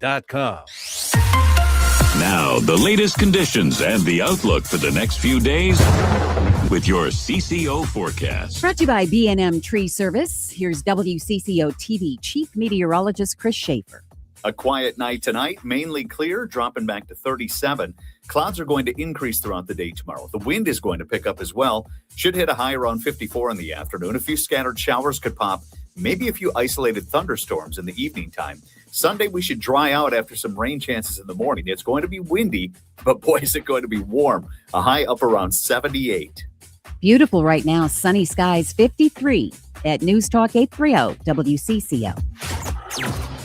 WCCO.com. Now, the latest conditions and the outlook for the next few days with your CCO forecast. Brought to you by B&M Tree Service. Here's WCCO TV Chief Meteorologist Chris Schaefer. A quiet night tonight, mainly clear, dropping back to 37. Clouds are going to increase throughout the day tomorrow. The wind is going to pick up as well. Should hit a high around 54 in the afternoon. A few scattered showers could pop. Maybe a few isolated thunderstorms in the evening time. Sunday, we should dry out after some rain chances in the morning. It's going to be windy, but boy, is it going to be warm. A high up around 78. Beautiful right now. Sunny skies, 53 at News Talk 830 WCCO.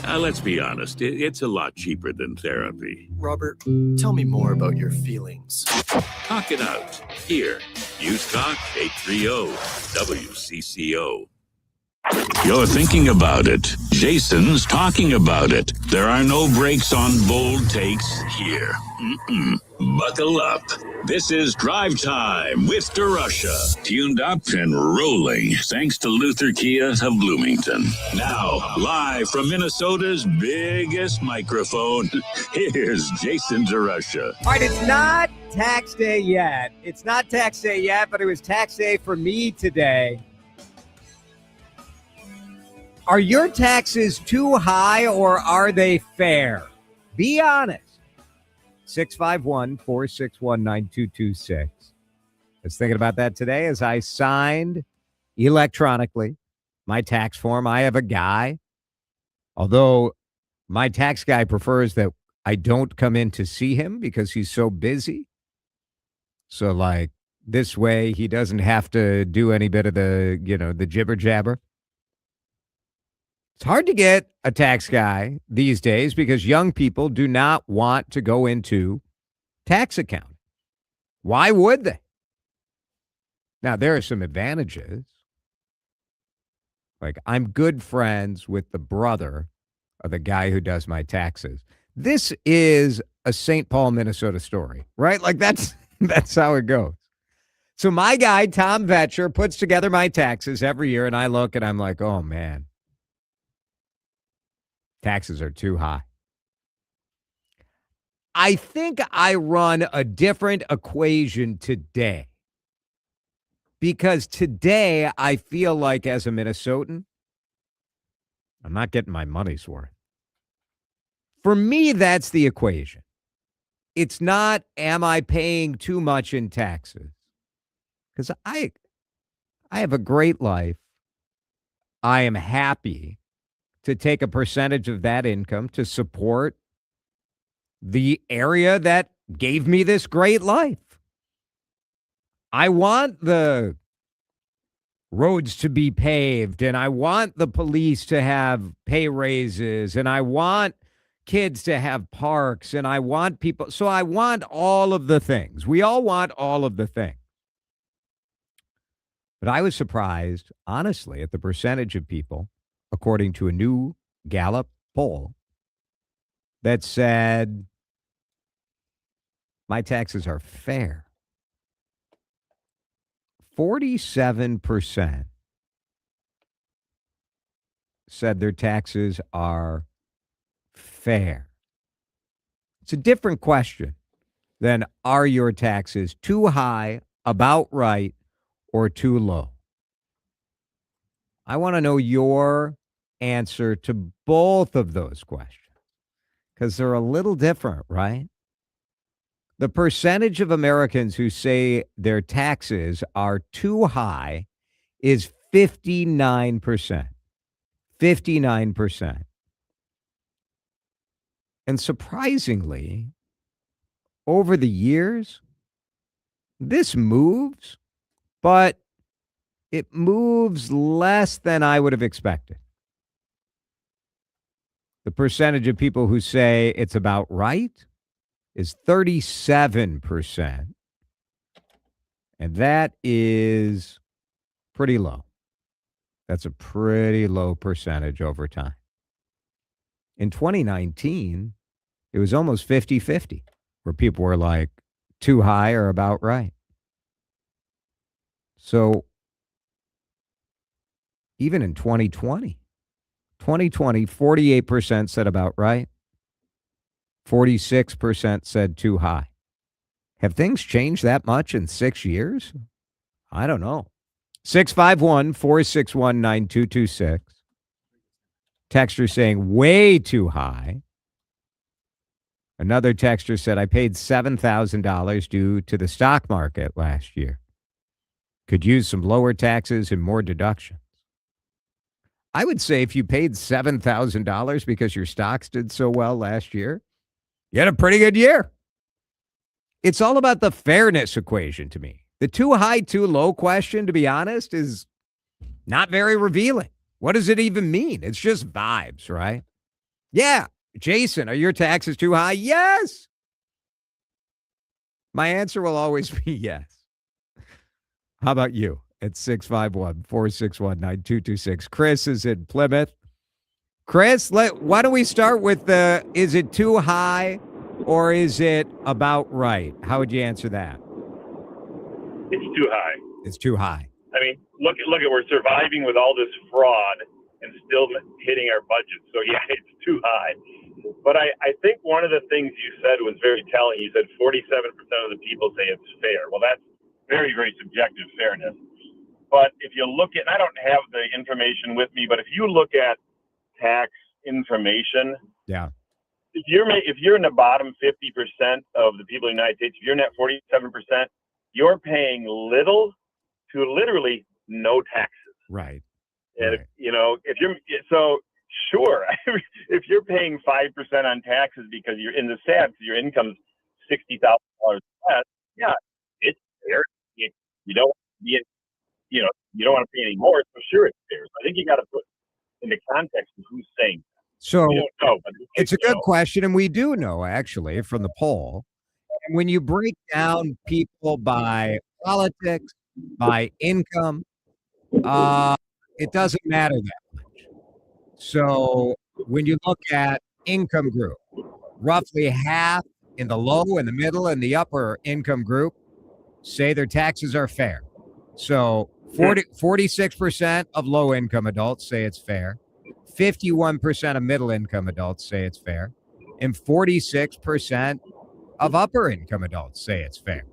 Let's be honest. It's a lot cheaper than therapy. Robert, tell me more about your feelings. Talk it out. Here, News Talk 830 WCCO. You're thinking about it. Jason's talking about it. There are no breaks on bold takes here. Buckle up. This is Drive Time with DeRusha. Tuned up and rolling thanks to Luther Kia of Bloomington. Now, live from Minnesota's biggest microphone, here's Jason DeRusha. All right, it's not tax day yet. But it was tax day for me today. Are your taxes too high or are they fair? Be honest. 651-461-9226. I was thinking about that today as I signed electronically my tax form. I have a guy, although my tax guy prefers that I don't come in to see him because he's so busy. So like this way he doesn't have to do any bit of the jibber jabber. It's hard to get a tax guy these days because young people do not want to go into tax accounting. Why would they? Now, there are some advantages. Like, I'm good friends with the brother of the guy who does my taxes. This is a St. Paul, Minnesota story, right? Like, that's how it goes. So my guy, Tom Vetcher, puts together my taxes every year, and I look and I'm like, oh, man. Taxes are too high. I think I run a different equation today because today I feel like as a Minnesotan, I'm not getting my money's worth. For me, that's the equation. It's not, am I paying too much in taxes? Because I have a great life. I am happy to take a percentage of that income to support the area that gave me this great life. I want the roads to be paved, and I want the police to have pay raises, and I want kids to have parks, and I want people. So I want all of the things. We all want all of the things. But I was surprised, honestly, at the percentage of people, according to a new Gallup poll, that said my taxes are fair. 47% said their taxes are fair. It's a different question than are your taxes too high, about right, or too low? I want to know your answer to both of those questions because they're a little different, right? The percentage of Americans who say their taxes are too high is 59%. 59%. And surprisingly, over the years, this moves, but it moves less than I would have expected. The percentage of people who say it's about right is 37%. And that is pretty low. That's a pretty low percentage over time. In 2019, it was almost 50-50, where people were like too high or about right. So even in 2020, 48% said about right, 46% said too high. Have things changed that much in 6 years? I don't know. 651-461-9226. Texter saying way too high. Another texter said, I paid $7,000 due to the stock market last year. Could use some lower taxes and more deductions. I would say if you paid $7,000 because your stocks did so well last year, you had a pretty good year. It's all about the fairness equation to me. The too high, too low question, to be honest, is not very revealing. What does it even mean? It's just vibes, right? Yeah. Jason, are your taxes too high? Yes. My answer will always be yes. How about you? At 651-461-9226. Chris is in Plymouth. Chris, why don't we start with is it too high or is it about right? How would you answer that? It's too high. It's too high. I mean, look at we're surviving with all this fraud and still hitting our budget. So yeah, it's too high. But I think one of the things you said was very telling. You said 47% of the people say it's fair. Well, that's very, very subjective fairness. But if you look at, and I don't have the information with me, but if you look at tax information, yeah, if you're in the bottom 50% of the people in the United States, if you're in that 47%, you're paying little to literally no taxes. Right. And right. Sure, if you're paying 5% on taxes because you're in the SAD, because your income's $60,000 less, yeah, it's fair. You don't want to be you don't want to pay any more, so sure it's fair. So I think you got to put in the context of who's saying that. So we don't know, but it's a good question, and we do know actually from the poll. And when you break down people by politics, by income, it doesn't matter that much. So when you look at income group, roughly half in the low and the middle and the upper income group say their taxes are fair. So 46% of low income adults say it's fair. 51% of middle income adults say it's fair. And 46% of upper income adults say it's fair.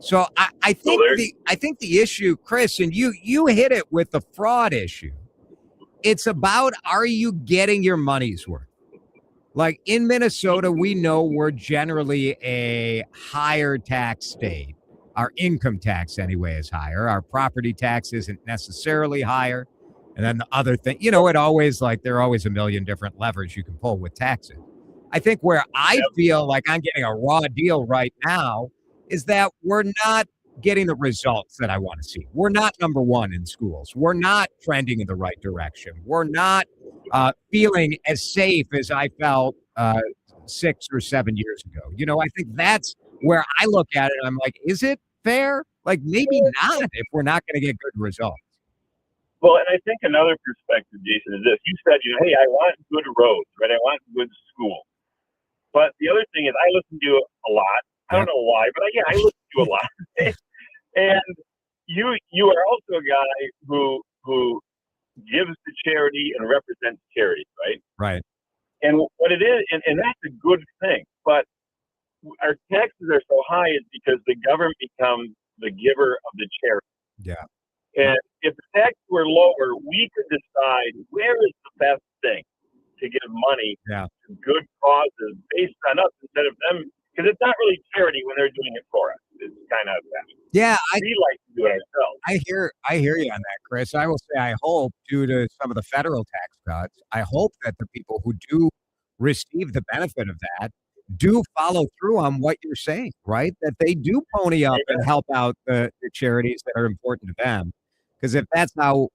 So I think the issue, Chris, and you hit it with the fraud issue. It's about, are you getting your money's worth? Like in Minnesota, we know we're generally a higher tax state. Our income tax anyway is higher. Our property tax isn't necessarily higher. And then the other thing, there are always a million different levers you can pull with taxes. I think where I feel like I'm getting a raw deal right now is that we're not getting the results that I want to see. We're not number one in schools. We're not trending in the right direction. We're not feeling as safe as I felt 6 or 7 years ago. I think that's where I look at it. I'm like, is it fair? Like maybe not if we're not going to get good results. Well, and I think another perspective, Jason, is this. You said, hey, I want good roads, right? I want good schools. But the other thing is I listen to you a lot. I don't know why, but I listen to you a lot. And you are also a guy who gives to charity and represents charity, right? Right. And what it is, and that's a good thing. But our taxes are so high is because the government becomes the giver of the charity. Yeah. And if the taxes were lower, we could decide where is the best thing to give money to good causes based on us instead of them. Because it's not really charity when they're doing it for us. It's kind of that. Yeah, we like to do it ourselves. I hear you on that, Chris. I will say I hope, due to some of the federal tax cuts, I hope that the people who do receive the benefit of that do follow through on what you're saying, right? That they do pony up and help out the charities that are important to them. Because if that's how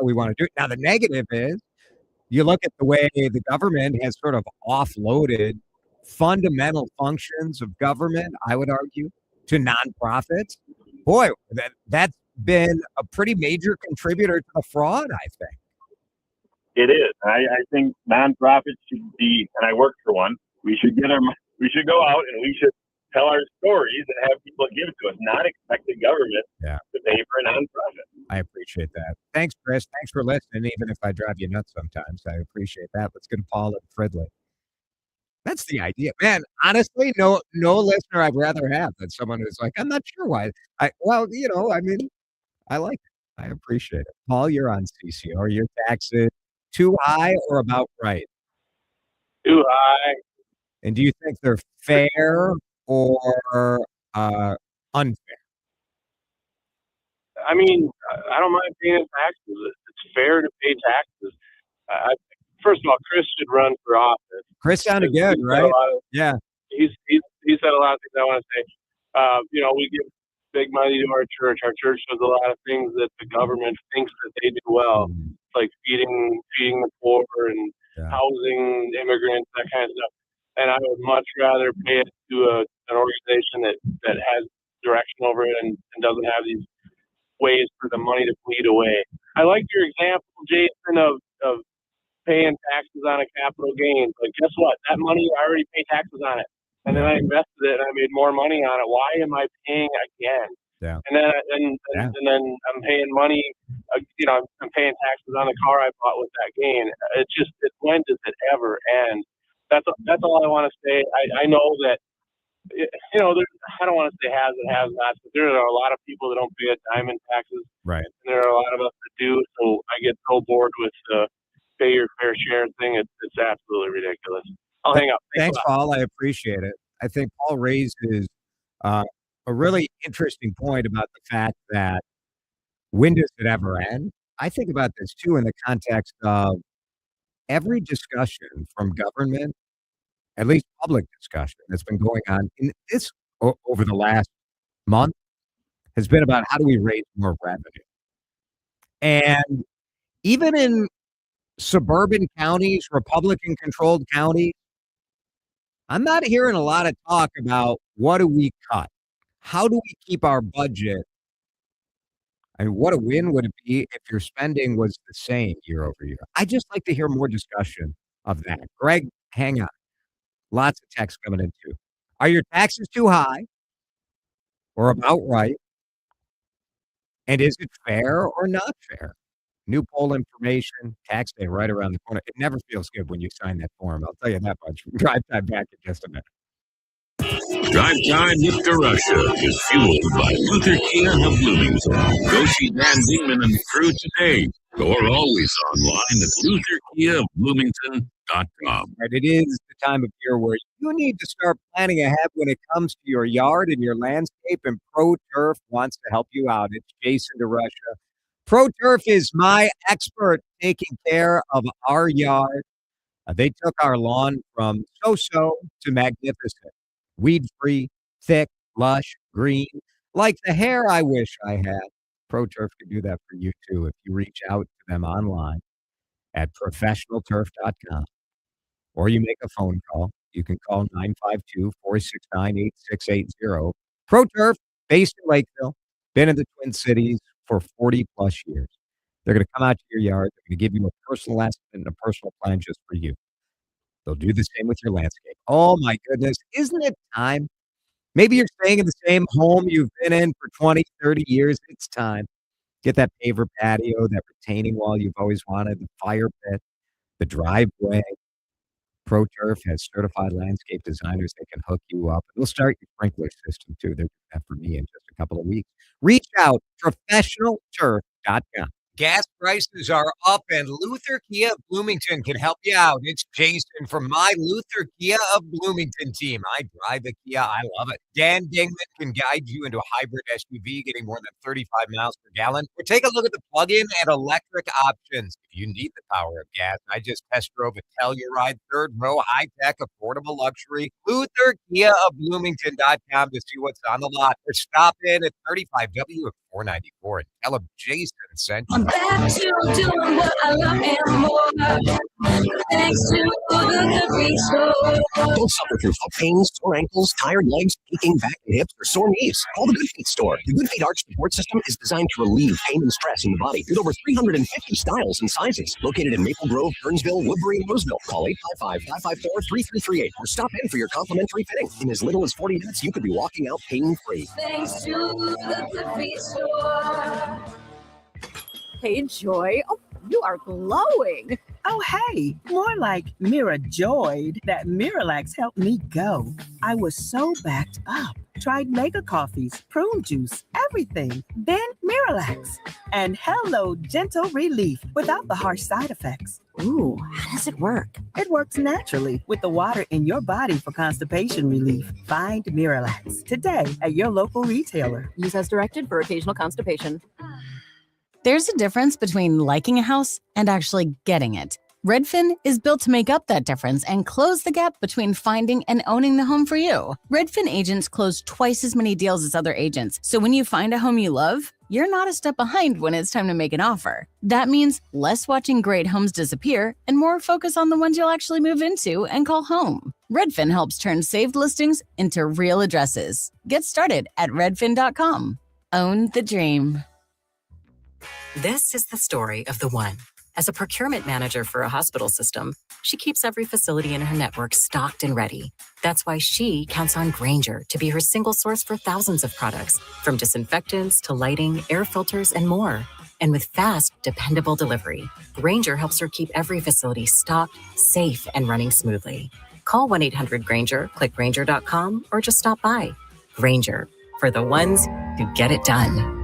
we want to do it. Now, the negative is you look at the way the government has sort of offloaded fundamental functions of government, I would argue, to nonprofits. Boy, that's been a pretty major contributor to the fraud, I think. It is. I think nonprofits should be, and I work for one, we should go out and we should tell our stories and have people give to us, not expect the government to pay for a nonprofit. I appreciate that. Thanks, Chris. Thanks for listening, even if I drive you nuts sometimes. I appreciate that. Let's get to Paul and Fridley. That's That's the idea, man. Honestly, no listener I'd rather have than someone who's like, I'm not sure why. I mean, I like it. I appreciate it. Paul, you're on CCO. Are your taxes too high or about right? Too high. And do you think they're fair or unfair? I mean, I don't mind paying taxes. It's fair to pay taxes. First of all, Chris should run for office. Chris sounded good, right? Yeah. He's said a lot of things I want to say. We give big money to our church. Our church does a lot of things that the government thinks that they do well, like feeding the poor and housing immigrants, that kind of stuff. And I would much rather pay it to an organization that has direction over it and doesn't have these ways for the money to bleed away. I like your example, Jason, of paying taxes on a capital gain. But guess what? That money, I already paid taxes on it. And then I invested it and I made more money on it. Why am I paying again? Yeah. And then I'm paying money, I'm paying taxes on the car I bought with that gain. When does it ever end? That's all I want to say. I know that, I don't want to say has and has not, but there are a lot of people that don't pay a dime in taxes. Right. And there are a lot of us that do. So I get so bored with pay your fair share thing. It's absolutely ridiculous. I'll hang up. Thanks, Paul. I appreciate it. I think Paul raises a really interesting point about the fact that when does it ever end? I think about this too in the context of every discussion from government, at least public discussion that's been going on in this over the last month has been about how do we raise more revenue. And even in suburban counties, Republican-controlled counties, I'm not hearing a lot of talk about what do we cut? How do we keep our budget? I mean, what a win would it be if your spending was the same year over year? I'd just like to hear more discussion of that. Greg, hang on. Lots of texts coming in too. Are your taxes too high or about right? And is it fair or not fair? New poll information, tax day right around the corner. It never feels good when you sign that form. I'll tell you that much. Drive time back in just a minute. Drive Time with Russia is fueled by Luther Kia of Bloomington. Go see Dan Dingman and the crew today, or always online at lutherkiaofbloomington.com. Right, it is the time of year where you need to start planning ahead when it comes to your yard and your landscape, and Pro Turf wants to help you out. It's Jason DeRusha. Pro Turf is my expert taking care of our yard. They took our lawn from so-so to magnificent. Weed-free, thick, lush, green, like the hair I wish I had. Pro Turf can do that for you too if you reach out to them online at professionalturf.com or you make a phone call. You can call 952-469-8680. Pro Turf, based in Lakeville, been in the Twin Cities for 40 plus years. They're going to come out to your yard. They're going to give you a personal estimate and a personal plan just for you. They'll do the same with your landscape. Oh my goodness. Isn't it time? Maybe you're staying in the same home you've been in for 20, 30 years. It's time. Get that paver patio, that retaining wall you've always wanted, the fire pit, the driveway. Pro Turf has certified landscape designers that can hook you up. They'll start your sprinkler system too. They're doing that for me in just a couple of weeks. Reach out, professionalturf.com. Gas prices are up, and Luther Kia of Bloomington can help you out. It's Jason from my Luther Kia of Bloomington team. I drive a Kia. I love it. Dan Dingman can guide you into a hybrid SUV getting more than 35 miles per gallon. Or take a look at the plug-in and electric options. If you need the power of gas, I just test drove a Telluride third row, high-tech, affordable luxury. Luther Kia of Bloomington.com to see what's on the lot. Or stop in at 35W of 494 and tell them Jason sent you. I'm back to doing what I love and more. Thanks to the Good Store. Don't suffer through foot pain, sore ankles, tired legs, aching back and hips, or sore knees. Call the Good Feet Store. The Good Feet Arch Support System is designed to relieve pain and stress in the body with over 350 styles and sizes. Located in Maple Grove, Burnsville, Woodbury, and Roseville. Call 855-554-3338 or stop in for your complimentary fitting. In as little as 40 minutes, you could be walking out pain-free. Thanks to the Good Feet Store. Hey, Joy. Oh, you are glowing. Oh, hey, more like Mirajoyed. That Miralax helped me go. I was so backed up. Tried mega coffees, prune juice, everything. Then Miralax. And hello, gentle relief without the harsh side effects. Ooh, how does it work? It works naturally with the water in your body for constipation relief. Find Miralax today at your local retailer. Use as directed for occasional constipation. There's a difference between liking a house and actually getting it. Redfin is built to make up that difference and close the gap between finding and owning the home for you. Redfin agents close twice as many deals as other agents, so when you find a home you love, you're not a step behind when it's time to make an offer. That means less watching great homes disappear and more focus on the ones you'll actually move into and call home. Redfin helps turn saved listings into real addresses. Get started at redfin.com. Own the dream. This is the story of the one. As a procurement manager for a hospital system, she keeps every facility in her network stocked and ready. That's why she counts on Grainger to be her single source for thousands of products, from disinfectants to lighting, air filters, and more. And with fast, dependable delivery, Grainger helps her keep every facility stocked, safe, and running smoothly. Call 1-800-GRAINGER, click Grainger.com, or just stop by. Grainger, for the ones who get it done.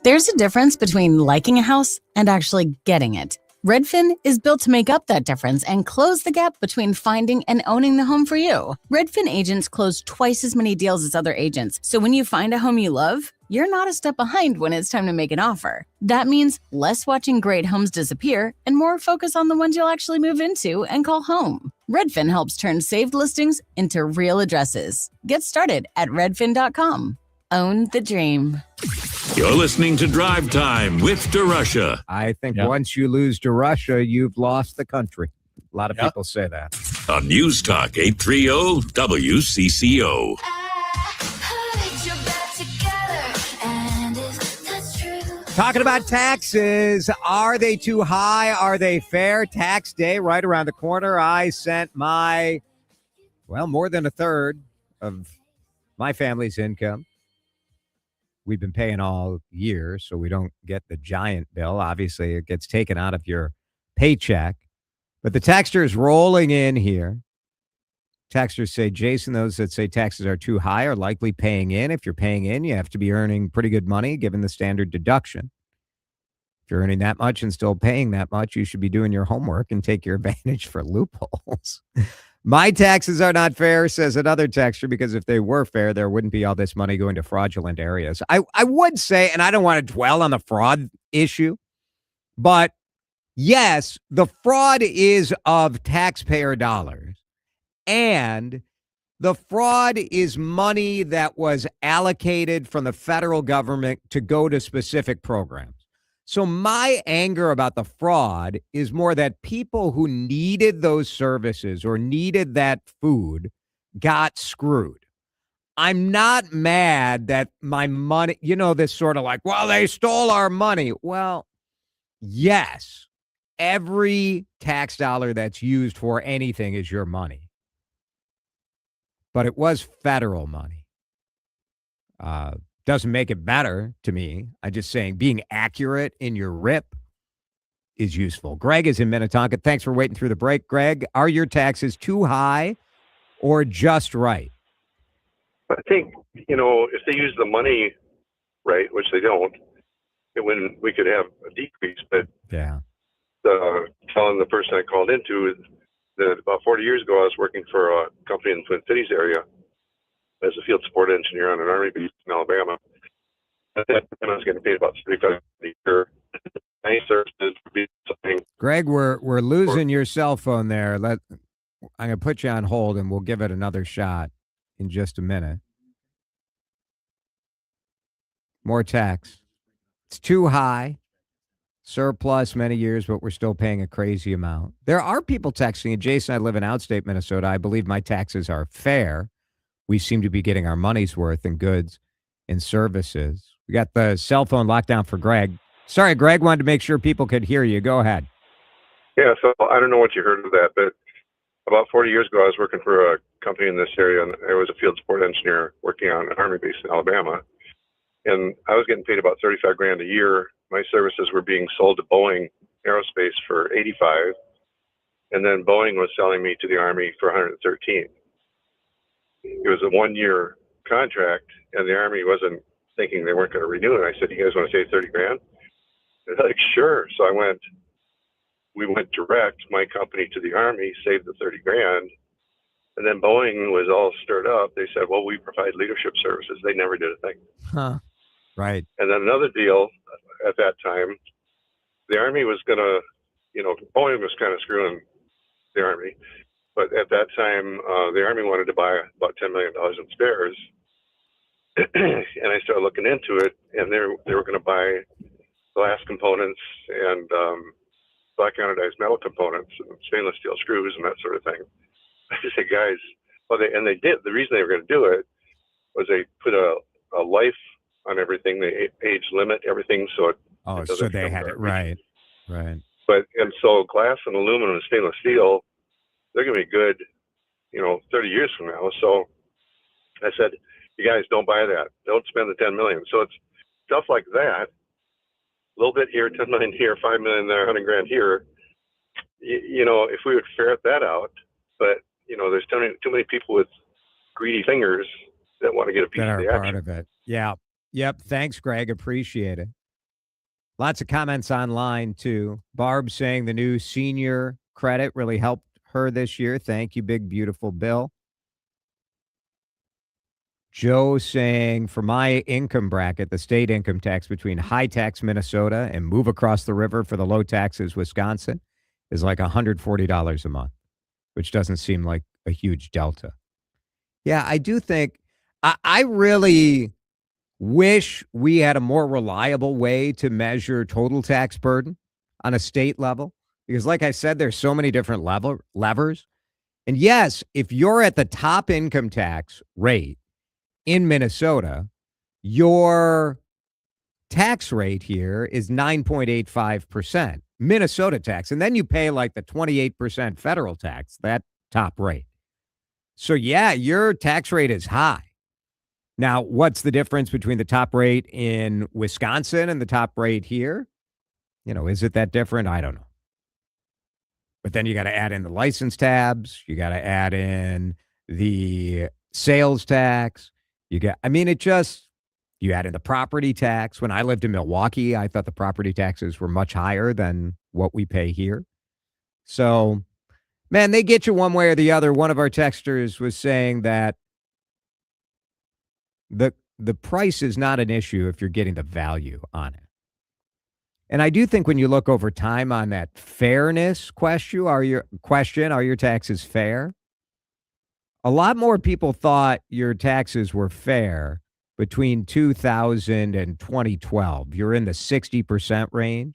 There's a difference between liking a house and actually getting it. Redfin is built to make up that difference and close the gap between finding and owning the home for you. Redfin agents close twice as many deals as other agents, so when you find a home you love, you're not a step behind when it's time to make an offer. That means less watching great homes disappear and more focus on the ones you'll actually move into and call home. Redfin helps turn saved listings into real addresses. Get started at redfin.com. Own the dream. You're listening to Drive Time with DeRusha. I think once you lose to Russia, you've lost the country. A lot of people say that. On News Talk 830 WCCO. Talking about taxes. Are they too high? Are they fair? Tax day right around the corner. I sent more than a third of my family's income. We've been paying all year, so we don't get the giant bill. Obviously, it gets taken out of your paycheck. But the taxer is rolling in here. Taxers say, Jason, those that say taxes are too high are likely paying in. If you're paying in, you have to be earning pretty good money given the standard deduction. If you're earning that much and still paying that much, you should be doing your homework and take your advantage for loopholes. My taxes are not fair, says another texter, because if they were fair, there wouldn't be all this money going to fraudulent areas. I would say, and I don't want to dwell on the fraud issue, but yes, the fraud is of taxpayer dollars, and the fraud is money that was allocated from the federal government to go to specific programs. So my anger about the fraud is more that people who needed those services or needed that food got screwed. I'm not mad that my money, this sort of like, well, they stole our money. Well, yes, every tax dollar that's used for anything is your money. But it was federal money. Doesn't make it better to me. I'm just saying being accurate in your RIP is useful. Greg is in Minnetonka. Thanks for waiting through the break. Greg, are your taxes too high or just right? I think, if they use the money right, which they don't, when we could have a decrease. But telling the person I called into that about 40 years ago, I was working for a company in the Twin Cities area as a field support engineer on an Army base in Alabama. At that time, I was getting paid about $35 a year. Any services would be something. Greg, we're losing your cell phone there. I'm going to put you on hold, and we'll give it another shot in just a minute. More tax. It's too high. Surplus many years, but we're still paying a crazy amount. There are people texting, and Jason, I live in outstate Minnesota. I believe my taxes are fair. We seem to be getting our money's worth in goods and services. We got the cell phone locked down for Greg. Sorry, Greg, wanted to make sure people could hear you. Go ahead. Yeah, so I don't know what you heard of that, but about 40 years ago, I was working for a company in this area, and I was a field support engineer working on an Army base in Alabama. And I was getting paid about $35,000 a year. My services were being sold to Boeing Aerospace for 85, and then Boeing was selling me to the Army for 113. It was a 1-year contract, and the Army wasn't thinking they weren't going to renew it. I said, "You guys want to save 30 grand?" They're like, "Sure." So we went direct, my company, to the Army, saved the 30 grand. And then Boeing was all stirred up. They said, "Well, we provide leadership services." They never did a thing. Huh. Right. And then another deal at that time, the Army was going to, Boeing was kind of screwing the Army. But at that time, the Army wanted to buy about $10 million in spares. And I started looking into it, and they were going to buy glass components and black anodized metal components and stainless steel screws and that sort of thing. I said, "Guys," they did. The reason they were going to do it was they put a life on everything. They age limit everything, so it. Oh, so they had it right. And so glass and aluminum and stainless steel, they're going to be good, 30 years from now. So I said, "You guys don't buy that. Don't spend the $10 million." So it's stuff like that. A little bit here, 10 million here, 5 million there, 100 grand here. If we would ferret that out, but there's too many people with greedy fingers that want to get a piece of the action. Part of it. Yeah. Yep. Thanks, Greg. Appreciate it. Lots of comments online too. Barb saying the new senior credit really helped her this year. Thank you, big beautiful Bill. Joe saying, for my income bracket, the state income tax between high tax Minnesota and move across the river for the low taxes Wisconsin is like $140 a month, which doesn't seem like a huge delta. Yeah, I do think I really wish we had a more reliable way to measure total tax burden on a state level, because like I said, there's so many different levers. And yes, if you're at the top income tax rate in Minnesota, your tax rate here is 9.85%, Minnesota tax. And then you pay like the 28% federal tax, that top rate. So yeah, your tax rate is high. Now, what's the difference between the top rate in Wisconsin and the top rate here? Is it that different? I don't know. But then you got to add in the license tabs. You got to add in the sales tax. You add in the property tax. When I lived in Milwaukee, I thought the property taxes were much higher than what we pay here. So, man, they get you one way or the other. One of our texters was saying that the price is not an issue if you're getting the value on it. And I do think when you look over time on that fairness question, are your taxes fair? A lot more people thought your taxes were fair between 2000 and 2012. You're in the 60% range.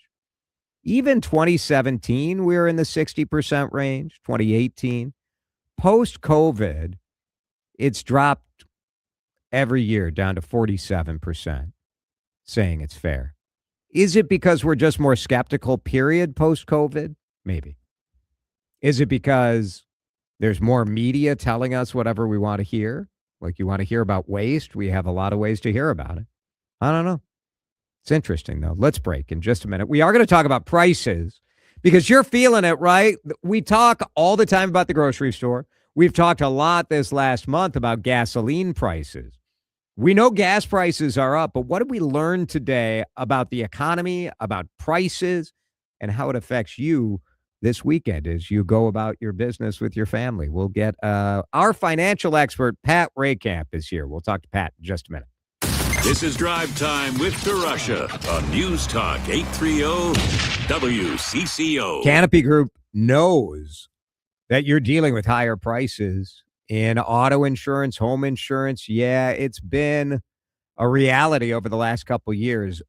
Even 2017, we were in the 60% range, 2018. Post-COVID, it's dropped every year down to 47%, saying it's fair. Is it because we're just more skeptical, period, post-COVID? Maybe. Is it because there's more media telling us whatever we want to hear? Like, you want to hear about waste? We have a lot of ways to hear about it. I don't know. It's interesting, though. Let's break in just a minute. We are going to talk about prices because you're feeling it, right? We talk all the time about the grocery store. We've talked a lot this last month about gasoline prices. We know gas prices are up, but what did we learn today about the economy, about prices, and how it affects you this weekend as you go about your business with your family? We'll get our financial expert, Pat Rehkamp, is here. We'll talk to Pat in just a minute. This is Drive Time with DeRusha on News Talk 830 WCCO. Canopy Group knows that you're dealing with higher prices in auto insurance, home insurance. Yeah, it's been a reality over the last couple of years.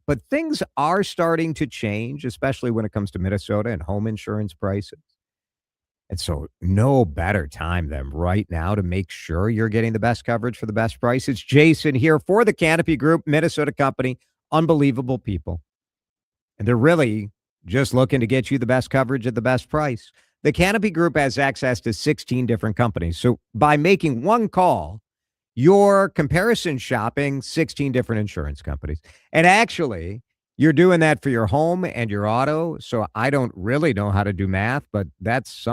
But things are starting to change, especially when it comes to Minnesota and home insurance prices. And so no better time than right now to make sure you're getting the best coverage for the best price. It's Jason here for the Canopy Group, Minnesota company. Unbelievable people. And they're really just looking to get you the best coverage at the best price. The Canopy Group has access to 16 different companies. So by making one call, you're comparison shopping 16 different insurance companies. And actually, You're doing that for your home and your auto, so I don't really know how to do math, but that's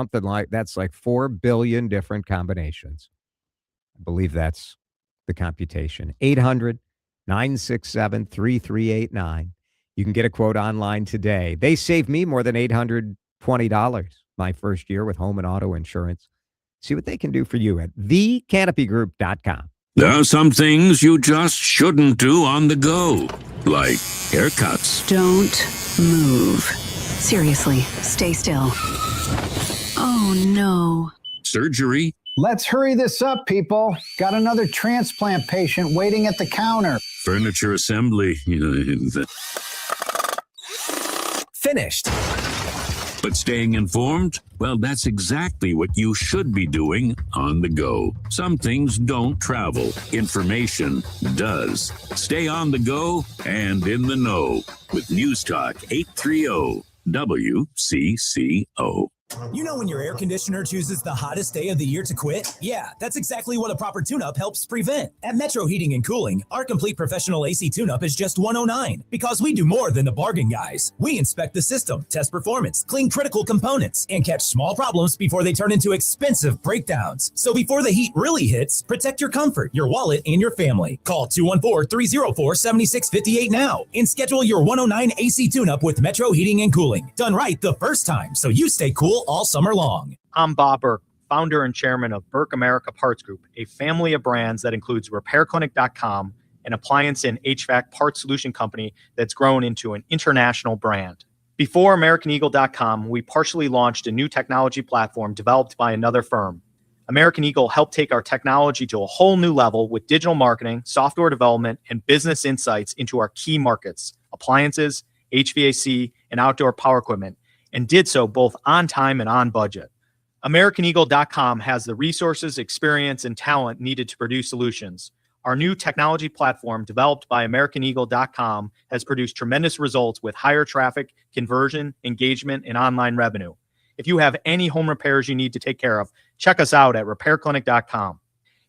like 4 billion different combinations. I believe that's the computation. 800-967-3389. You can get a quote online today. They saved me more than $820 my first year with home and auto insurance. See what they can do for you at thecanopygroup.com. There are some things you just shouldn't do on the go, like haircuts. Don't move. Seriously, stay still. Oh, no. Surgery. Let's hurry this up, people. Got another transplant patient waiting at the counter. Furniture assembly. Finished. But staying informed? Well, that's exactly what you should be doing on the go. Some things don't travel. Information does. Stay on the go and in the know with News Talk 830 WCCO. You know when your air conditioner chooses the hottest day of the year to quit? Yeah, that's exactly what a proper tune-up helps prevent. At Metro Heating and Cooling, our complete professional AC tune-up is just $109 because we do more than the bargain guys. We inspect the system, test performance, clean critical components, and catch small problems before they turn into expensive breakdowns. So before the heat really hits, protect your comfort, your wallet, and your family. Call 214-304-7658 now and schedule your 109 AC tune-up with Metro Heating and Cooling. Done right the first time, so you stay cool all summer long. I'm Bob Burke, founder and chairman of Burke America Parts Group, a family of brands that includes RepairClinic.com, an appliance and HVAC parts solution company that's grown into an international brand. Before AmericanEagle.com, we partially launched a new technology platform developed by another firm. American Eagle helped take our technology to a whole new level with digital marketing, software development, and business insights into our key markets, appliances, HVAC, and outdoor power equipment, and did so both on time and on budget. AmericanEagle.com has the resources, experience, and talent needed to produce solutions. Our new technology platform, developed by AmericanEagle.com, has produced tremendous results with higher traffic, conversion, engagement, and online revenue. If you have any home repairs you need to take care of, check us out at RepairClinic.com.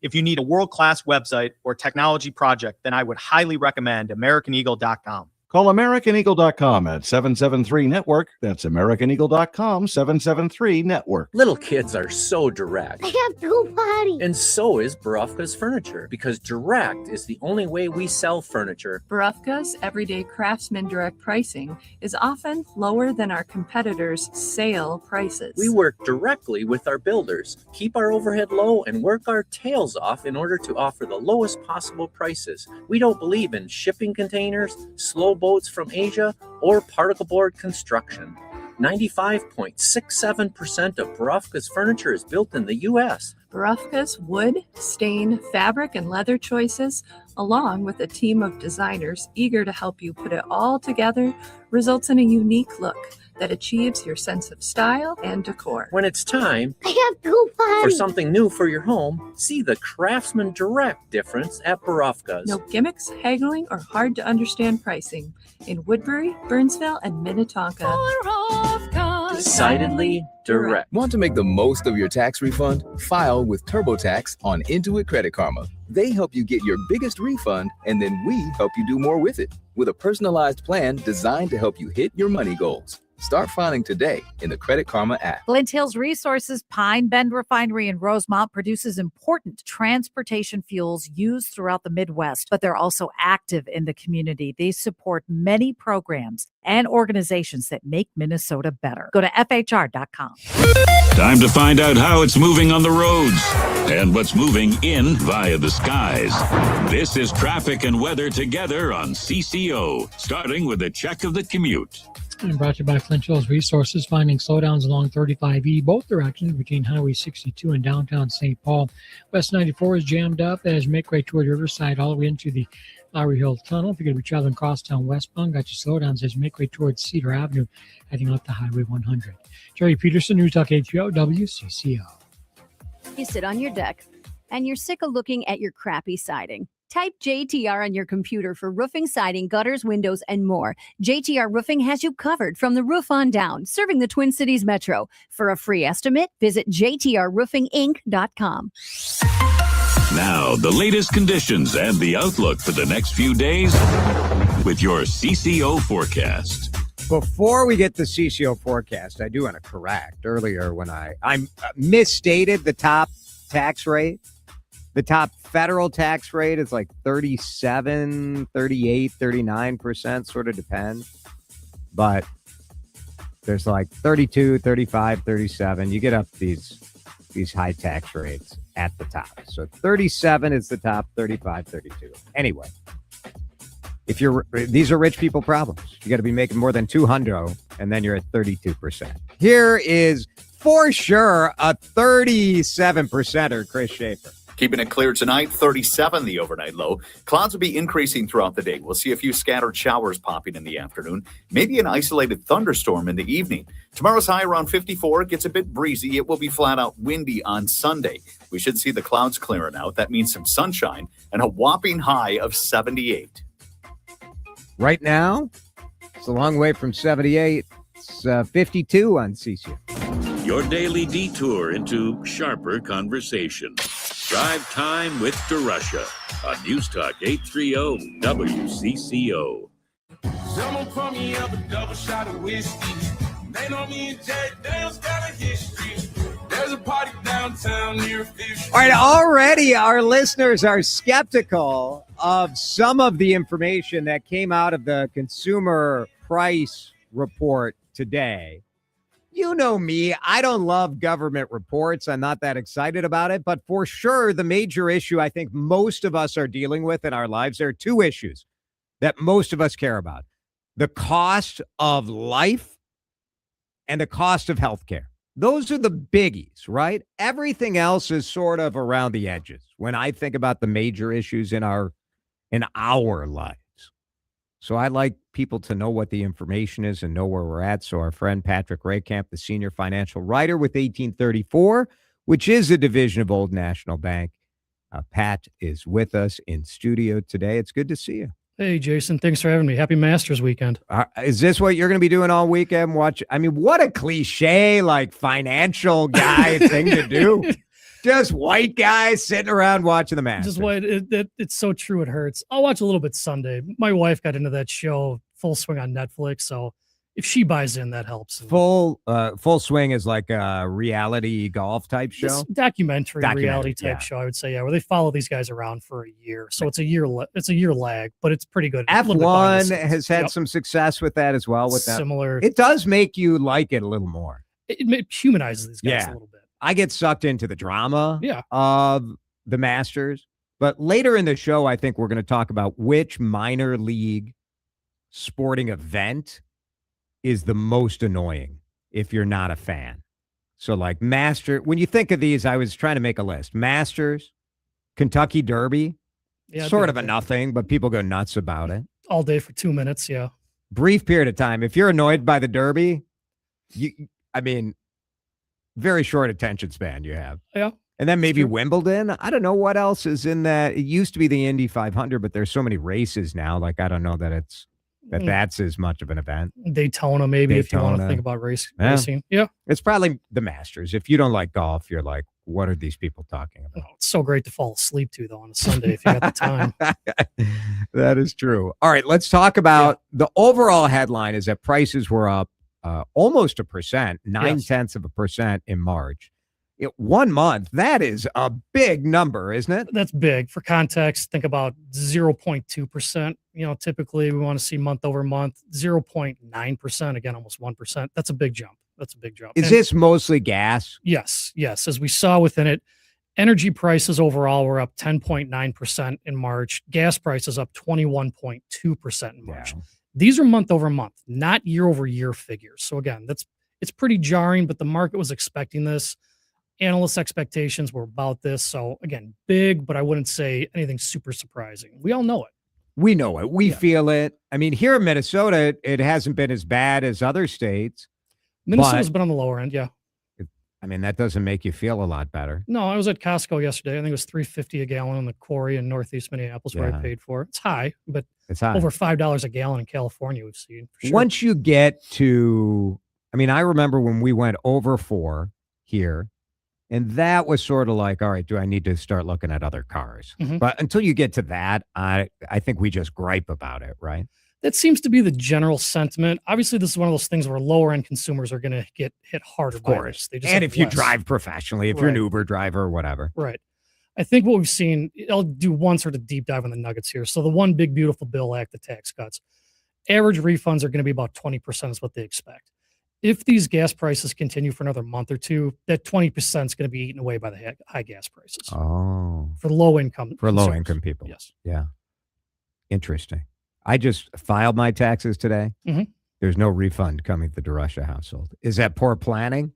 If you need a world-class website or technology project, then I would highly recommend AmericanEagle.com. Call AmericanEagle.com at 773-NETWORK. That's AmericanEagle.com, 773-NETWORK. Little kids are so direct. I have to go potty. And so is Barufka's Furniture, because direct is the only way we sell furniture. Barufka's everyday craftsman direct pricing is often lower than our competitors' sale prices. We work directly with our builders, keep our overhead low, and work our tails off in order to offer the lowest possible prices. We don't believe in shipping containers, slow boats from Asia, or particle board construction. 95.67% of Barufka's furniture is built in the U.S. Barufka's wood, stain, fabric, and leather choices, along with a team of designers eager to help you put it all together, results in a unique look that achieves your sense of style and decor. When it's time I have to go potty. for something new for your home, see the Craftsman Direct difference at Barufka's. No gimmicks, haggling, or hard to understand pricing in Woodbury, Burnsville, and Minnetonka. Decidedly direct. Want to make the most of your tax refund? File with TurboTax on Intuit Credit Karma. They help you get your biggest refund, and then we help you do more with it with a personalized plan designed to help you hit your money goals. Start filing today in the Credit Karma app. Flint Hills Resources Pine Bend Refinery in Rosemont produces important transportation fuels used throughout the Midwest, but they're also active in the community. They support many programs and organizations that make Minnesota better. Go to FHR.com. Time to find out how it's moving on the roads and what's moving in via the skies. This is traffic and weather together on CCO, starting with a check of the commute. And brought to you by Flint Hills Resources, finding slowdowns along 35E, both directions between Highway 62 and downtown St. Paul. West 94 is jammed up as you make way toward Riverside all the way into the Lowry Hill Tunnel. If you're going to be traveling crosstown westbound, got your slowdowns as you make way towards Cedar Avenue, heading out to Highway 100. Jerry Peterson, News Talk 830 WCCO. You sit on your deck and you're sick of looking at your crappy siding. Type JTR on your computer for roofing, siding, gutters, windows, and more. JTR Roofing has you covered from the roof on down, serving the Twin Cities Metro. For a free estimate, visit jtrroofinginc.com. Now, the latest conditions and the outlook for the next few days. with your CCO forecast. Before we get the CCO forecast, I do want to correct earlier when I misstated the top tax rate. The top federal tax rate is like 37, 38, 39%, sort of depends. But there's like 32, 35, 37. You get up these high tax rates at the top. So 37 is the top, 35, 32. Anyway, these are rich people problems. You got to be making more than 200, and then you're at 32%. Here is for sure a 37%er, Chris Schaefer. Keeping it clear tonight, 37 the overnight low. Clouds will be increasing throughout the day. We'll see a few scattered showers popping in the afternoon, maybe an isolated thunderstorm in the evening. Tomorrow's high around 54. It gets a bit breezy. It will be flat out windy on Sunday. We should see the clouds clearing out. That means some sunshine and a whopping high of 78. Right now, it's a long way from 78. It's 52 on CCO. Your daily detour into sharper conversation. Drive Time with DeRusha on News Talk 830 WCCO. Someone pour me up a double shot of whiskey. They know me and Jack Daniels got a history. There's a party downtown near Fish. All right, already our listeners are skeptical of some of the information that came out of the consumer price report today. You know me, I don't love government reports. I'm not that excited about it. But for sure, the major issue I think most of us are dealing with in our lives, there are two issues that most of us care about. The cost of life and the cost of healthcare. Those are the biggies, right? Everything else is sort of around the edges when I think about the major issues in our lives. So I like people to know what the information is and know where we're at. So our friend Patrick Rehkamp, the senior financial writer with 1834, which is a division of Old National Bank. Pat is with us in studio today. It's good to see you. Hey, Jason. Thanks for having me. Happy Masters weekend. Is this what you're going to be doing all weekend? What a cliche, like financial guy thing to do. Just white guys sitting around watching the Masters. Just white. It's so true. It hurts. I'll watch a little bit Sunday. My wife got into that show Full Swing on Netflix. So if she buys in, that helps. Full Swing is like a reality golf type show. It's documentary reality type show, I would say. Yeah, where they follow these guys around for a year. So it's a year lag, but it's pretty good. F1 has had some success with that as well. With that, similar. It does make you like it a little more. It humanizes these guys a little bit. I get sucked into the drama of the Masters. But later in the show, I think we're going to talk about which minor league sporting event is the most annoying if you're not a fan. So like when you think of these, I was trying to make a list. Masters, Kentucky Derby, sort of a nothing, but people go nuts about it. All day for 2 minutes, yeah. Brief period of time. If you're annoyed by the Derby, very short attention span you have. Yeah. And then maybe Wimbledon. I don't know what else is in that. It used to be the Indy 500, but there's so many races now. Like, I don't know that that's as much of an event. Daytona, maybe, if you want to think about racing. Yeah. It's probably the Masters. If you don't like golf, you're like, what are these people talking about? It's so great to fall asleep to, though, on a Sunday if you got the time. That is true. All right, let's talk about the overall headline is that prices were up almost 1%, 0.9% in March. 1 month, that is a big number, isn't it? That's big. For context, think about 0.2%. Typically we want to see month over month, 0.9%, again, almost 1%. That's a big jump. Is this mostly gas? Yes. As we saw within it, energy prices overall were up 10.9% in March. Gas prices up 21.2% in March. Yeah. These are month over month, not year over year figures. So again, it's pretty jarring, but the market was expecting this. Analysts' expectations were about this. So again, big, but I wouldn't say anything super surprising. We all know it. We know it. We feel it. Here in Minnesota, it hasn't been as bad as other states. Minnesota's been on the lower end, yeah. That doesn't make you feel a lot better. No, I was at Costco yesterday. I think it was $3.50 a gallon in the quarry in Northeast Minneapolis where I paid for it. It's high, but it's high. Over $5 a gallon in California we've seen. For sure. Once you get to, I remember when we went over 4 here, and that was sort of like, all right, do I need to start looking at other cars? Mm-hmm. But until you get to that, I think we just gripe about it, right? That seems to be the general sentiment. Obviously, this is one of those things where lower end consumers are going to get hit harder. Of course. They just And have if you less. drive professionally, if you're an Uber driver or whatever. Right. I think what we've seen, I'll do one sort of deep dive on the nuggets here. So the one big, beautiful bill act, the tax cuts, average refunds are going to be about 20% is what they expect. If these gas prices continue for another month or two, that 20% is going to be eaten away by the high gas prices. Oh. For low income. For low consumers. income people. Yes. Yeah. Interesting. I just filed my taxes today. Mhm. There's no refund coming to the DeRusha household. Is that poor planning?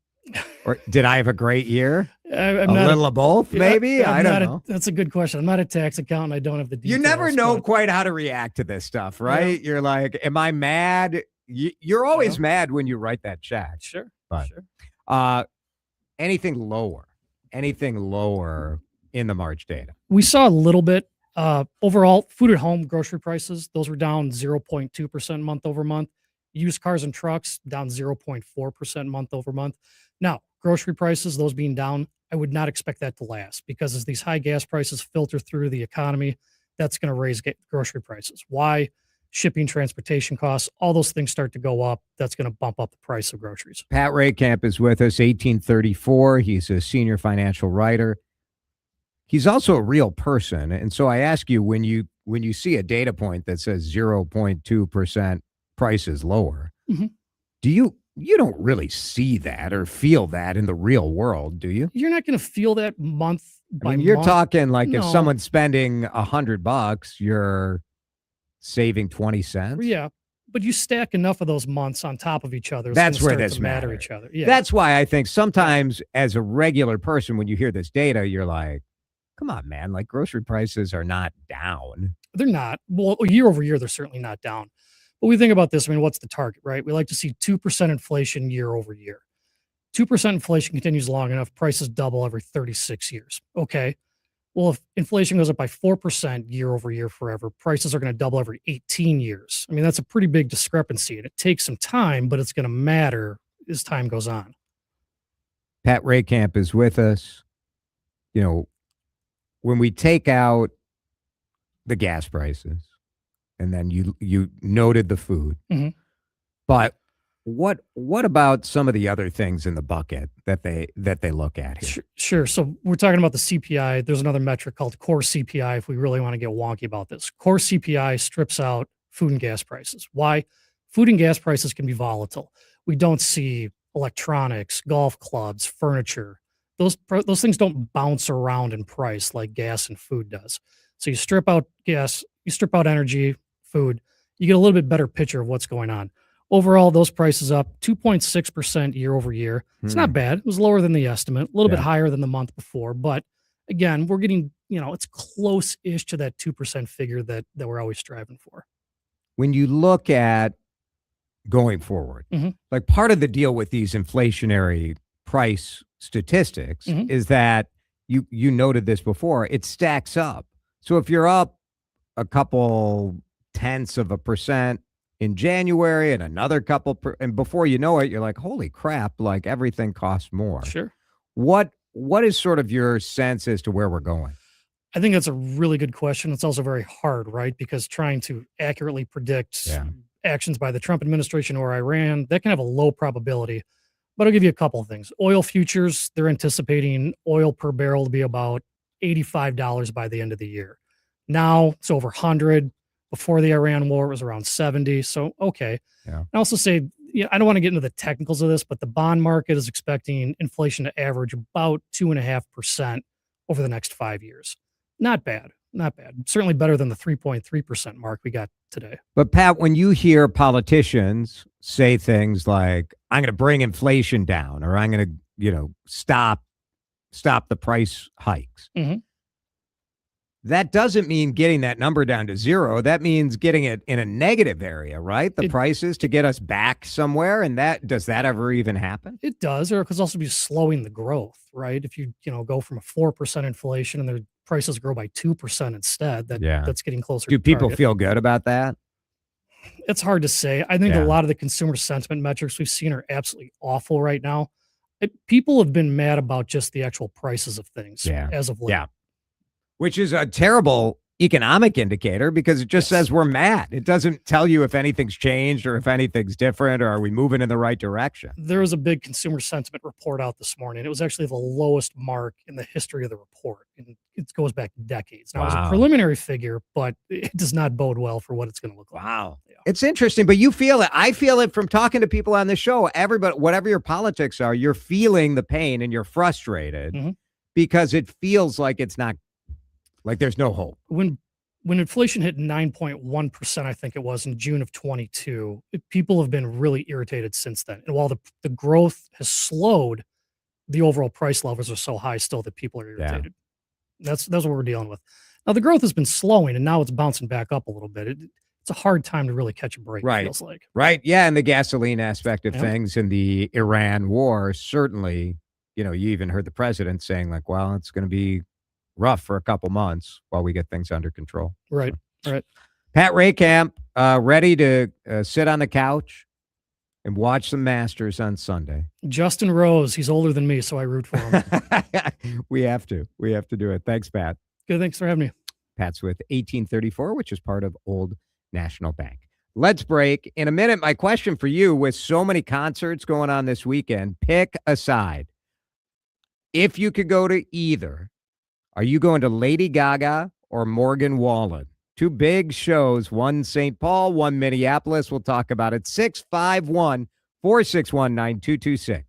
Or did I have a great year? I'm a not little of both, maybe? I'm I don't not know. That's a good question. I'm not a tax accountant. I don't have the details. You never know but- quite how to react to this stuff, right? You're like, am I mad? You're always mad when you write that check. Sure. But Sure. anything lower in the March data? We saw a little bit. Overall, food at home, grocery prices, those were down 0.2% month over month. Used cars and trucks down 0.4% month over month. Now, grocery prices, those being down, I would not expect that to last because as these high gas prices filter through the economy, that's going to raise grocery prices. Why? Shipping, transportation costs, all those things start to go up. That's going to bump up the price of groceries. Pat Rehkamp is with us, 1834. He's a senior financial writer. He's also a real person. And so I ask you, when you see a data point that says 0.2% prices lower, Mhm. you don't really see that or feel that in the real world, do you? You're not going to feel that month by I mean, you're month. talking like if No. someone's spending $100, you're saving 20 cents. Yeah, but you stack enough of those months on top of each other. it's That's gonna where start this to matter matters. each other. Yeah, That's why I think sometimes as a regular person, when you hear this data, you're like, come on, man, like grocery prices are not down. they're not. Well, year over year, they're certainly not down. But we think about this. I mean, what's the target, right? We like to see 2% inflation year over year. 2% inflation continues long enough, prices double every 36 years. Okay. Well, if inflation goes up by 4% year over year forever, prices are going to double every 18 years. I mean, that's a pretty big discrepancy, and it takes some time, but it's going to matter as time goes on. Pat Rehkamp is with us. You know, when we take out the gas prices, and then you noted the food, Mhm. but what about some of the other things in the bucket that they look at here? Sure. So we're talking about the CPI. There's another metric called core CPI if we really want to get wonky about this. Core CPI strips out food and gas prices. Why? Food and gas prices can be volatile. We don't see electronics, golf clubs, furniture. Those things don't bounce around in price like gas and food does. So you strip out gas, you strip out energy, food, you get a little bit better picture of what's going on. Overall, those prices up 2.6% year over year. It's not bad. It was lower than the estimate, a little bit higher than the month before. But again, we're getting, it's close-ish to that 2% figure that we're always striving for. When you look at going forward, Mhm. like part of the deal with these inflationary price statistics Mhm. is that you noted this before, it stacks up. So if you're up a couple tenths of a percent in January and another couple, and before you know it, you're like, holy crap, like everything costs more. Sure. What is sort of your sense as to where we're going? I think that's a really good question. It's also very hard, right? Because trying to accurately predict actions by the Trump administration or Iran, that can have a low probability. But I'll give you a couple of things. Oil futures, they're anticipating oil per barrel to be about $85 by the end of the year. Now it's over 100. Before the Iran war, it was around 70. So, okay. Yeah. I also say, I don't want to get into the technicals of this, but the bond market is expecting inflation to average about 2.5% over the next 5 years. Not bad. Not bad. Certainly better than the 3.3% mark we got today. But Pat, when you hear politicians say things like, I'm going to bring inflation down, or I'm going to, stop the price hikes. Mhm. That doesn't mean getting that number down to zero. That means getting it in a negative area, right? The prices to get us back somewhere. And does that ever even happen? It does, or it could also be slowing the growth, right? If you, go from a 4% inflation and their prices grow by 2% instead, that's getting closer. Do to people target. feel good about that? It's hard to say. I think Yeah. a lot of the consumer sentiment metrics we've seen are absolutely awful right now. People have been mad about just the actual prices of things as of late. Yeah. Which is a terrible economic indicator because it just says we're mad. It doesn't tell you if anything's changed or if anything's different or are we moving in the right direction. There was a big consumer sentiment report out this morning. It was actually the lowest mark in the history of the report. And it goes back decades. Now, it was a preliminary figure, but it does not bode well for what it's going to look like. Wow. Yeah. It's interesting, but you feel it. I feel it from talking to people on the show. Everybody, whatever your politics are, you're feeling the pain and you're frustrated because it feels like it's not, like there's no hope. When inflation hit 9.1%, I think it was in June of 22, people have been really irritated since then. And while the growth has slowed, the overall price levels are so high still that people are irritated. Yeah. That's what we're dealing with. Now, the growth has been slowing, and now it's bouncing back up a little bit. It's a hard time to really catch a break, it feels like. Right. Yeah, and the gasoline aspect of things and the Iran war, certainly, you even heard the president saying, like, well, it's going to be rough for a couple months while we get things under control. Right. Pat Rehkamp, ready to sit on the couch and watch some Masters on Sunday. Justin Rose, he's older than me, so I root for him. We have to do it. Thanks, Pat. Good, thanks for having me. Pat's with 1834, which is part of Old National Bank. Let's break. In a minute, my question for you, with so many concerts going on this weekend, pick a side. If you could go to either, are you going to Lady Gaga or Morgan Wallen? Two big shows, one St. Paul, one Minneapolis. We'll talk about it. 651-461-9226.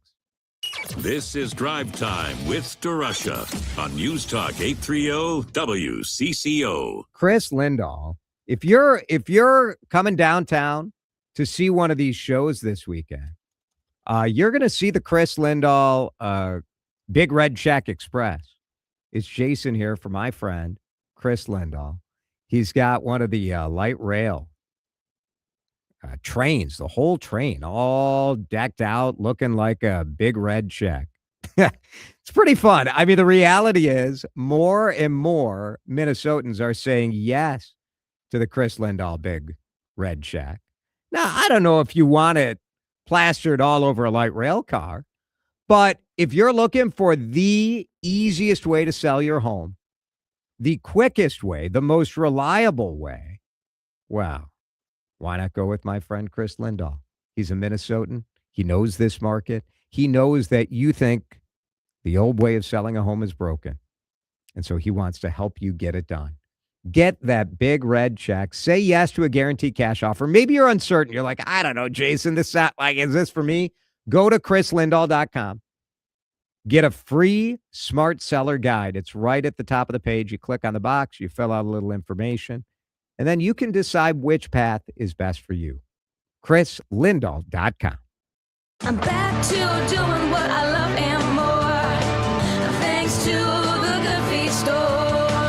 This is Drive Time with DeRusha on News Talk 830 WCCO. Chris Lindahl, if you're coming downtown to see one of these shows this weekend, you're going to see the Chris Lindahl Big Red Shack Express. It's Jason here for my friend, Chris Lindahl. He's got one of the light rail trains, the whole train, all decked out, looking like a big red shack. It's pretty fun. I mean, the reality is more and more Minnesotans are saying yes to the Chris Lindahl Big Red Shack. Now, I don't know if you want it plastered all over a light rail car, but if you're looking for the easiest way to sell your home, the quickest way, the most reliable way, wow, why not go with my friend Chris Lindahl? He's a Minnesotan. He knows this market. He knows that you think the old way of selling a home is broken. And so he wants to help you get it done. Get that big red check. Say yes to a guaranteed cash offer. Maybe you're uncertain. You're like, I don't know, Jason, is this for me? Go to chrislindahl.com. Get a free smart seller guide. It's right at the top of the page. You click on the box, you fill out a little information, and then you can decide which path is best for you. chrislindahl.com. I'm back to doing what I love and more. Thanks to the Good Feet store.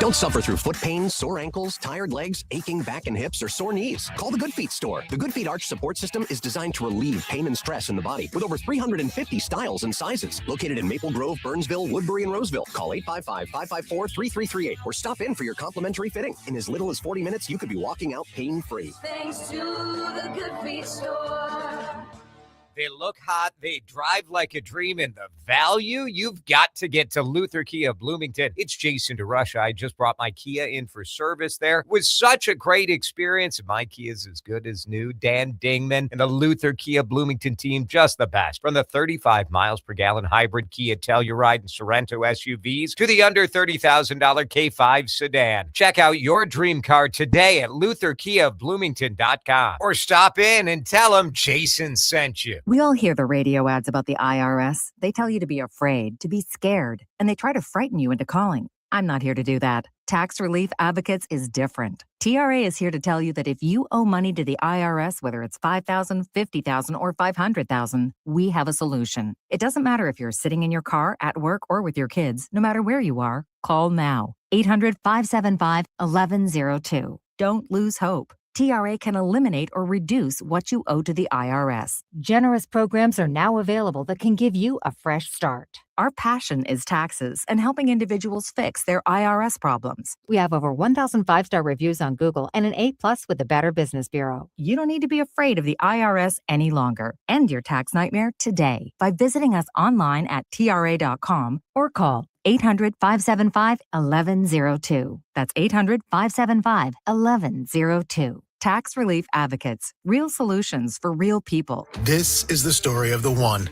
Don't suffer through foot pain, sore ankles, tired legs, aching back and hips, or sore knees. Call the Good Feet store. The Good Feet Arch Support System is designed to relieve pain and stress in the body with over 350 styles and sizes. Located in Maple Grove, Burnsville, Woodbury, and Roseville. Call 855-554-3338 or stop in for your complimentary fitting. In as little as 40 minutes, you could be walking out pain-free. Thanks to the Good Feet store. They look hot. They drive like a dream. And the value, you've got to get to Luther Kia Bloomington. It's Jason DeRusha. I just brought my Kia in for service there. It was such a great experience. My Kia's as good as new. Dan Dingman and the Luther Kia Bloomington team, just the best. From the 35 miles per gallon hybrid Kia Telluride and Sorento SUVs to the under $30,000 K5 sedan. Check out your dream car today at LutherKiaBloomington.com or stop in and tell them Jason sent you. We all hear the radio ads about the IRS. They tell you to be afraid, to be scared, and they try to frighten you into calling. I'm not here to do that. Tax Relief Advocates is different. TRA is here to tell you that if you owe money to the IRS, whether it's $5,000, $50,000, or $500,000, we have a solution. It doesn't matter if you're sitting in your car, at work, or with your kids. No matter where you are, call now. 800-575-1102. Don't lose hope. TRA can eliminate or reduce what you owe to the IRS. Generous programs are now available that can give you a fresh start. Our passion is taxes and helping individuals fix their IRS problems. We have over 1,000 5-star reviews on Google and an A+ with the Better Business Bureau. You don't need to be afraid of the IRS any longer. End your tax nightmare today by visiting us online at TRA.com or call 800-575-1102. That's 800-575-1102. Tax Relief Advocates. Real solutions for real people. This is the story of the one.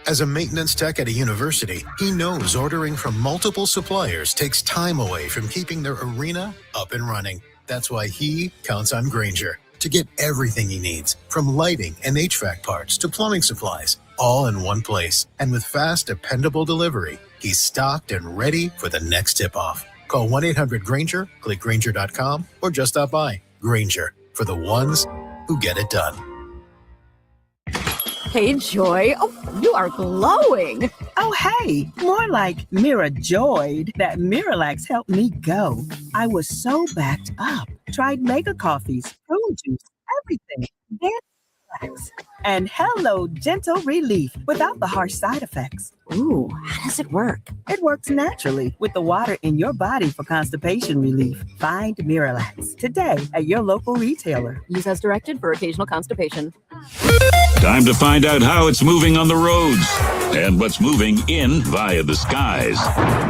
As a maintenance tech at a university, he knows ordering from multiple suppliers takes time away from keeping their arena up and running. That's why he counts on Grainger to get everything he needs, from lighting and HVAC parts to plumbing supplies, all in one place. And with fast, dependable delivery, he's stocked and ready for the next tip-off. Call 1-800-GRAINGER, click Grainger.com, or just stop by. Grainger, for the ones who get it done. Hey, Joy. Oh, you are glowing. Oh, hey. More like Mira joyed that Miralax helped me go. I was so backed up. Tried mega coffees, prune juice, everything. Then Miralax. And hello, gentle relief without the harsh side effects. Ooh, how does it work? It works naturally with the water in your body for constipation relief. Find Miralax today at your local retailer. Use as directed for occasional constipation. Time to find out how it's moving on the roads and what's moving in via the skies.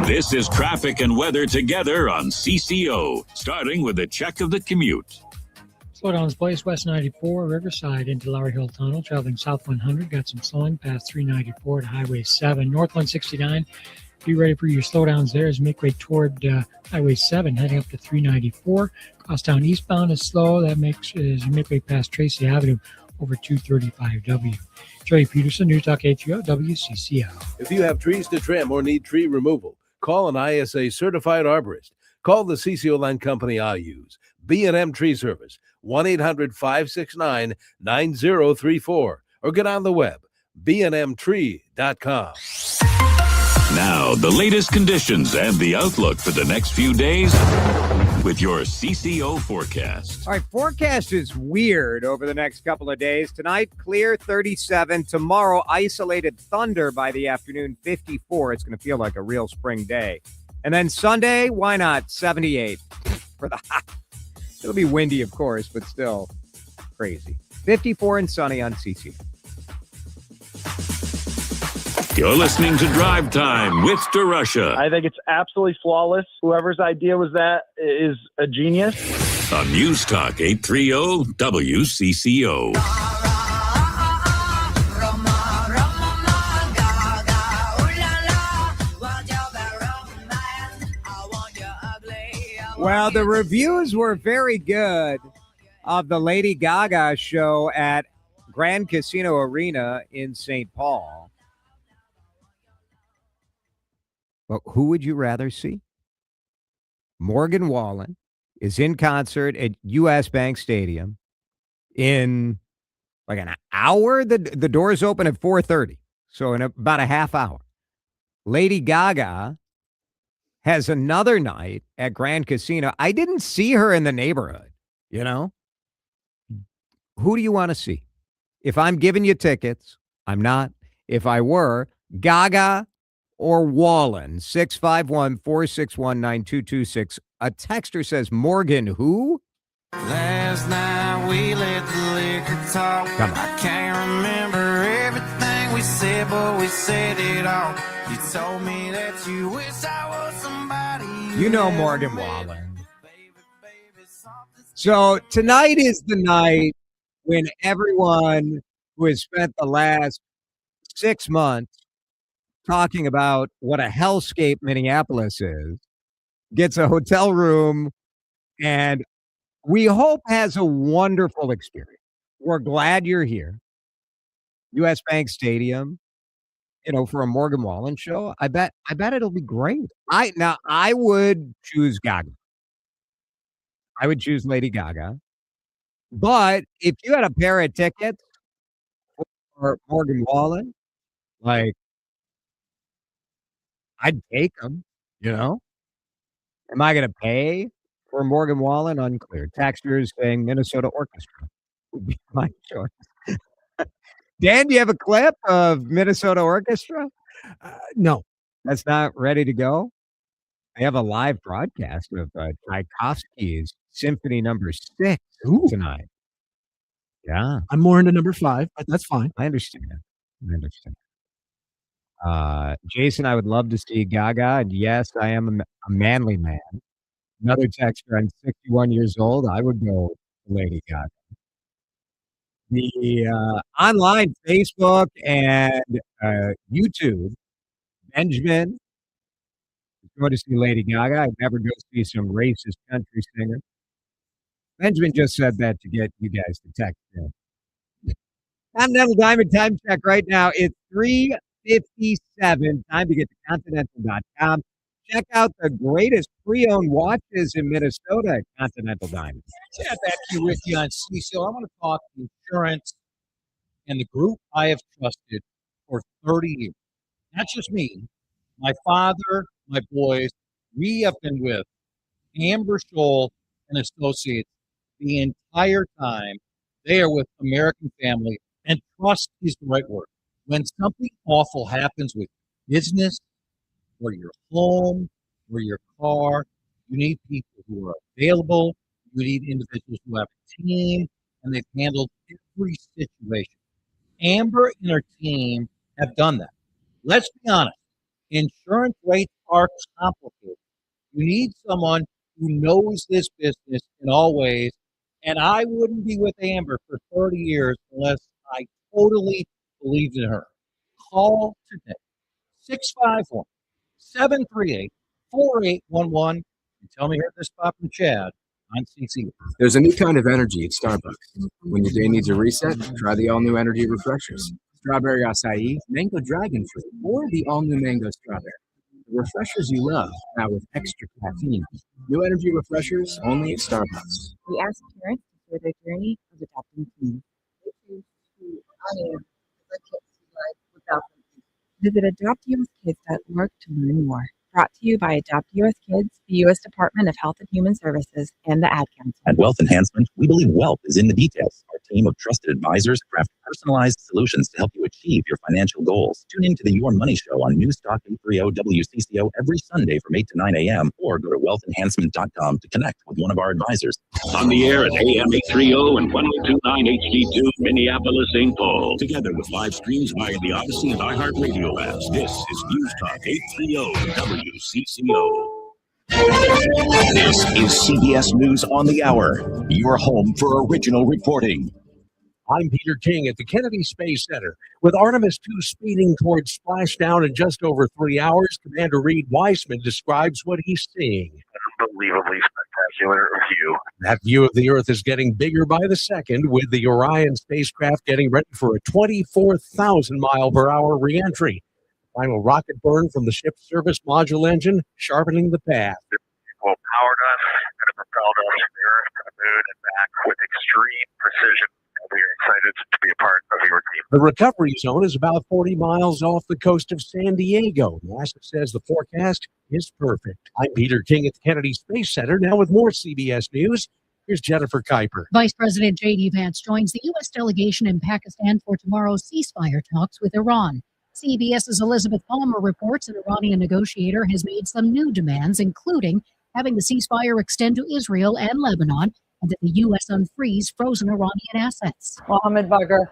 This is traffic and weather together on CCO, starting with a check of the commute. Slowdowns place West 94, Riverside into Lowry Hill Tunnel, traveling south 100. Got some slowing past 394 to Highway 7. North 169, be ready for your slowdowns there as you make way toward Highway 7, heading up to 394. Crosstown eastbound is slow. That makes as you make way past Tracy Avenue over 235W. Trey Peterson, News Talk 830 WCCO. If you have trees to trim or need tree removal, call an ISA certified arborist. Call the CCO line company I use, B&M Tree Service, 1-800-569-9034, or get on the web, bnmtree.com. Now, the latest conditions and the outlook for the next few days with your CCO forecast. All right, forecast is weird over the next couple of days. Tonight, clear 37. Tomorrow, isolated thunder by the afternoon, 54. It's going to feel like a real spring day. And then Sunday, why not? 78 for the hot. It'll be windy, of course, but still crazy. 54 and sunny on CC. You're listening to Drive Time with DeRusha. I think it's absolutely flawless. Whoever's idea was that is a genius. On News Talk 830 WCCO. Well, the reviews were very good of the Lady Gaga show at Grand Casino Arena in St. Paul. But who would you rather see? Morgan Wallen is in concert at U.S. Bank Stadium in like an hour. The doors open at 4:30, so in about a half hour. Lady Gaga has another night at Grand Casino. I didn't see her in the neighborhood, you know? Who do you want to see? If I'm giving you tickets, I'm not. If I were, Gaga or Wallen, 651-461-9226. A texter says, Morgan, who? Last night we let the liquor talk. Come on. I can't remember everything we said, but we said it all. You told me that you wish I was somebody. You know Morgan Wallen. So tonight is the night when everyone who has spent the last 6 months talking about what a hellscape Minneapolis is gets a hotel room and we hope has a wonderful experience. We're glad you're here. U.S. Bank Stadium, you know, for a Morgan Wallen show. I bet it'll be great. I would choose Gaga. I would choose Lady Gaga. But if you had a pair of tickets for Morgan Wallen, like, I'd take them, you know? Am I going to pay for Morgan Wallen? Unclear. Texters saying Minnesota Orchestra would be my choice. Dan, do you have a clip of Minnesota Orchestra? No. That's not ready to go? I have a live broadcast of Tchaikovsky's Symphony Number 6 tonight. Yeah. I'm more into number 5, but that's fine. I understand. Jason, I would love to see Gaga. And yes, I am a manly man. Another texter, I'm 61 years old. I would go to Lady Gaga. The online Facebook and YouTube, Benjamin is going to see Lady Gaga. I'd never go see some racist country singer. Benjamin just said that to get you guys to text him. Continental Diamond time check right now. It's 3:57. Time to get to Continental.com. Check out the greatest pre-owned watches in Minnesota at Continental Diamond. Yeah, back here with you on CCO. I want to talk insurance and the group I have trusted for 30 years. Not just me, my father, my boys. We have been with Amber Scholl and Associates the entire time. They are with American Family, and trust is the right word. When something awful happens with business or your home or your car, you need people who are available. You need individuals who have a team, and they've handled every situation. Amber and her team have done that. Let's be honest. Insurance rates are complicated. You need someone who knows this business in all ways, and I wouldn't be with Amber for 30 years unless I totally believed in her. Call today, 651-738-4811, and tell me heard this pop from Chad on CC. There's a new kind of energy at Starbucks. When your day needs a reset, try the all-new energy refreshers. Strawberry acai, mango dragon fruit, or the all-new mango strawberry. The refreshers you love, now with extra caffeine. New energy refreshers only at Starbucks. We ask parents to share their journey of adopting teens. They choose who I am because I can't see life without them. Visit adoptuskids.org to learn more. Brought to you by Adopt U.S. Kids, the U.S. Department of Health and Human Services, and the Ad Council. At Wealth Enhancement, we believe wealth is in the details. Our team of trusted advisors craft personalized solutions to help you achieve your financial goals. Tune in to the Your Money Show on News Talk 830 WCCO every Sunday from 8 to 9 a.m. or go to wealthenhancement.com to connect with one of our advisors. On the air at AM 830 and 1029 HD2 Minneapolis, St. Paul. Together with live streams via the Odyssey and iHeartRadio apps. This is News Talk 830 WCCO. This is CBS News on the Hour, your home for original reporting. I'm Peter King at the Kennedy Space Center. With Artemis 2 speeding towards splashdown in just over 3 hours, Commander Reed Weissman describes what he's seeing. Unbelievably spectacular view. That view of the Earth is getting bigger by the second, with the Orion spacecraft getting ready for a 24,000-mile-per-hour reentry. Final rocket burn from the ship's service module engine, sharpening the path. It will powered us and it propelled us from the Earth to the moon and back with extreme precision. We are excited to be a part of your team. The recovery zone is about 40 miles off the coast of San Diego. NASA says the forecast is perfect. I'm Peter King at the Kennedy Space Center. Now with more CBS News, here's Jennifer Kuiper. Vice President J.D. Vance joins the U.S. delegation in Pakistan for tomorrow's ceasefire talks with Iran. CBS's Elizabeth Palmer reports an Iranian negotiator has made some new demands, including having the ceasefire extend to Israel and Lebanon, and that the U.S. unfreeze frozen Iranian assets. Mohammed Bagher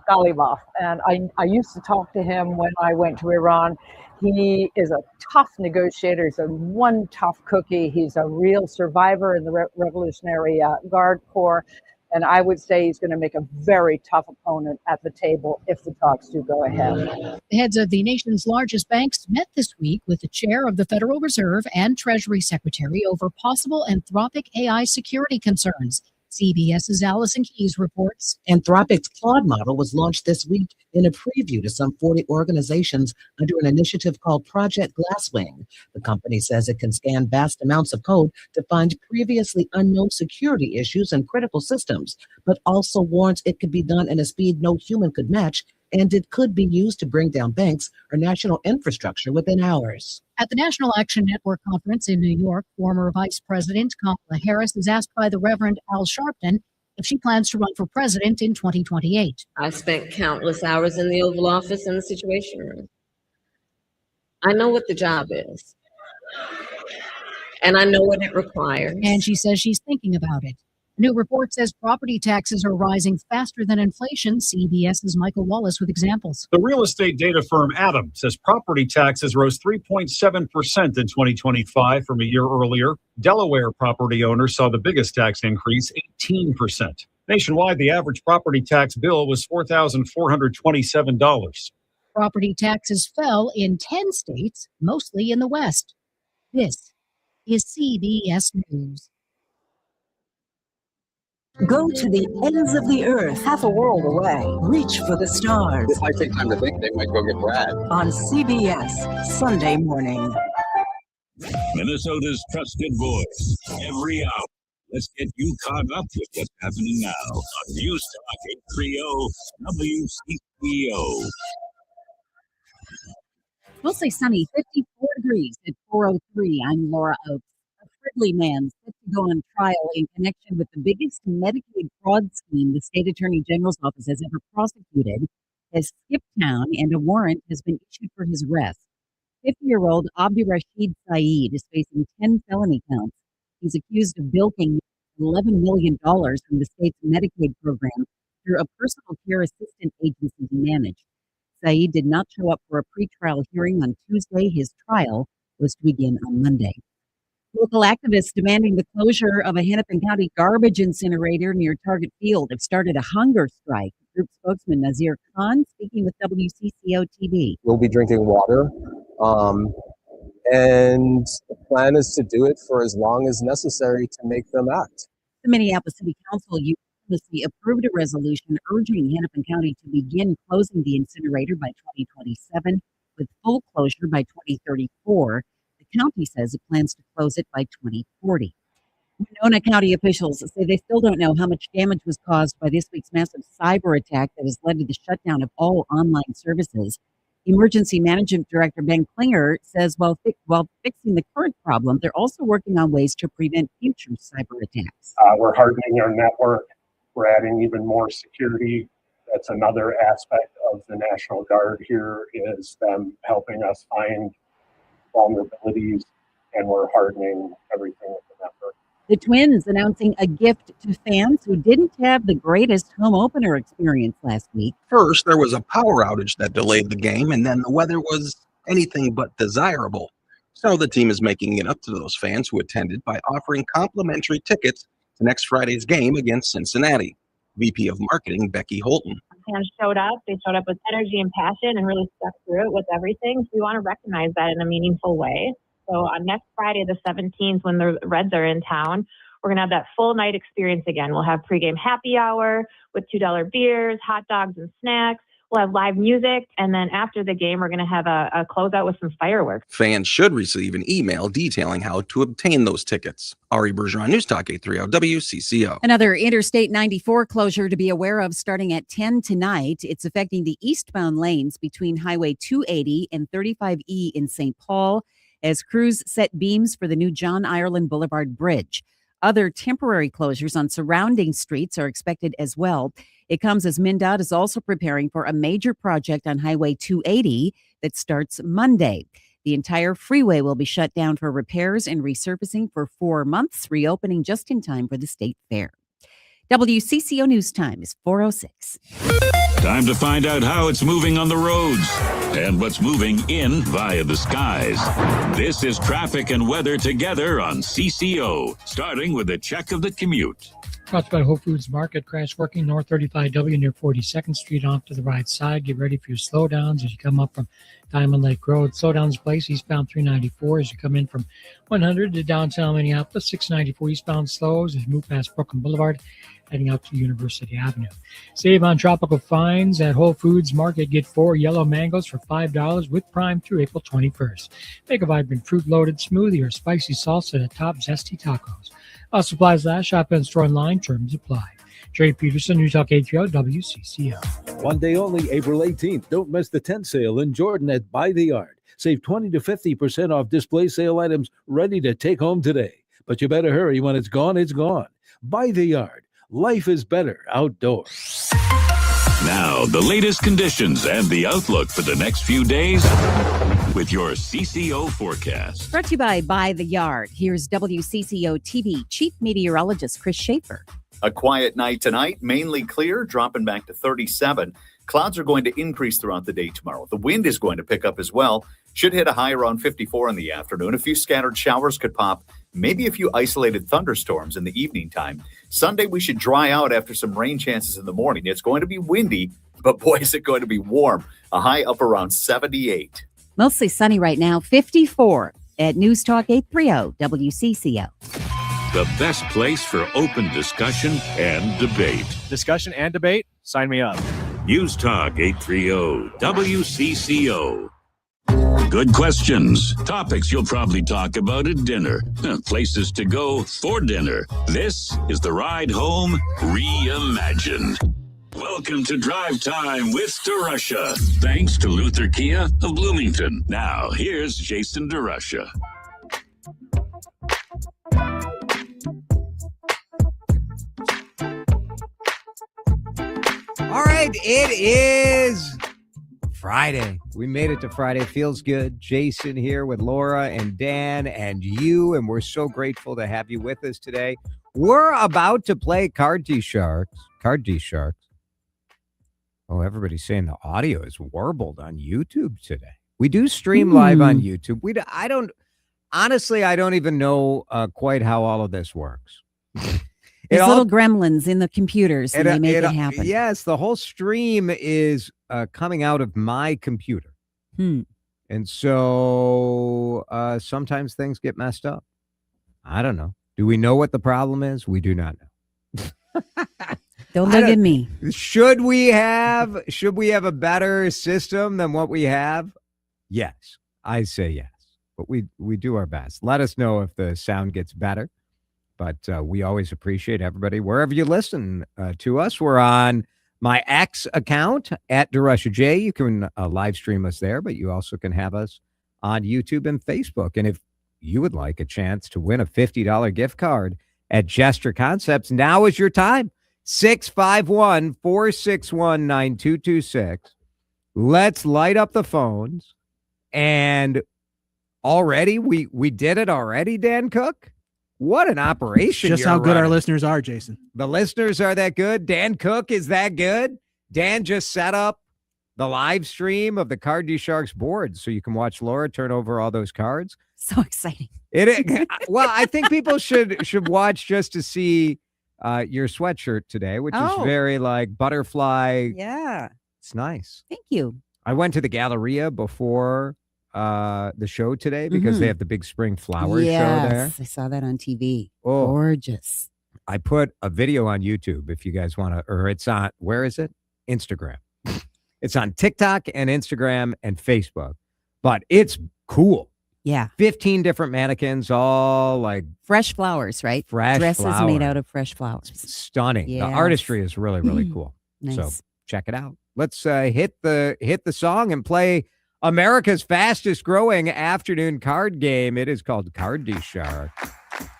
Ghalibaf, and I used to talk to him when I went to Iran. He is a tough negotiator. He's one tough cookie. He's a real survivor in the Revolutionary Guard Corps. And I would say he's going to make a very tough opponent at the table if the talks do go ahead. The heads of the nation's largest banks met this week with the chair of the Federal Reserve and Treasury Secretary over possible Anthropic AI security concerns. CBS's Allison Keyes reports. Anthropic's Claude model was launched this week in a preview to some 40 organizations under an initiative called Project Glasswing. The company says it can scan vast amounts of code to find previously unknown security issues in critical systems, but also warns it could be done at a speed no human could match, and it could be used to bring down banks or national infrastructure within hours. At the National Action Network conference in New York, former Vice President Kamala Harris is asked by the Reverend Al Sharpton if she plans to run for president in 2028. I spent countless hours in the Oval Office in the Situation Room. I know what the job is, and I know what it requires. And she says she's thinking about it. A new report says property taxes are rising faster than inflation. CBS's Michael Wallace with examples. The real estate data firm Adam says property taxes rose 3.7% in 2025 from a year earlier. Delaware property owners saw the biggest tax increase, 18%. Nationwide, the average property tax bill was $4,427. Property taxes fell in 10 states, mostly in the West. This is CBS News. Go to the ends of the earth, half a world away. Reach for the stars. This might take time to think. They might go get Brad. On CBS, Sunday morning. Minnesota's trusted voice every hour. Let's get you caught up with what's happening now on News Talk 830 WCCO. Mostly sunny, 54 degrees at 4:03. I'm Laura Oakes. A Fridley man set to go on trial in connection with the biggest Medicaid fraud scheme the state attorney general's office has ever prosecuted has skipped town, and a warrant has been issued for his arrest. 50-year-old Abdurrashid Saeed is facing 10 felony counts. He's accused of bilking $11 million from the state's Medicaid program through a personal care assistant agency he managed. Saeed did not show up for a pretrial hearing on Tuesday. His trial was to begin on Monday. Local activists demanding the closure of a Hennepin County garbage incinerator near Target Field have started a hunger strike. Group spokesman Nazir Khan speaking with WCCO TV. We'll be drinking water, and the plan is to do it for as long as necessary to make them act. The Minneapolis City Council unanimously approved a resolution urging Hennepin County to begin closing the incinerator by 2027, with full closure by 2034. The county says it plans to close it by 2040. Winona County officials say they still don't know how much damage was caused by this week's massive cyber attack that has led to the shutdown of all online services. Emergency Management Director Ben Klinger says while fixing the current problem, they're also working on ways to prevent future cyber attacks. We're hardening our network. We're adding even more security. That's another aspect of the National Guard here, is them helping us find vulnerabilities, and we're hardening everything with the network. The Twins announcing a gift to fans who didn't have the greatest home opener experience last week. First, there was a power outage that delayed the game, and then the weather was anything but desirable. So the team is making it up to those fans who attended by offering complimentary tickets to next Friday's game against Cincinnati. VP of Marketing, Becky Holton. Fans showed up. They showed up with energy and passion and really stuck through it with everything. So we want to recognize that in a meaningful way. So on next Friday, the 17th, when the Reds are in town, we're going to have that full night experience again. We'll have pregame happy hour with $2 beers, hot dogs, and snacks. We'll have live music. And then after the game, we're going to have a closeout with some fireworks. Fans should receive an email detailing how to obtain those tickets. Ari Bergeron, News Talk 830 WCCO. Another Interstate 94 closure to be aware of starting at 10 tonight. It's affecting the eastbound lanes between Highway 280 and 35E in St. Paul as crews set beams for the new John Ireland Boulevard Bridge. Other temporary closures on surrounding streets are expected as well. It comes as MnDOT is also preparing for a major project on Highway 280 that starts Monday. The entire freeway will be shut down for repairs and resurfacing for 4 months, reopening just in time for the state fair. WCCO News Time is 4:06. Time to find out how it's moving on the roads and what's moving in via the skies. This is traffic and weather together on CCO, starting with a check of the commute. Brought to you by Whole Foods Market. Crash working North 35W near 42nd Street off to the right side. Get ready for your slowdowns as you come up from Diamond Lake Road. Slowdowns place eastbound 394 as you come in from 100 to downtown Minneapolis. 694 eastbound slows as you move past Brooklyn Boulevard, heading out to University Avenue. Save on tropical finds at Whole Foods Market. Get 4 yellow mangoes for $5 with Prime through April 21st. Make a vibrant fruit-loaded smoothie or spicy salsa to top zesty tacos. While supplies last, shop in store online. Terms apply. Jerry Peterson, News Talk 830 WCCO. One day only, April 18th. Don't miss the tent sale in Jordan at By the Yard. Save 20 to 50% off display sale items ready to take home today. But you better hurry. When it's gone, it's gone. By the Yard. Life is better outdoors. Now, the latest conditions and the outlook for the next few days with your CCO forecast. Brought to you by the Yard. Here's WCCO TV Chief Meteorologist Chris Schaefer. A quiet night tonight, mainly clear, dropping back to 37. Clouds are going to increase throughout the day tomorrow. The wind is going to pick up as well. Should hit a high around 54 in the afternoon. A few scattered showers could pop. Maybe a few isolated thunderstorms in the evening time. Sunday, we should dry out after some rain chances in the morning. It's going to be windy, but boy, is it going to be warm. A high up around 78. Mostly sunny right now, 54 at News Talk 830 WCCO. The best place for open discussion and debate. Discussion and debate? Sign me up. News Talk 830 WCCO. Good questions. Topics you'll probably talk about at dinner. Places to go for dinner. This is the Ride Home Reimagined. Welcome to Drive Time with DeRusha. Thanks to Luther Kia of Bloomington. Now, here's Jason DeRusha. All right, it is Friday. We made it to Friday. Feels good. Jason here with Laura and Dan and you, and we're so grateful to have you with us today. We're about to play Card DeSharks. Card DeSharks. Oh, everybody's saying the audio is warbled on YouTube today. We do stream live on YouTube. I don't even know quite how all of this works. There's little gremlins in the computers, and they make it happen. Yes, the whole stream is coming out of my computer. And so sometimes things get messed up. I don't know. Do we know what the problem is? We do not know. Don't look at me. Should we have a better system than what we have? Yes, I say yes. But we do our best. Let us know if the sound gets better. But we always appreciate everybody wherever you listen to us. We're on my X account at DeRusha J. You can live stream us there, but you also can have us on YouTube and Facebook. And if you would like a chance to win a $50 gift card at Jester Concepts, now is your time. 651-461-9226. Let's light up the phones. And already, we did it already, Dan Cook. What an operation. Just how good our listeners are, Jason. The listeners are that good. Dan Cook is that good. Dan just set up the live stream of the Card DeSharks board so you can watch Laura turn over all those cards. So exciting. Well, I think people should watch just to see your sweatshirt today, which is very like butterfly. Yeah. It's nice. Thank you. I went to the Galleria before the show today because they have the big spring flowers show there. I saw that on TV. Oh, gorgeous. I put a video on YouTube if you guys want to, or it's on, where is it? Instagram. It's on TikTok and Instagram and Facebook, but it's cool. Yeah. 15 different mannequins, all like fresh flowers, right? Fresh dresses flower. made out of fresh flowers. Stunning. Yes. The artistry is really, really cool. Nice. So check it out. Let's hit the song and play America's fastest growing afternoon card game. It is called Card DeSharks.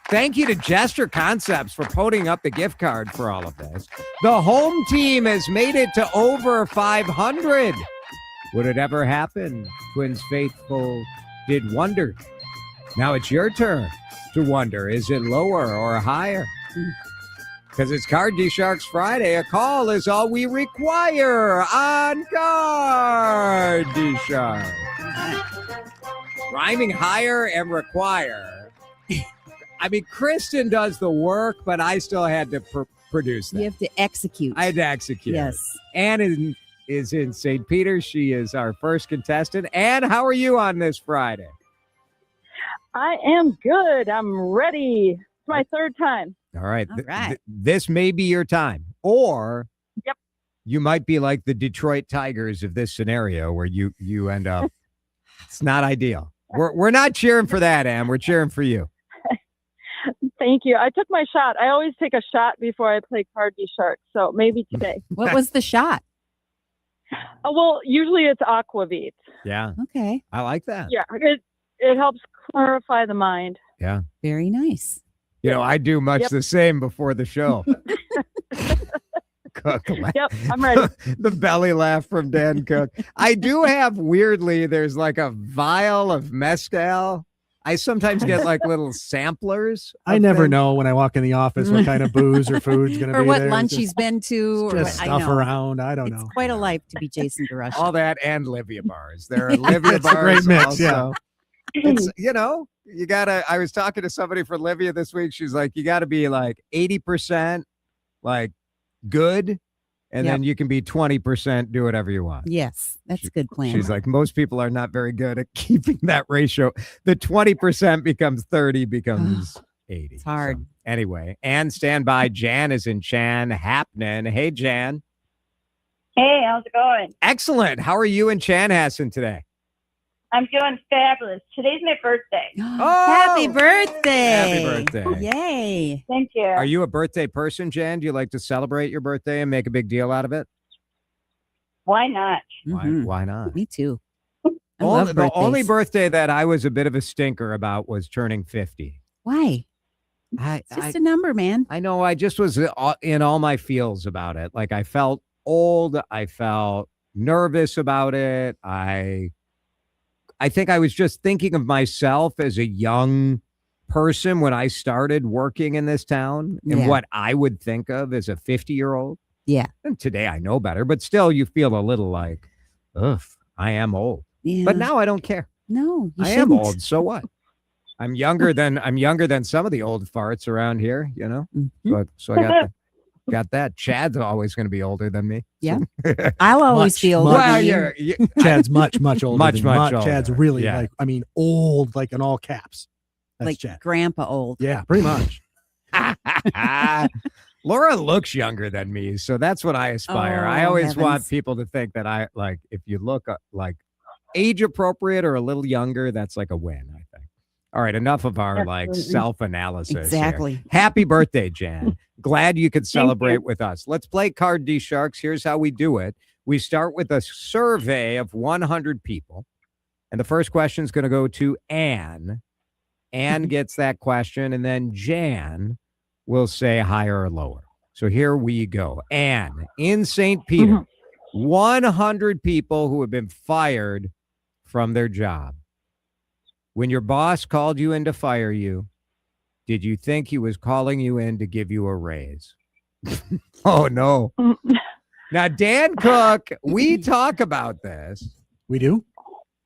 Thank you to Jester Concepts for putting up the gift card for all of this. The home team has made it to over 500. Would it ever happen? Twins faithful did wonder. Now it's your turn to wonder, is it lower or higher? Because it's Card DeSharks Friday. A call is all we require on Card DeSharks. Rhyming higher and require. I mean, Kristen does the work, but I still had to produce that. You have to execute. I had to execute. Yes. Anne is in St. Peter. She is our first contestant. Anne, how are you on this Friday? I am good. I'm ready. It's my third time. All right. This may be your time. Or you might be like the Detroit Tigers of this scenario where you end up. It's not ideal. We're not cheering for that, Anne. We're cheering for you. Thank you. I took my shot. I always take a shot before I play Card DeSharks, so maybe today. What was the shot? Well, usually it's aquavit. Yeah. Okay. I like that. Yeah, it helps clarify the mind. Yeah. Very nice. You know, I do much the same before the show. Cook. Yep, I'm ready. The belly laugh from Dan Cook. I do have, weirdly, there's like a vial of mezcal. I sometimes get like little samplers. I of never things. know when I walk in the office what kind of booze or food's going to be or what there. lunch Just- he's been to, or just what, stuff I know. around. I don't It's know. quite a life to be Jason DeRusha. All that and Livia bars. There are Livia It's a bars. great mix, also. It's, you gotta. I was talking to somebody for Livia this week. She's like, you got to be like 80% like good, and Yep. then you can be 20% do whatever you want. Yes, that's a good plan. She's like, most people are not very good at keeping that ratio. The 20% becomes 30, becomes 80. It's hard. So, anyway, and stand by. Jan is in Chanhassen. Hey, Jan. Hey, how's it going? Excellent. How are you in Chanhassen today? I'm doing fabulous. Today's my birthday. Happy birthday. Happy birthday. Yay. Thank you. Are you a birthday person, Jan? Do you like to celebrate your birthday and make a big deal out of it? Why not? Why not? Me too. The only birthday that I was a bit of a stinker about was turning 50. Why? It's just a number, man. I know. I just was in all my feels about it. Like I felt old. I felt nervous about it. I think I was just thinking of myself as a young person when I started working in this town and Yeah. what I would think of as a 50-year-old. Yeah. And today I know better, but still you feel a little like, ugh, I am old. Yeah. But now I don't care. No, you I shouldn't. am old. So what? I'm younger than some of the old farts around here, you know? Mm-hmm. So I got that. Chad's always going to be older than me. Yeah. I'll always Much, be older much. than you. You're- Chad's much older. Much than you. older. Chad's really Yeah. like, I mean, old, like in all caps. That's like Chad. grandpa old. Yeah, pretty much. Laura looks younger than me, so that's what I aspire. I Oh, always want heavens. people to think that I like if you look like age appropriate or a little younger, that's like a win, I think. All right, enough of our like Absolutely. self-analysis. here. Exactly. Happy birthday, Jan. Glad you could Thank celebrate you. with us. Let's play Card DeSharks. Here's how we do it. We start with a survey of 100 people. And the first question is going to go to Anne. Anne gets that question, and then Jan will say higher or lower. So here we go. Anne, in St. Peter, 100 people who have been fired from their job. When your boss called you in to fire you, did you think he was calling you in to give you a raise? Oh, no. Now, Dan Cook, we talk about this. We do?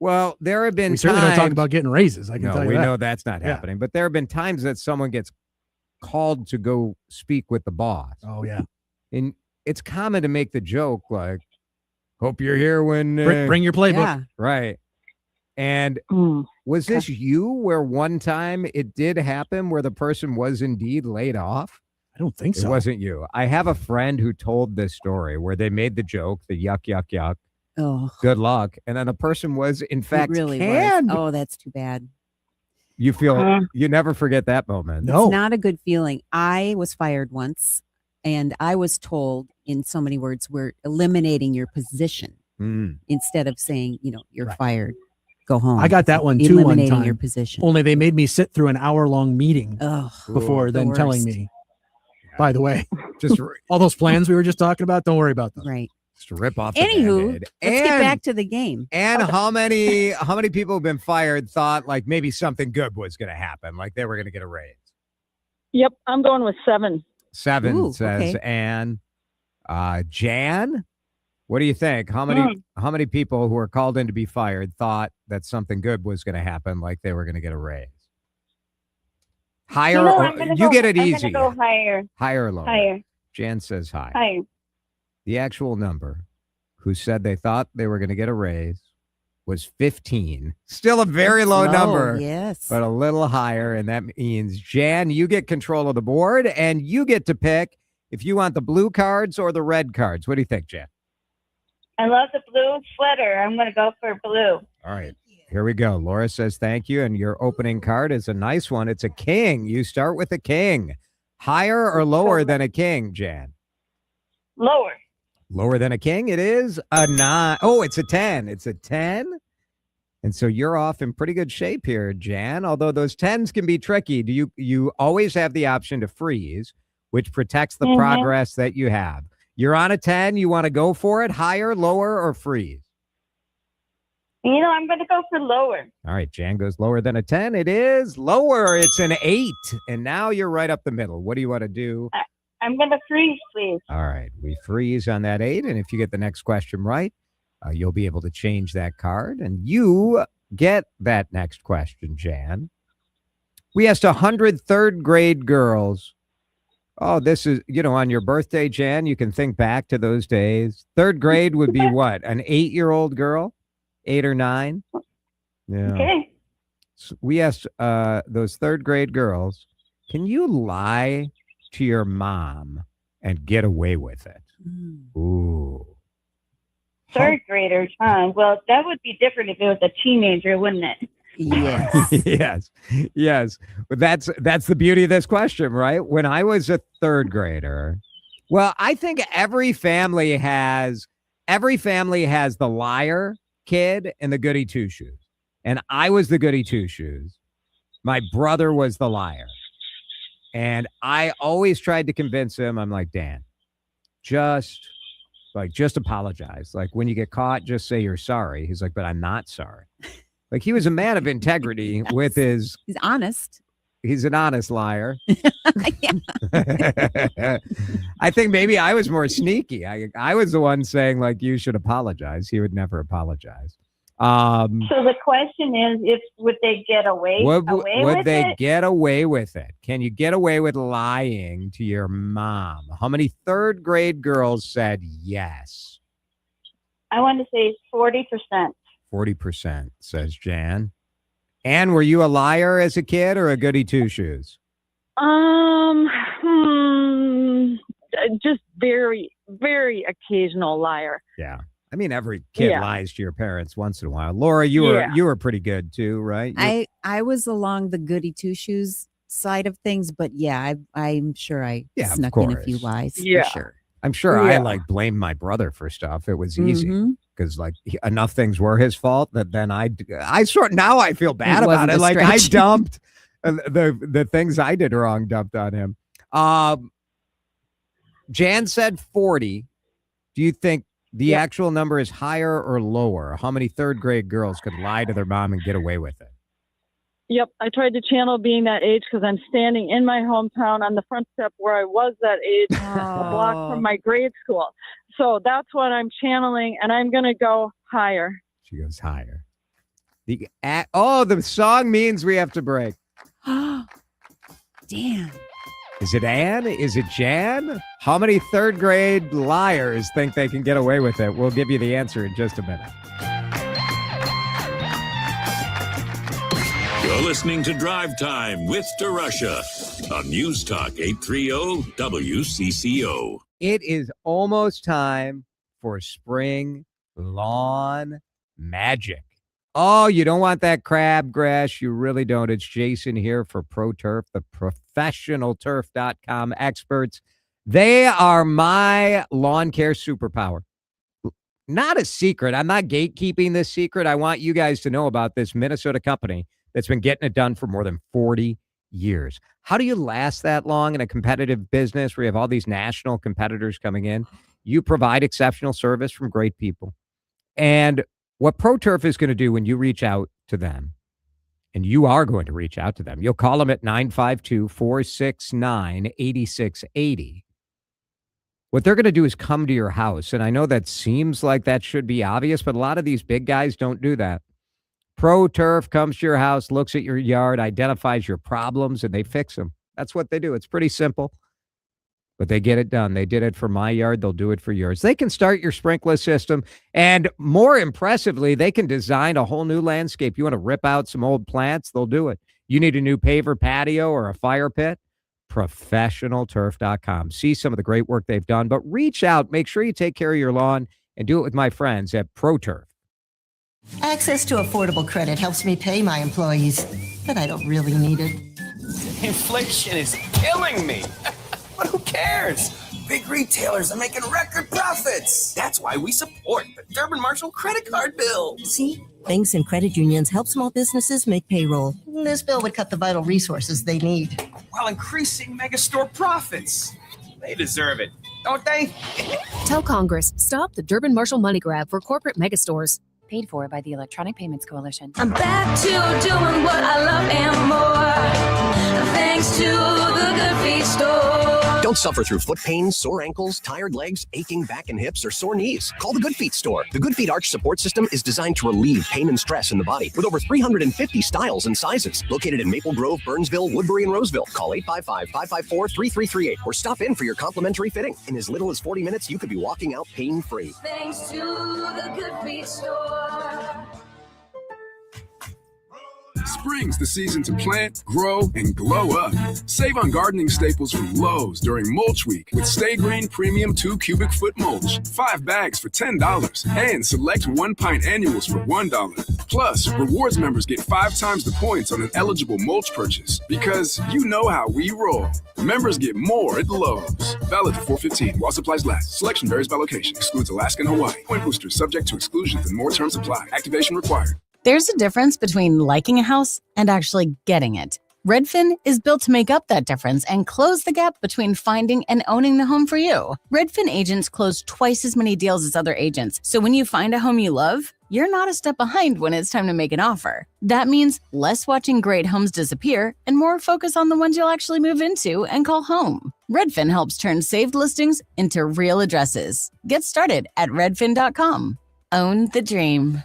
Well, there have been We certainly don't talk times- about getting raises. I can No, tell you we that. know that's not Yeah. happening. But there have been times that someone gets called to go speak with the boss. Oh, yeah. And it's common to make the joke like, hope you're here when... Bring your playbook. Yeah. Right. And was this you where one time it did happen where the person was indeed laid off? I don't think It so. wasn't you. I have a friend who told this story where they made the joke, the yuck, yuck, yuck. Oh, Good luck. And then the person was, in it fact, really canned. was. Oh, that's too bad. You feel, you never forget that moment. No. It's not a good feeling. I was fired once, and I was told in so many words, we're eliminating your position Mm. instead of saying, you're Right. fired. Go home. I got that one too one Eliminating time. your position. Only they made me sit through an hour-long meeting Oh, before the then telling worst. me, by the way, Just, all those plans we were just talking about, don't worry about them. Right. just rip off the Anywho, Band-Aid. let's get back to the game. And how many people have been fired thought like maybe something good was going to happen, like they were going to get a raise? Yep, I'm going with 7. 7 Ooh, says okay. Anne. Jan, what do you think? How many people who were called in to be fired thought that something good was going to happen, like they were going to get a raise? Higher, I'm gonna you go, get it I'm easy. gonna go higher. Higher or lower? Higher. Jan says higher. Higher. The actual number who said they thought they were going to get a raise was 15. Still a very low number, Yes. but a little higher. And that means, Jan, you get control of the board and you get to pick if you want the blue cards or the red cards. What do you think, Jan? I love the blue sweater. I'm going to go for blue. All right. Here we go. Laura says thank you. And your opening card is a nice one. It's a king. You start with a king. Higher or lower than a king, Jan? Lower. Lower than a king, it is a 9. Oh, it's a 10. It's a 10. And so you're off in pretty good shape here, Jan. Although those 10s can be tricky. Do you always have the option to freeze, which protects the progress that you have. You're on a 10. You want to go for it? Higher, lower, or freeze? I'm going to go for lower. All right, Jan goes lower than a 10. It is lower. It's an 8. And now you're right up the middle. What do you want to do? I'm going to freeze, please. All right, we freeze on that 8. And if you get the next question right, you'll be able to change that card. And you get that next question, Jan. We asked 100 third grade girls. Oh, this is, on your birthday, Jan, you can think back to those days. Third grade would be what? An 8-year-old girl? 8 or 9? Yeah. Okay. So we asked those third grade girls, can you lie to your mom and get away with it? Ooh. Third graders, huh? Well, that would be different if it was a teenager, wouldn't it? Yes. yes. But that's the beauty of this question, right? When I was a third grader, well, I think every family has the liar kid and the goody two shoes. And I was the goody two shoes. My brother was the liar. And I always tried to convince him. I'm like, Dan, just apologize. Like, when you get caught, just say you're sorry. He's like, but I'm not sorry. Like, he was a man of integrity with his... He's honest. He's an honest liar. I think maybe I was more sneaky. I was the one saying, like, you should apologize. He would never apologize. So the question is, would they get away with it? Would they get away with it? Can you get away with lying to your mom? How many third grade girls said yes? I want to say 40%. 40%, says Jan. Anne, were you a liar as a kid or a goody two shoes? Just very, very occasional liar. Yeah. I mean, every kid lies to your parents once in a while. Laura, you were pretty good too, right? I was along the goody two shoes side of things, but I'm sure I snuck in a few lies for sure. I'm sure I blamed my brother for stuff. It was easy because enough things were his fault that then now I feel bad about it. Like, I dumped the things I did wrong, dumped on him. Jan said 40. Do you think the actual number is higher or lower? How many third grade girls could lie to their mom and get away with it? Yep, I tried to channel being that age because I'm standing in my hometown on the front step where I was that age, a block from my grade school. So that's what I'm channeling, and I'm going to go higher. She goes higher. The song means we have to break. Damn. Is it Anne? Is it Jan? How many third grade liars think they can get away with it? We'll give you the answer in just a minute. You're listening to Drive Time with DeRusha on News Talk 830 WCCO. It is almost time for spring lawn magic. Oh, you don't want that crabgrass. You really don't. It's Jason here for ProTurf, the professionalturf.com experts. They are my lawn care superpower. Not a secret. I'm not gatekeeping this secret. I want you guys to know about this Minnesota company that's been getting it done for more than 40 years. How do you last that long in a competitive business where you have all these national competitors coming in? You provide exceptional service from great people. And what ProTurf is going to do when you reach out to them, and you are going to reach out to them, you'll call them at 952-469-8680. What they're going to do is come to your house. And I know that seems like that should be obvious, but a lot of these big guys don't do that. ProTurf comes to your house, looks at your yard, identifies your problems, and they fix them. That's what they do. It's pretty simple, but they get it done. They did it for my yard. They'll do it for yours. They can start your sprinkler system, and more impressively, they can design a whole new landscape. You want to rip out some old plants? They'll do it. You need a new paver patio or a fire pit? ProfessionalTurf.com. See some of the great work they've done, but reach out. Make sure you take care of your lawn and do it with my friends at ProTurf. Access to affordable credit helps me pay my employees, but I don't really need it. Inflation is killing me. But who cares? Big retailers are making record profits. That's why we support the Durbin Marshall credit card bill. See? Banks and credit unions help small businesses make payroll. This bill would cut the vital resources they need, while increasing megastore profits. They deserve it, don't they? Tell Congress, stop the Durbin Marshall money grab for corporate megastores. Paid for by the Electronic Payments Coalition. I'm back to doing what I love and more. Thanks to the Good Feet store. Don't suffer through foot pain, sore ankles, tired legs, aching back and hips, or sore knees. Call the Good Feet store. The Good Feet Arch Support System is designed to relieve pain and stress in the body with over 350 styles and sizes. Located in Maple Grove, Burnsville, Woodbury, and Roseville. Call 855-554-3338 or stop in for your complimentary fitting. In as little as 40 minutes, you could be walking out pain-free. Thanks to the Good Feet store. Spring's the season to plant, grow, and glow up. Save on gardening staples from Lowe's during Mulch Week with Stay Green Premium 2 cubic foot mulch. 5 bags for $10 and select 1 pint annuals for $1. Plus, rewards members get 5 times the points on an eligible mulch purchase because you know how we roll. Members get more at Lowe's. Valid for 4/15 while supplies last. Selection varies by location. Excludes Alaska and Hawaii. Point boosters subject to exclusions and more terms apply. Activation required. There's a difference between liking a house and actually getting it. Redfin is built to make up that difference and close the gap between finding and owning the home for you. Redfin agents close twice as many deals as other agents, so when you find a home you love, you're not a step behind when it's time to make an offer. That means less watching great homes disappear and more focus on the ones you'll actually move into and call home. Redfin helps turn saved listings into real addresses. Get started at redfin.com. Own the dream.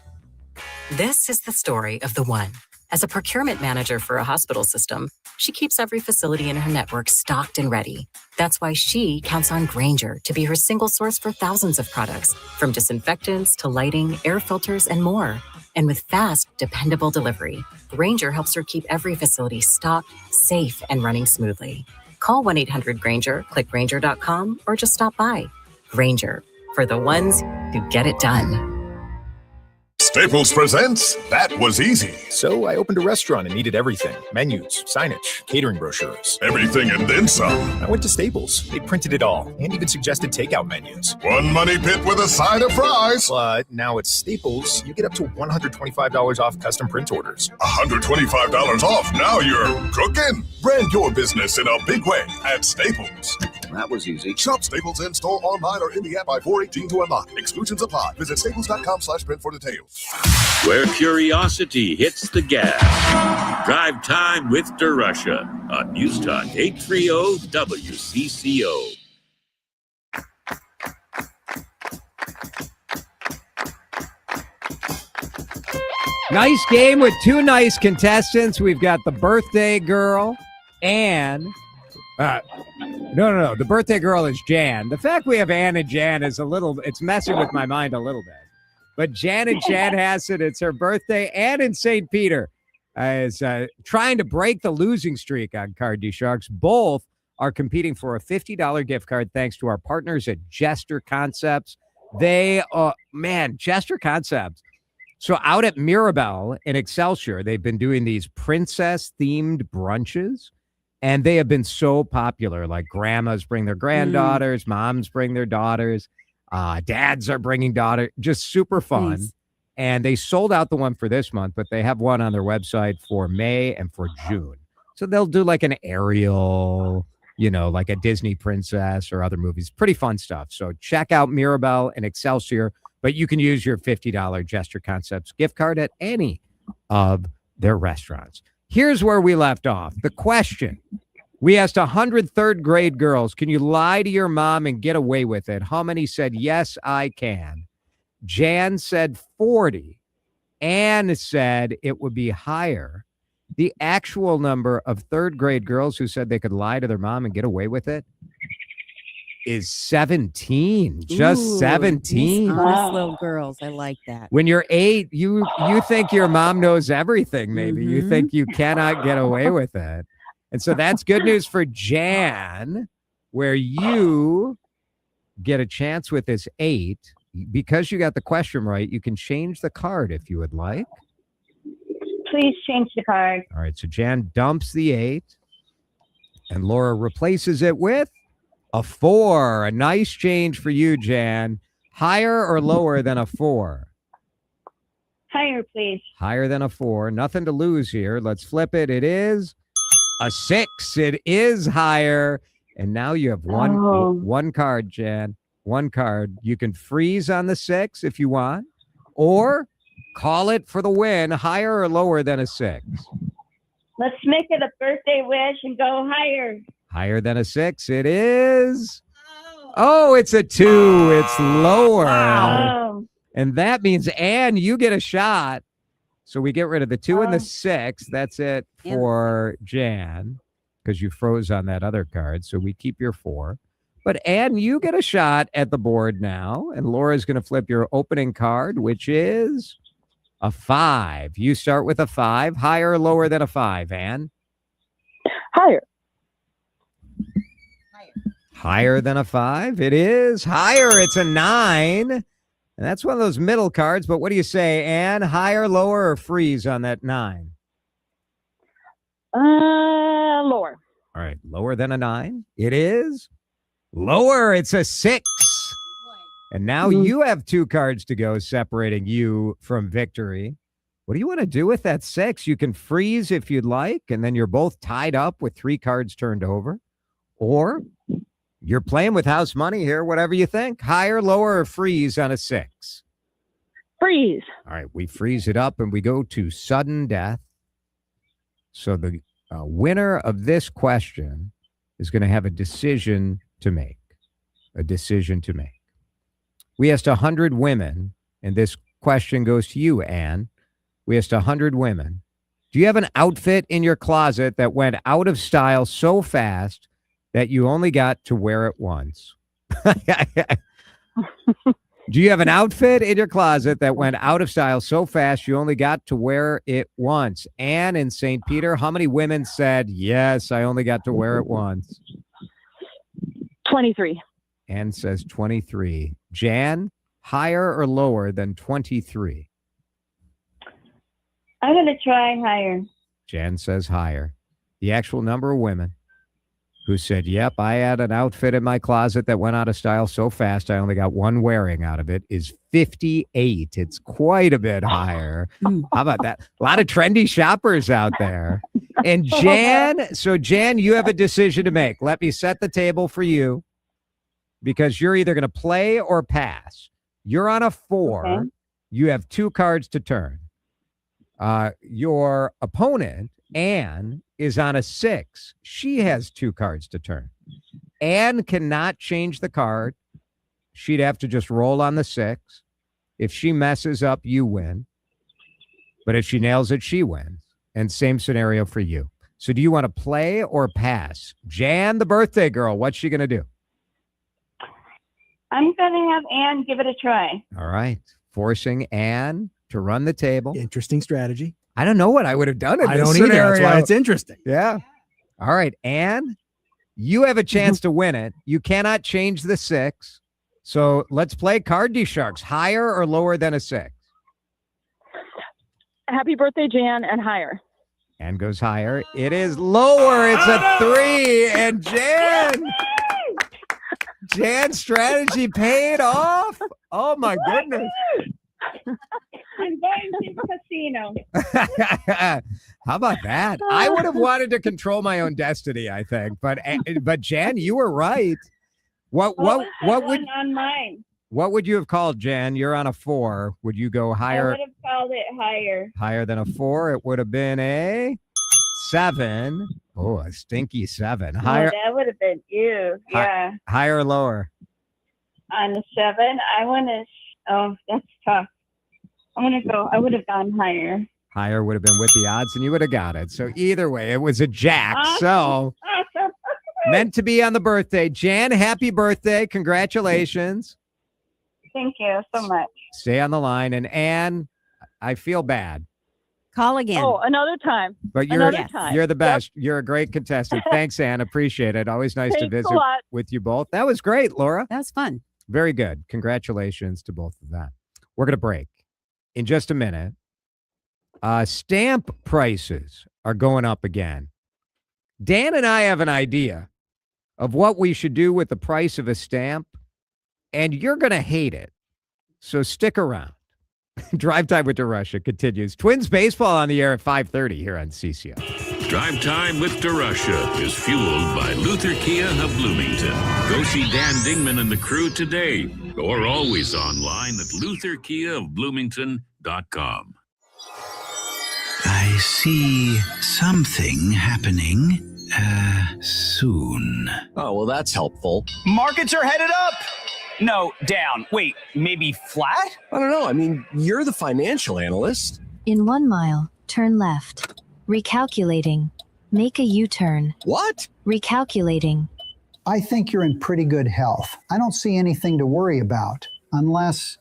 This is the story of the one. As a procurement manager for a hospital system, she keeps every facility in her network stocked and ready. That's why she counts on Grainger to be her single source for thousands of products, from disinfectants to lighting, air filters, and more. And with fast, dependable delivery, Grainger helps her keep every facility stocked, safe, and running smoothly. Call 1-800-GRAINGER, click Grainger.com, or just stop by. Grainger, for the ones who get it done. Staples presents That Was Easy. So I opened a restaurant and needed everything. Menus, signage, catering brochures. Everything and then some. I went to Staples. They printed it all and even suggested takeout menus. One money pit with a side of fries. But now at Staples, you get up to $125 off custom print orders. $125 off. Now you're cooking. Brand your business in a big way at Staples. That was easy. Shop Staples in store, online, or in the app by 4/18 to unlock. Exclusions apply. Visit staples.com/print for details. Where curiosity hits the gas. Drive Time with DeRusha on News Talk 830 WCCO. Nice game with 2 nice contestants. We've got the birthday girl and no. The birthday girl is Jan. The fact we have Ann and Jan is it's messing with my mind a little bit. But Jan and Chanhassen, it's her birthday. Ann in St. Peter is trying to break the losing streak on Card DeSharks. Both are competing for a $50 gift card thanks to our partners at Jester Concepts. Jester Concepts. So out at Mirabelle in Excelsior, they've been doing these princess-themed brunches, and they have been so popular. Like grandmas bring their granddaughters, moms bring their daughters. Dads are bringing daughter, just super fun. Nice. And they sold out the one for this month, but they have one on their website for May and for June. So they'll do like an Ariel, like a Disney princess or other movies. Pretty fun stuff. So check out Mirabelle and Excelsior, but you can use your $50 Jester Concepts gift card at any of their restaurants. Here's where we left off. The question. We asked 100 third grade girls, can you lie to your mom and get away with it? How many said, yes, I can? Jan said 40. Ann said it would be higher. The actual number of third grade girls who said they could lie to their mom and get away with it is 17. Just 17. Honest little girls. I like that. When you're 8, you think your mom knows everything, maybe. Mm-hmm. You think you cannot get away with it. And so that's good news for Jan, where you get a chance with this 8. Because you got the question right, you can change the card if you would like. Please change the card. All right, so Jan dumps the 8, and Laura replaces it with a 4. A nice change for you, Jan. Higher or lower than a 4? Higher, please. Higher than a 4. Nothing to lose here. Let's flip it. It is a 6. It is higher. And now you have one card, Jan. One card. You can freeze on the 6 if you want, or Call it for the win. Higher or lower than a 6? Let's make it a birthday wish and go higher. Higher than a 6. It is. Oh, it's a 2. It's lower. Wow. And that means, Ann, you get a shot. So we get rid of the 2 and the 6. That's it for Jan, because you froze on that other card. So we keep your 4. But Ann, you get a shot at the board now. And Laura's going to flip your opening card, which is a 5. You start with a 5. Higher or lower than a 5, Ann? Higher. Higher than a 5? It is higher. It's a 9. And that's one of those middle cards. But what do you say, Ann? Higher, lower, or freeze on that 9? Lower. All right. Lower than a 9? It is lower. It's a 6. And now you have 2 cards to go, separating you from victory. What do you want to do with that 6? You can freeze if you'd like, and then you're both tied up with 3 cards turned over. Or you're playing with house money here, whatever you think. Higher, lower, or freeze on a 6? Freeze. All right, we freeze it up and we go to sudden death. So the winner of this question is going to have a decision to make. A decision to make. We asked 100 women, and this question goes to you, Ann. We asked 100 women, do you have an outfit in your closet that went out of style so fast that you only got to wear it once? Do you have an outfit in your closet that went out of style so fast you only got to wear it once? Ann in St. Peter, how many women said, yes, I only got to wear it once? 23. Ann says 23. Jan, higher or lower than 23? I'm going to try higher. Jan says higher. The actual number of women who said, yep, I had an outfit in my closet that went out of style so fast I only got one wearing out of it is 58. It's quite a bit higher. How about that? A lot of trendy shoppers out there. And Jan, so Jan, you have a decision to make. Let me set the table for you because you're either going to play or pass. You're on a 4. Okay. You have 2 cards to turn. Your opponent, Ann, is on a 6. She has 2 cards to turn. Ann cannot change the card. She'd have to just roll on the 6. If she messes up, you win. But if she nails it, she wins. And same scenario for you. So do you want to play or pass? Jan, the birthday girl, what's she going to do? I'm going to have Ann give it a try. All right. Forcing Ann to run the table. Interesting strategy. I don't know what I would have done in I this don't scenario. either. That's why it's interesting. Yeah. All right, Ann, you have a chance to win it. You cannot change the 6. So let's play Card DeSharks. Higher or lower than a 6? Happy birthday, Jan, and higher. Ann goes higher. It is lower. It's a 3. And Jan's strategy paid off. Oh, my goodness. I'm going to the casino. How about that? I would have wanted to control my own destiny, I think. But Jan, you were right. What would on mine? What would you have called, Jan? You're on a 4. Would you go higher? I would have called it higher. Higher than a 4? It would have been a 7. Oh, a stinky 7. Higher. Oh, that would have been you. Yeah. Higher or lower? On the 7, I want to. Oh, that's tough. I'm going to go. I would have gone higher. Higher would have been with the odds, and you would have got it. So either way, it was a jack. Awesome. So meant to be on the birthday. Jan, happy birthday. Congratulations. Thank you so much. Stay on the line. And Ann, I feel bad. Call again. Oh, another time. But you're the best. Yep. You're a great contestant. Thanks, Ann. Appreciate it. Always nice to visit with you both. That was great, Laura. That was fun. Very good. Congratulations to both of them. We're going to break in just a minute. Stamp prices are going up again. Dan and I have an idea of what we should do with the price of a stamp, and you're going to hate it. So stick around. Drive Time with DeRusha continues. Twins baseball on the air at 5:30 here on CCO. Drive Time with DeRusha is fueled by Luther Kia of Bloomington. Go see Dan Dingman and the crew today, or always online at lutherkiaofbloomington.com. News.com. I see something happening soon. Oh, well, that's helpful. Markets are headed up. No, down. Wait, maybe flat? I don't know. I mean, you're the financial analyst. In 1 mile, turn left. Recalculating. Make a U-turn. What? Recalculating. I think you're in pretty good health. I don't see anything to worry about unless,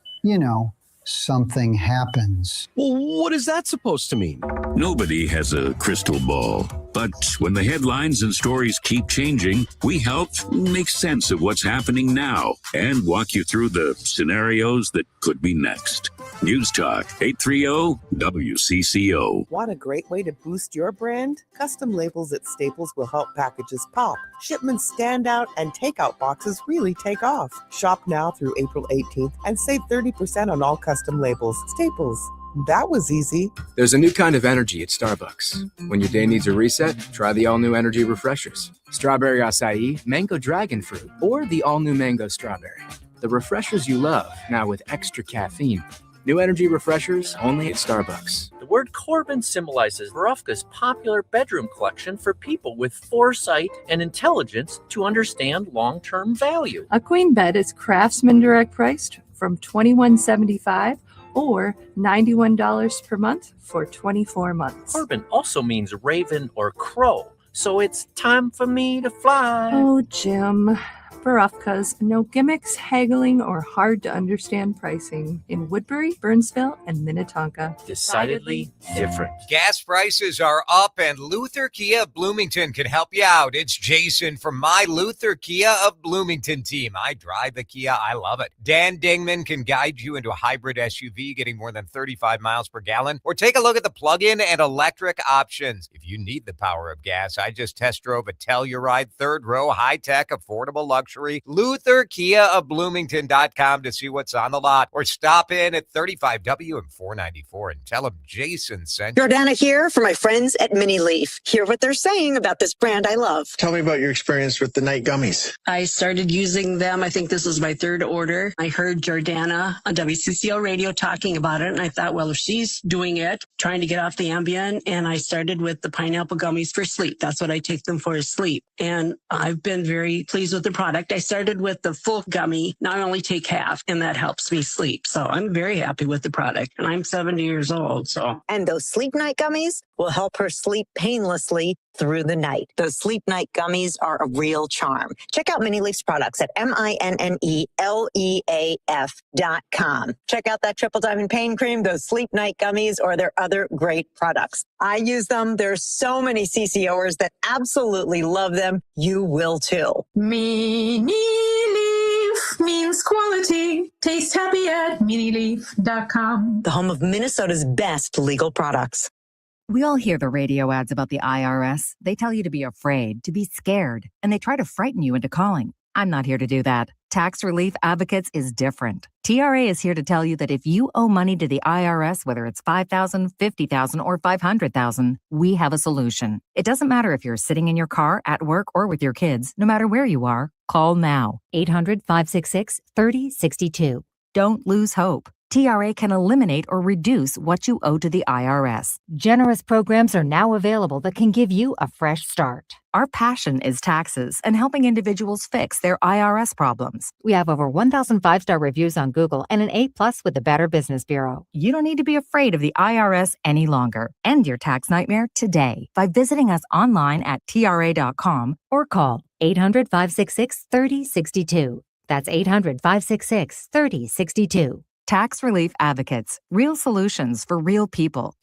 something happens. Well, what is that supposed to mean? Nobody has a crystal ball, but when the headlines and stories keep changing, we help make sense of what's happening now and walk you through the scenarios that could be next. News Talk 830 WCCO. Want a great way to boost your brand? Custom labels at Staples will help packages pop, shipments stand out, and takeout boxes really take off. Shop now through April 18th and save 30% on all custom labels. Staples. That was easy. There's a new kind of energy at Starbucks. When your day needs a reset, try the all-new energy refreshers. Strawberry acai, mango dragon fruit, or the all-new mango strawberry. The refreshers you love, now with extra caffeine. New energy refreshers only at Starbucks. The word Corbin symbolizes Berufka's popular bedroom collection for people with foresight and intelligence to understand long-term value. A queen bed is Craftsman direct priced from $21.75 or $91 per month for 24 months. Corbin also means raven or crow, so it's time for me to fly. Oh, Jim. Berufka's, no gimmicks, haggling, or hard-to-understand pricing in Woodbury, Burnsville, and Minnetonka. Decidedly different. Gas prices are up, and Luther Kia of Bloomington can help you out. It's Jason from my Luther Kia of Bloomington team. I drive the Kia. I love it. Dan Dingman can guide you into a hybrid SUV getting more than 35 miles per gallon, or take a look at the plug-in and electric options. If you need the power of gas, I just test drove a Telluride third-row high-tech affordable luxury. Luther Kia of Bloomington.com to see what's on the lot, or stop in at 35W and 494 and tell them Jason sent you. Jordana here for my friends at Mini Leaf. Hear what they're saying about this brand I love. Tell me about your experience with the night gummies. I started using them. I think this was my third order. I heard Jordana on WCCO radio talking about it, and I thought, well, if she's doing it, trying to get off the Ambien, and I started with the pineapple gummies for sleep. That's what I take them for, is sleep. And I've been very pleased with the product. I started with the full gummy. Now I only take half, and that helps me sleep. So I'm very happy with the product, and I'm 70 years old. And those sleep night gummies will help her sleep painlessly through the night. Those sleep night gummies are a real charm. Check out Mini Leaf's products at MINNELEAF.com. Check out that Triple Diamond Pain Cream, those sleep night gummies, or their other great products. I use them. There's so many CCOers that absolutely love them. You will too. Mini Leaf means quality. Taste happy at minileaf.com. The home of Minnesota's best legal products. We all hear the radio ads about the IRS. They tell you to be afraid, to be scared, and they try to frighten you into calling. I'm not here to do that. Tax Relief Advocates is different. TRA is here to tell you that if you owe money to the IRS, whether it's $5,000, $50,000, or $500,000, we have a solution. It doesn't matter if you're sitting in your car, at work, or with your kids. No matter where you are, call now. 800-566-3062. Don't lose hope. TRA can eliminate or reduce what you owe to the IRS. Generous programs are now available that can give you a fresh start. Our passion is taxes and helping individuals fix their IRS problems. We have over 1,000 5-star reviews on Google and an A+ with the Better Business Bureau. You don't need to be afraid of the IRS any longer. End your tax nightmare today by visiting us online at TRA.com or call 800-566-3062. That's 800-566-3062. Tax Relief Advocates. Real solutions for real people.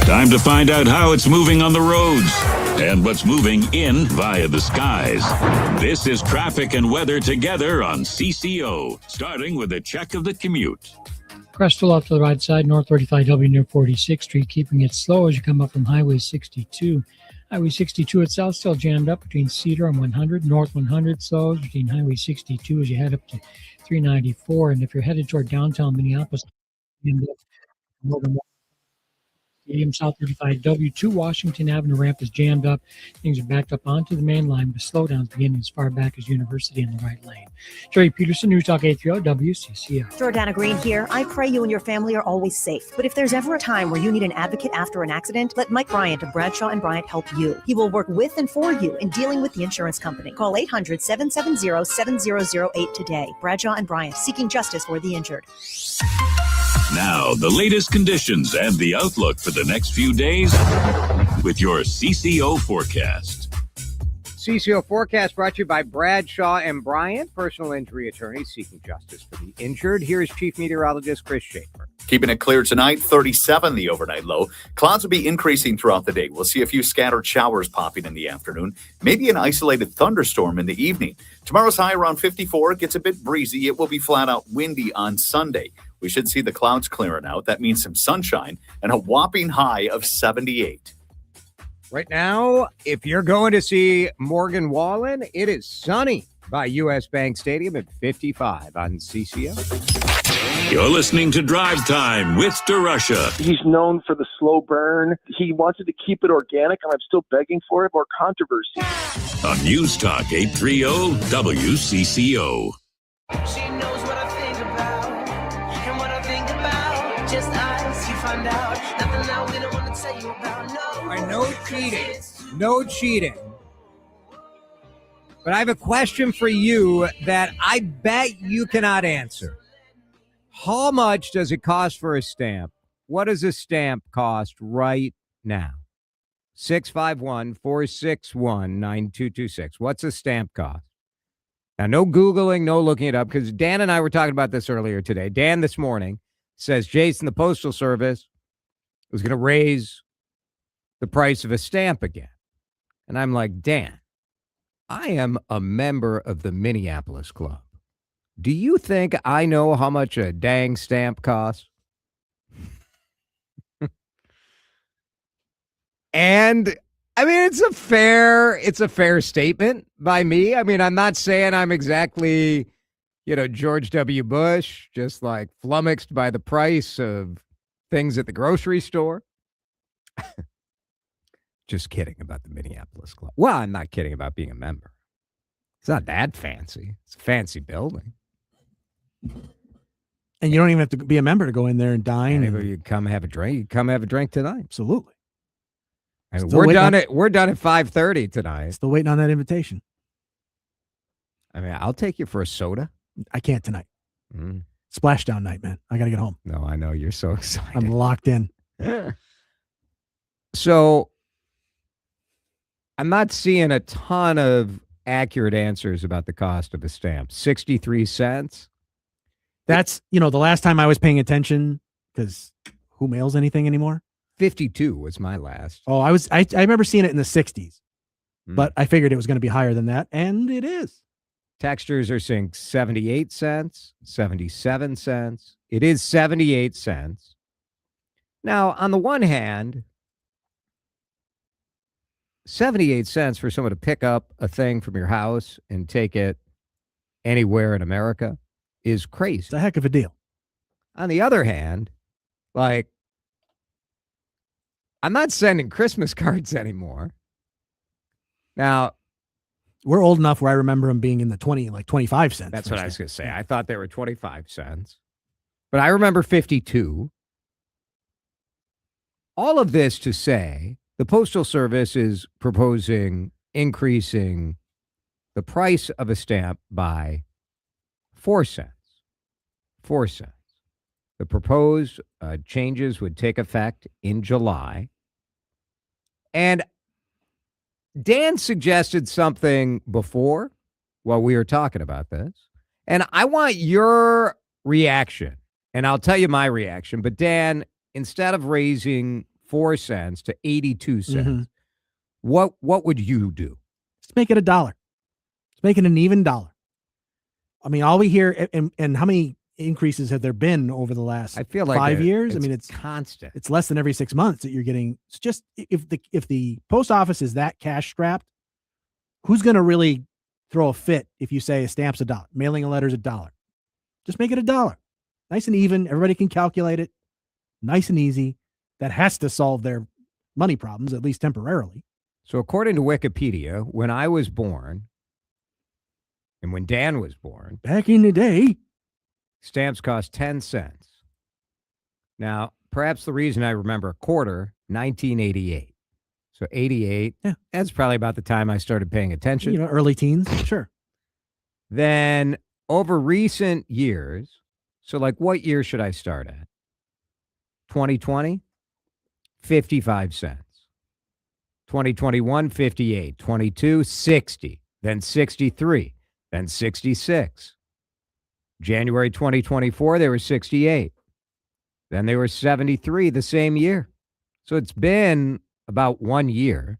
Time to find out how it's moving on the roads and what's moving in via the skies. This is traffic and weather together on CCO, starting with a check of the commute. Crestwell off to the right side, North 35W near 46th Street, keeping it slow as you come up from Highway 62. Highway 62 itself still jammed up between Cedar and 100. North 100 slows between Highway 62 as you head up to 394. And if you're headed toward downtown Minneapolis, Morgan Wallen Stadium, South 35W to Washington Avenue ramp is jammed up. Things are backed up onto the main line with slowdowns beginning as far back as University in the right lane. Jerry Peterson, News Talk 830 WCCO. Jordana Green here. I pray you and your family are always safe. But if there's ever a time where you need an advocate after an accident, let Mike Bryant of Bradshaw and Bryant help you. He will work with and for you in dealing with the insurance company. Call 800-770-7008 today. Bradshaw and Bryant, seeking justice for the injured. Now, the latest conditions and the outlook for the next few days with your CCO forecast. CCO forecast brought to you by Bradshaw and Bryant, personal injury attorneys seeking justice for the injured. Here is Chief Meteorologist Chris Schaefer. Keeping it clear tonight, 37 the overnight low. Clouds will be increasing throughout the day. We'll see a few scattered showers popping in the afternoon, maybe an isolated thunderstorm in the evening. Tomorrow's high around 54. It gets a bit breezy. It will be flat out windy on Sunday. We should see the clouds clearing out. That means some sunshine and a whopping high of 78. Right now, if you're going to see Morgan Wallen, it is sunny by U.S. Bank Stadium at 55 on CCO. You're listening to Drive Time with DeRusha. He's known for the slow burn. He wanted to keep it organic, and I'm still begging for it. More controversy. On News Talk 830 WCCO. She knows what I think about, and what I think about. Just eyes, you find out. Nothing now we don't want to tell you about. No cheating. No cheating. But I have a question for you that I bet you cannot answer. How much does it cost for a stamp? What does a stamp cost right now? 651-461-9226. What's a stamp cost? Now, no Googling, no looking it up, because Dan and I were talking about this earlier today. Dan this morning says, Jason, the Postal Service was going to raise the price of a stamp again. And I'm like, Dan, I am a member of the Minneapolis Club. Do you think I know how much a dang stamp costs? And I mean, it's a fair statement by me. I mean, I'm not saying I'm exactly, George W. Bush, just like flummoxed by the price of things at the grocery store. Just kidding about the Minneapolis Club. Well, I'm not kidding about being a member. It's not that fancy. It's a fancy building. And you don't even have to be a member to go in there and dine. And you come have a drink. You come have a drink tonight. Absolutely. I mean, we're done at 5:30 tonight. Still waiting on that invitation. I mean, I'll take you for a soda. I can't tonight. Splashdown night, man. I got to get home. No, I know. You're so excited. I'm locked in. So I'm not seeing a ton of accurate answers about the cost of a stamp. 63 cents. That's, the last time I was paying attention, because who mails anything anymore? 52 was my last. Oh, I remember seeing it in the 60s, but I figured it was going to be higher than that, and it is. Texters are saying 78 cents, 77 cents. It is 78 cents. Now, on the one hand, 78 cents for someone to pick up a thing from your house and take it anywhere in America is crazy. It's a heck of a deal. On the other hand, I'm not sending Christmas cards anymore. Now, we're old enough where I remember them being in the 25 cents. That's what I was going to say. I thought they were 25 cents. But I remember 52. All of this to say, the Postal Service is proposing increasing the price of a stamp by 4 cents. 4 cents. The proposed changes would take effect in July. And Dan suggested something before while we were talking about this. And I want your reaction. And I'll tell you my reaction. But Dan, instead of raising 4 cents to 82 cents, what would you do? Let's make it $1. Let's make it an even dollar. I mean, all we hear, and how many increases have there been over the last 5 years? I mean, it's constant. It's less than every 6 months that you're getting. It's just if the post office is that cash strapped, who's going to really throw a fit if you say a stamp's $1, mailing a letter's $1? Just make it $1. Nice and even. Everybody can calculate it. Nice and easy. that has to solve their money problems, at least temporarily. So according to Wikipedia, when I was born and when Dan was born, back in the day, stamps cost 10 cents. Now, perhaps the reason I remember a quarter, 1988. So 88, that's probably about the time I started paying attention. Early teens, sure. Then over recent years, so like what year should I start at? 2020, 55 cents. 2021, 58. 22, 60. Then 63. Then 66. January 2024, they were 68. Then they were 73 the same year. So it's been about 1 year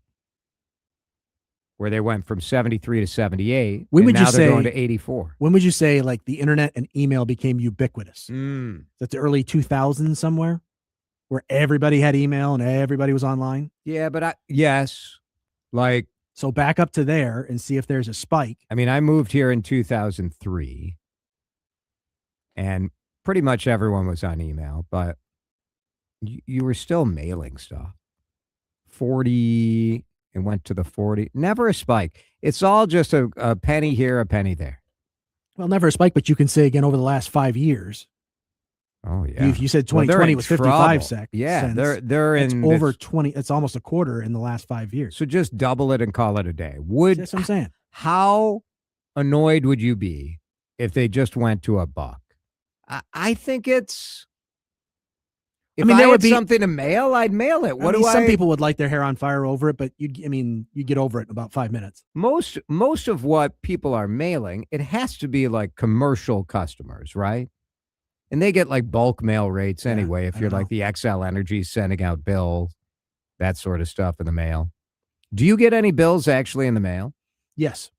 where they went from 73 to 78. When would now you they're say going to 84? When would you say like the internet and email became ubiquitous? That's the early 2000s somewhere, where everybody had email and everybody was online. Yeah, but yes, like so back up to there and see if there's a spike. I mean, I moved here in 2003, and pretty much everyone was on email, but you were still mailing stuff. 40, it went to the 40. Never a spike. It's all just a penny here, a penny there. Well, never a spike, but you can say again over the last 5 years. Oh yeah. You said 2020 was 55 cents. Yeah, they're it's in over 20. It's almost a quarter in the last 5 years. So just double it and call it a day. That's what I'm saying. How annoyed would you be if they just went to $1? I think it's. If I there had would be something to mail, I'd mail it. Some people would light their hair on fire over it, but you get over it in about 5 minutes. Most of what people are mailing, it has to be like commercial customers, right? And they get like bulk mail rates anyway. If you're like the XL Energy sending out bills, that sort of stuff in the mail. Do you get any bills actually in the mail? Yes.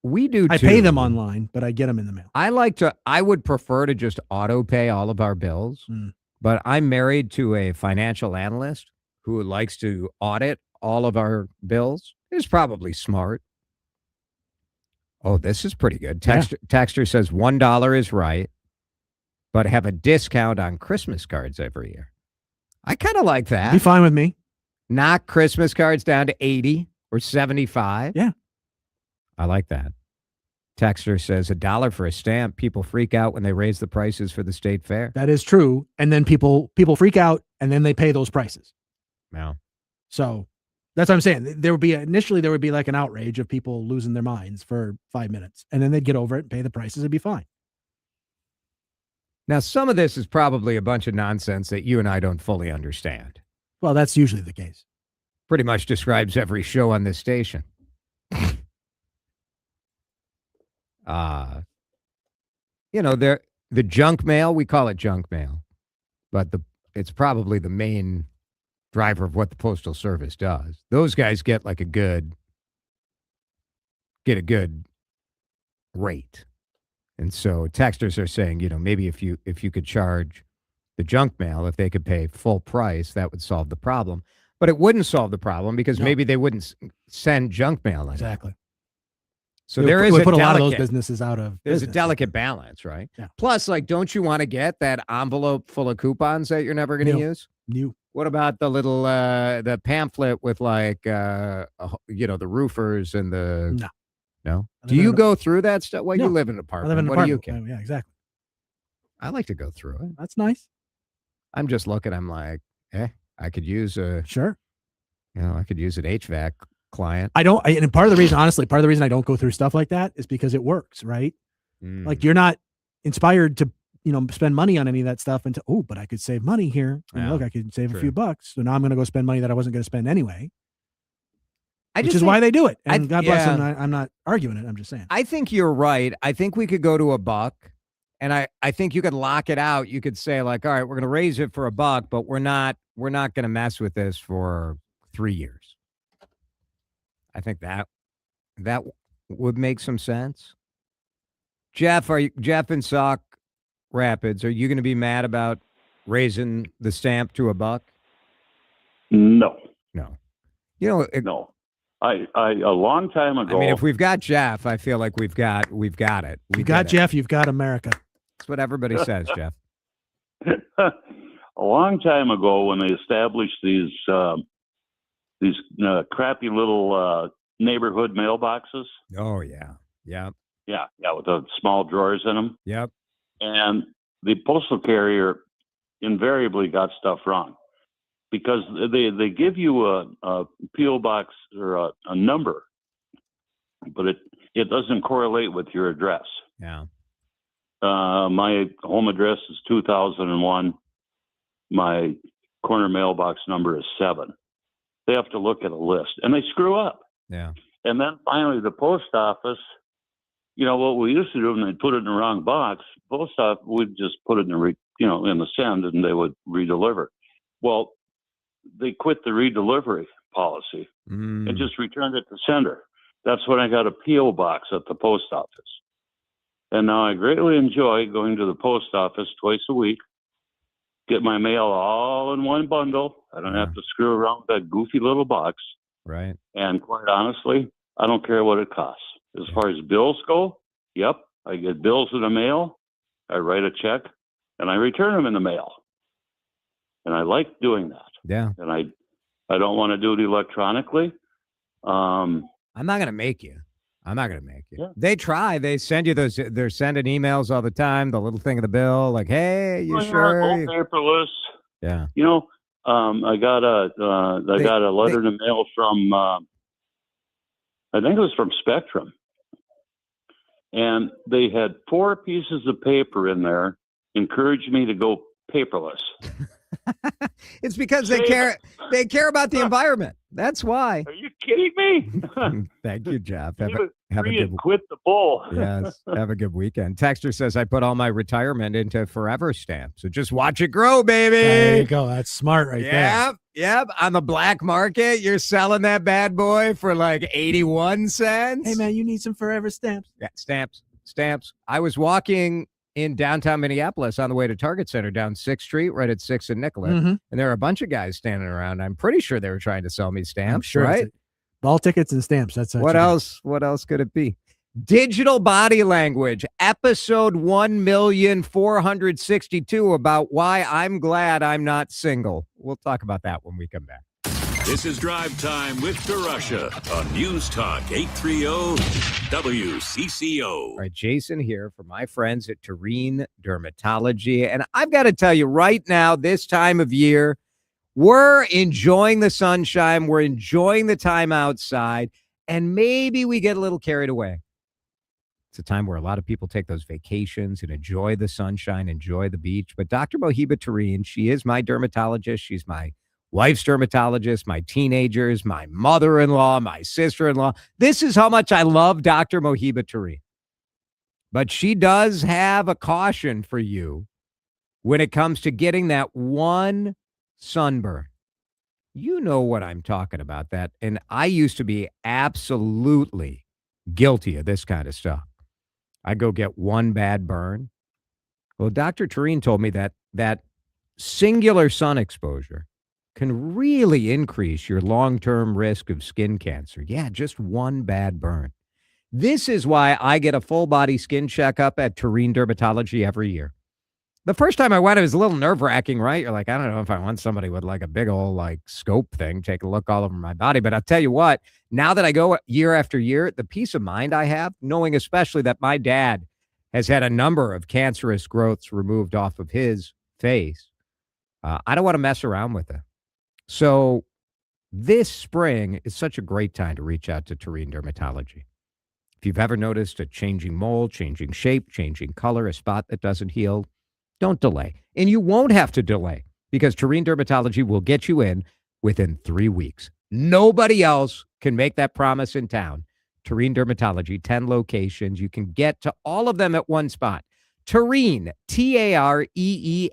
We do too. I pay them online, but I get them in the mail. I would prefer to just auto pay all of our bills. But I'm married to a financial analyst who likes to audit all of our bills. It's probably smart. Oh, this is pretty good. Texter says $1 is right, but have a discount on Christmas cards every year. I kind of like that. Be fine with me. Knock Christmas cards down to 80 or 75. Yeah. I like that. Texter says $1 for a stamp. People freak out when they raise the prices for the state fair. That is true. And then people freak out and then they pay those prices. No. So that's what I'm saying. There would be like an outrage of people losing their minds for 5 minutes, and then they'd get over it and pay the prices. It'd be fine. Now, some of this is probably a bunch of nonsense that you and I don't fully understand. Well, that's usually the case. Pretty much describes every show on this station. The junk mail, we call it junk mail, but it's probably the main driver of what the Postal Service does. Those guys get like a good rate. And so texters are saying, maybe if you could charge the junk mail, if they could pay full price, that would solve the problem. But it wouldn't solve the problem because maybe they wouldn't send junk mail in. Exactly. So there is a lot of those businesses out of There's business. a delicate balance, right? Yeah. Plus, don't you want to get that envelope full of coupons that you're never going to use? New. What about the little the pamphlet with the roofers and the no? Do you go through that stuff? Well, No. you live in an I apartment. live in an What do apartment. you get? Yeah, exactly. I like to go through it. That's nice. I'm just looking. I'm like, I could use a sure. I could use an HVAC client. And part of the reason I don't go through stuff like that is because it works, right? Like you're not inspired to, spend money on any of that stuff but I could save money here. And Yeah, look, I could save true. a few bucks. So now I'm going to go spend money that I wasn't going to spend anyway. I Which just is think- why they do it. I- And God bless yeah. them. I'm not arguing it. I'm just saying. I think you're right. I think we could go to $1, and I think you could lock it out. You could say like, all right, we're going to raise it for $1, but we're not going to mess with this for 3 years. I think that would make some sense. Jeff in Sauk Rapids, are you going to be mad about raising the stamp to $1? No. No. No. I a long time ago. I mean, if we've got Jeff, I feel like we've got it. You've got Jeff, you've got America. That's what everybody says, Jeff. A a long time ago when they established these crappy little neighborhood mailboxes. Oh, yeah. Yeah. Yeah, with the small drawers in them. Yep. And the postal carrier invariably got stuff wrong because they give you a P.O. box or a number, but it doesn't correlate with your address. Yeah. My home address is 2001. My corner mailbox number is 7. They have to look at a list, and they screw up. Yeah. And then finally, the post office, what we used to do when they put it in the wrong box, post office would just put it in in the send, and they would redeliver. Well, they quit the redelivery policy and just returned it to sender. That's when I got a P.O. box at the post office. And now I greatly enjoy going to the post office twice a week, get my mail all in one bundle. I don't have to screw around with that goofy little box. Right. And quite honestly, I don't care what it costs. As far as bills go, yep, I get bills in the mail, I write a check, and I return them in the mail. And I like doing that. Yeah. And I don't want to do it electronically. I'm not going to make you. Yeah. They try. They send you those. They're sending emails all the time. The little thing of the bill, like, "Hey, you sure?" All paperless. Yeah. I got a letter in the mail from. I think it was from Spectrum, and they had 4 pieces of paper in there, encouraged me to go paperless. It's because they care. They care about the environment. That's why. Are you kidding me? Thank you, Jeff. Have a good. Quit the bull. Yes. Have a good weekend. Texter says I put all my retirement into Forever Stamp, so just watch it grow, baby. There you go. That's smart, right there. Yep. On the black market, you're selling that bad boy for like 81 cents. Hey, man, you need some Forever stamps. Yeah, stamps. I was walking in downtown Minneapolis on the way to Target Center down 6th Street, right at 6th and Nicollet. Mhm. And there were a bunch of guys standing around. I'm pretty sure they were trying to sell me stamps, I'm sure. right? Ball tickets and stamps. That's What else? What else could it be? Digital Body Language, episode 1,462, about why I'm glad I'm not single. We'll talk about that when we come back. This is Drive Time with DeRusha on News Talk 830 WCCO. All right, Jason here for my friends at Terrene Dermatology. And I've got to tell you right now, this time of year, we're enjoying the sunshine. We're enjoying the time outside. And maybe we get a little carried away. It's a time where a lot of people take those vacations and enjoy the sunshine, enjoy the beach. But Dr. Mohiba Terrene, she is my dermatologist. She's my wife's dermatologist, my teenagers, my mother-in-law, my sister-in-law. This is how much I love Dr. Mohiba Terrene. But she does have a caution for you when it comes to getting that one sunburn. You know what I'm talking about, that. And I used to be absolutely guilty of this kind of stuff. I go get one bad burn. Well, Dr. Terrene told me that singular sun exposure can really increase your long-term risk of skin cancer. Yeah, just one bad burn. This is why I get a full-body skin checkup at Terrene Dermatology every year. The first time I went, it was a little nerve-wracking, right? You're like, I don't know if I want somebody with like a big old like scope thing, take a look all over my body. But I'll tell you what, now that I go year after year, the peace of mind I have, knowing especially that my dad has had a number of cancerous growths removed off of his face, I don't want to mess around with it. So this spring is such a great time to reach out to Terrene Dermatology. If you've ever noticed a changing mold, changing shape, changing color, a spot that doesn't heal, don't delay. And you won't have to delay because Terrene Dermatology will get you in within 3 weeks. Nobody else can make that promise in town. Terrene Dermatology, 10 locations. You can get to all of them at one spot. Terrene, Tareen,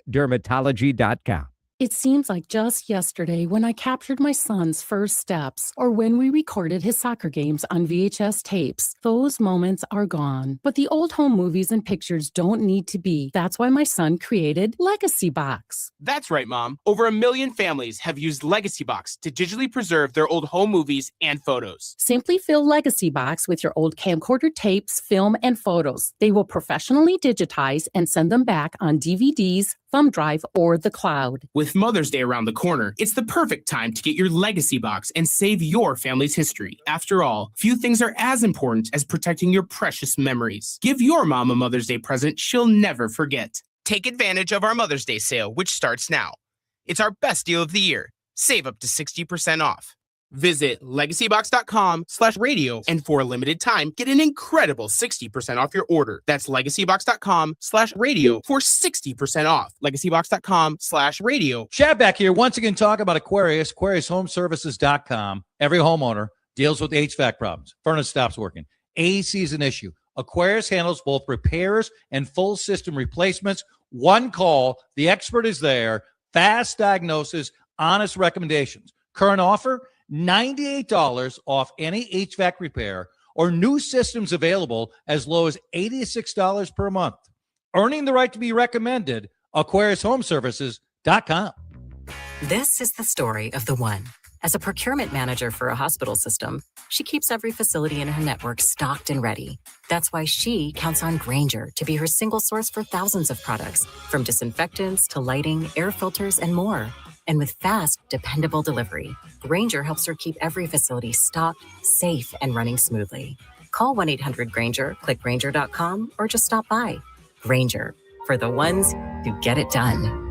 dermatology.com. It seems like just yesterday when I captured my son's first steps or when we recorded his soccer games on VHS tapes. Those moments are gone. But the old home movies and pictures don't need to be. That's why my son created Legacy Box. That's right, Mom. Over 1 million families have used Legacy Box to digitally preserve their old home movies and photos. Simply fill Legacy Box with your old camcorder tapes, film, and photos. They will professionally digitize and send them back on DVDs, thumb drive, or the cloud. With Mother's Day around the corner, it's the perfect time to get your legacy box and save your family's history. After all, few things are as important as protecting your precious memories. Give your mom a Mother's Day present she'll never forget. Take advantage of our Mother's Day sale, which starts now. It's our best deal of the year. Save up to 60% off. Visit legacybox.com/radio and for a limited time, get an incredible 60% off your order. That's legacybox.com/radio for 60% off. legacybox.com/radio. Chad back here once again talking about Aquarius, AquariusHomeservices.com. Every homeowner deals with HVAC problems. Furnace stops working. AC is an issue. Aquarius handles both repairs and full system replacements. One call, the expert is there. Fast diagnosis, honest recommendations. Current offer, $98 off any HVAC repair, or new systems available as low as $86 per month. Earning the right to be recommended, AquariusHomeservices.com. This is the story of the one. As a procurement manager for a hospital system, she keeps every facility in her network stocked and ready. That's why she counts on Grainger to be her single source for thousands of products, from disinfectants to lighting, air filters, and more. And with fast, dependable delivery, Grainger helps her keep every facility stocked, safe, and running smoothly. Call 1-800-GRAINGER, click Grainger.com, or just stop by. Grainger, for the ones who get it done.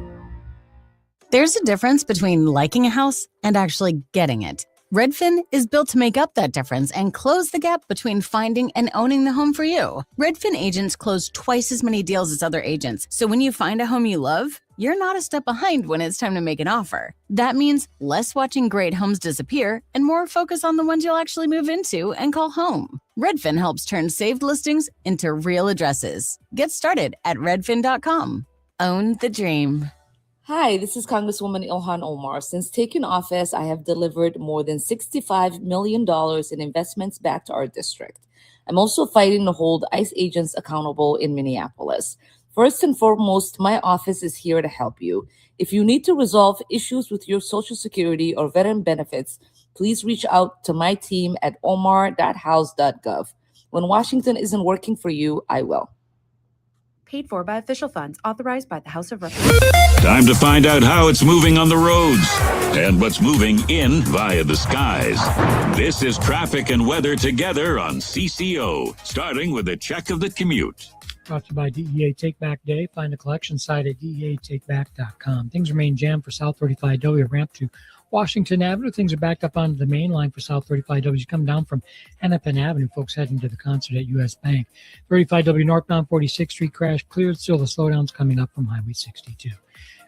There's a difference between liking a house and actually getting it. Redfin is built to make up that difference and close the gap between finding and owning the home for you. Redfin agents close twice as many deals as other agents, so when you find a home you love, you're not a step behind when it's time to make an offer. That means less watching great homes disappear and more focus on the ones you'll actually move into and call home. Redfin helps turn saved listings into real addresses. Get started at redfin.com. Own the dream. Hi, this is Congresswoman Ilhan Omar. Since taking office, I have delivered more than $65 million in investments back to our district. I'm also fighting to hold ICE agents accountable in Minneapolis. First and foremost, my office is here to help you. If you need to resolve issues with your Social Security or veteran benefits, please reach out to my team at omar.house.gov. When Washington isn't working for you, I will. Paid for by official funds authorized by the House of Representatives. Time to find out how it's moving on the roads and what's moving in via the skies. This is traffic and weather together on CCO, starting with a check of the commute. Brought to you by DEA Take Back Day. Find the collection site at DEATakeback.com. Things remain jammed for South 35W ramp to Washington Avenue. Things are backed up onto the main line for South 35W. You come down from Hennepin Avenue, folks heading to the concert at U.S. Bank. 35W northbound 46th Street crash cleared. Still the slowdowns coming up from Highway 62.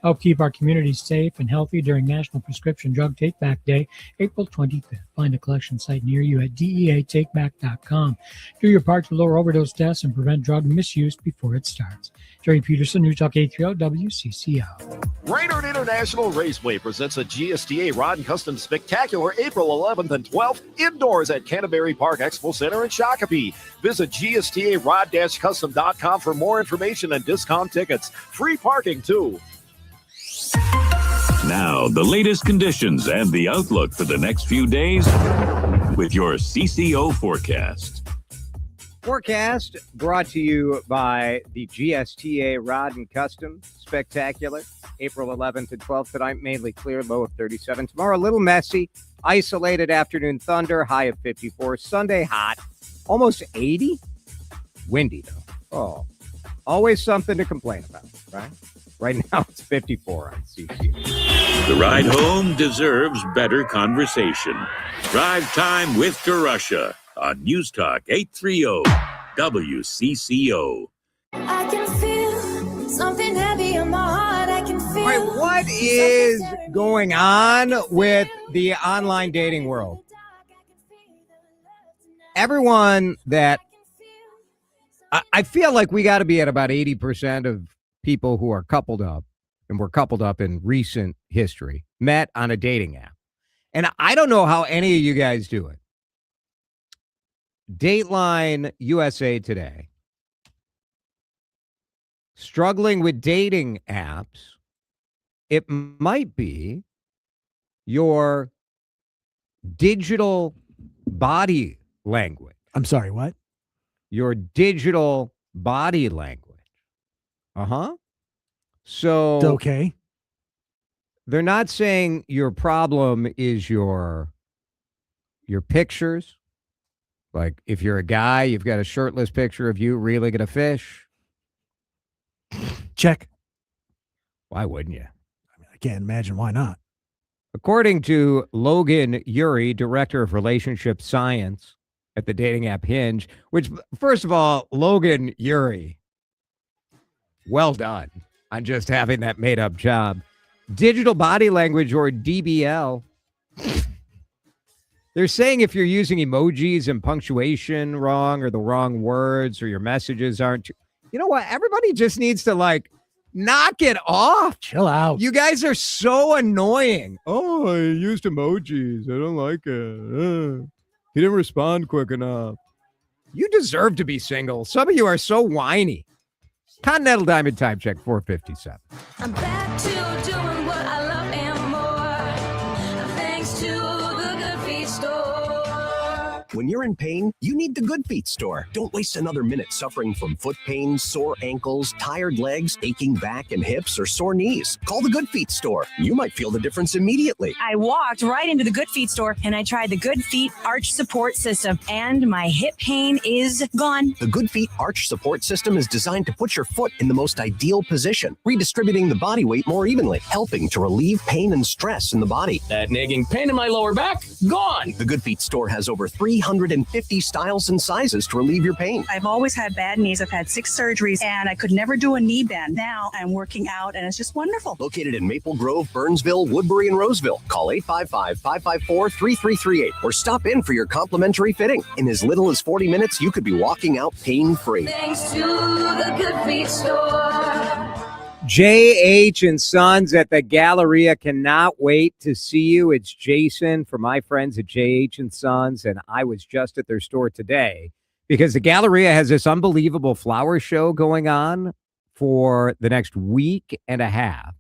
Help keep our communities safe and healthy during National Prescription Drug Take Back Day, April 25th. Find a collection site near you at DEATakeback.com. Do your part to lower overdose deaths and prevent drug misuse before it starts. Jerry Peterson, News Talk 830 WCCO. Brainerd International Raceway presents a GSTA Rod and Custom Spectacular April 11th and 12th indoors at Canterbury Park Expo Center in Shakopee. Visit GSTA-Rod-Custom.com for more information and discount tickets. Free parking, too. Now, the latest conditions and the outlook for the next few days with your CCO forecast. Forecast brought to you by the GSTA Rod and Custom Spectacular. April 11th and 12th tonight, mainly clear, low of 37. Tomorrow, a little messy. Isolated afternoon thunder, high of 54. Sunday, hot, almost 80. Windy, though. Oh, always something to complain about, right? Right now, it's 54 on CCO. The ride home deserves better conversation. Drive time with Garusha on News Talk 830 WCCO. I can feel something heavy in my heart. I can feel. All right, what is going on with the online dating world? Everyone that I feel like we got to be at about 80% of people who are coupled up, and were coupled up in recent history, met on a dating app. And I don't know how any of you guys do it. Dateline USA Today. Struggling with dating apps. It might be your digital body language. I'm sorry, what? Your digital body language. So Okay. they're not saying your problem is your pictures. Like if you're a guy, you've got a shirtless picture of you reeling a fish. Check. Why wouldn't you? I can't imagine why not. According to Logan Urey, director of relationship science at the dating app Hinge, which, first of all, Logan Urey, well done on just having that made up job. Digital body language, or DBL. They're saying if you're using emojis and punctuation wrong, or the wrong words, or your messages aren't, you know what? Everybody just needs to knock it off. Chill out. You guys are so annoying. Oh, I used emojis. I don't like it. He didn't respond quick enough. You deserve to be single. Some of you are so whiny. Continental Diamond time check 457. I'm back to doing what I love and more. Thanks to the Good Feet store. When you're in pain, you need the Good Feet store. Don't waste another minute suffering from foot pain, sore ankles, tired legs, aching back and hips, or sore knees. Call the Good Feet store. You might feel the difference immediately. I walked right into the Good Feet store and I tried the Good Feet Arch Support System, and my hip pain is gone. The Good Feet Arch Support System is designed to put your foot in the most ideal position, redistributing the body weight more evenly, helping to relieve pain and stress in the body. That nagging pain in my lower back, gone. The Good Feet store has over 350 styles and sizes to relieve your pain. I've always had bad knees. I've had 6 surgeries and I could never do a knee bend. Now I'm working out and it's just wonderful. Located in Maple Grove, Burnsville, Woodbury, and Roseville. Call 855-554-3338 or stop in for your complimentary fitting. In as little as 40 minutes, you could be walking out pain-free. Thanks to the Good Feet store. J.H. and Sons at the Galleria cannot wait to see you. It's Jason from my friends at J.H. and Sons, and I was just at their store today because the Galleria has this unbelievable flower show going on for the next week and a half.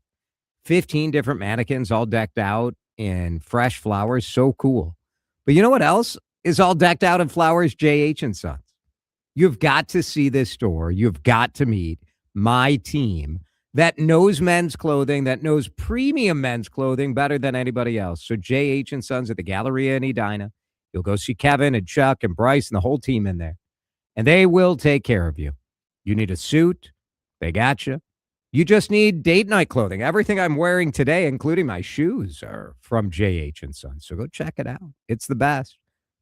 15 different mannequins all decked out in fresh flowers. So cool. But you know what else is all decked out in flowers? J.H. and Sons. You've got to see this store. You've got to meet my team that knows men's clothing, that knows premium men's clothing better than anybody else. So J.H. and Sons at the Galleria in Edina. You'll go see Kevin and Chuck and Bryce and the whole team in there. And they will take care of you. You need a suit. They got you. You just need date night clothing. Everything I'm wearing today, including my shoes, are from J.H. and Sons. So go check it out. It's the best.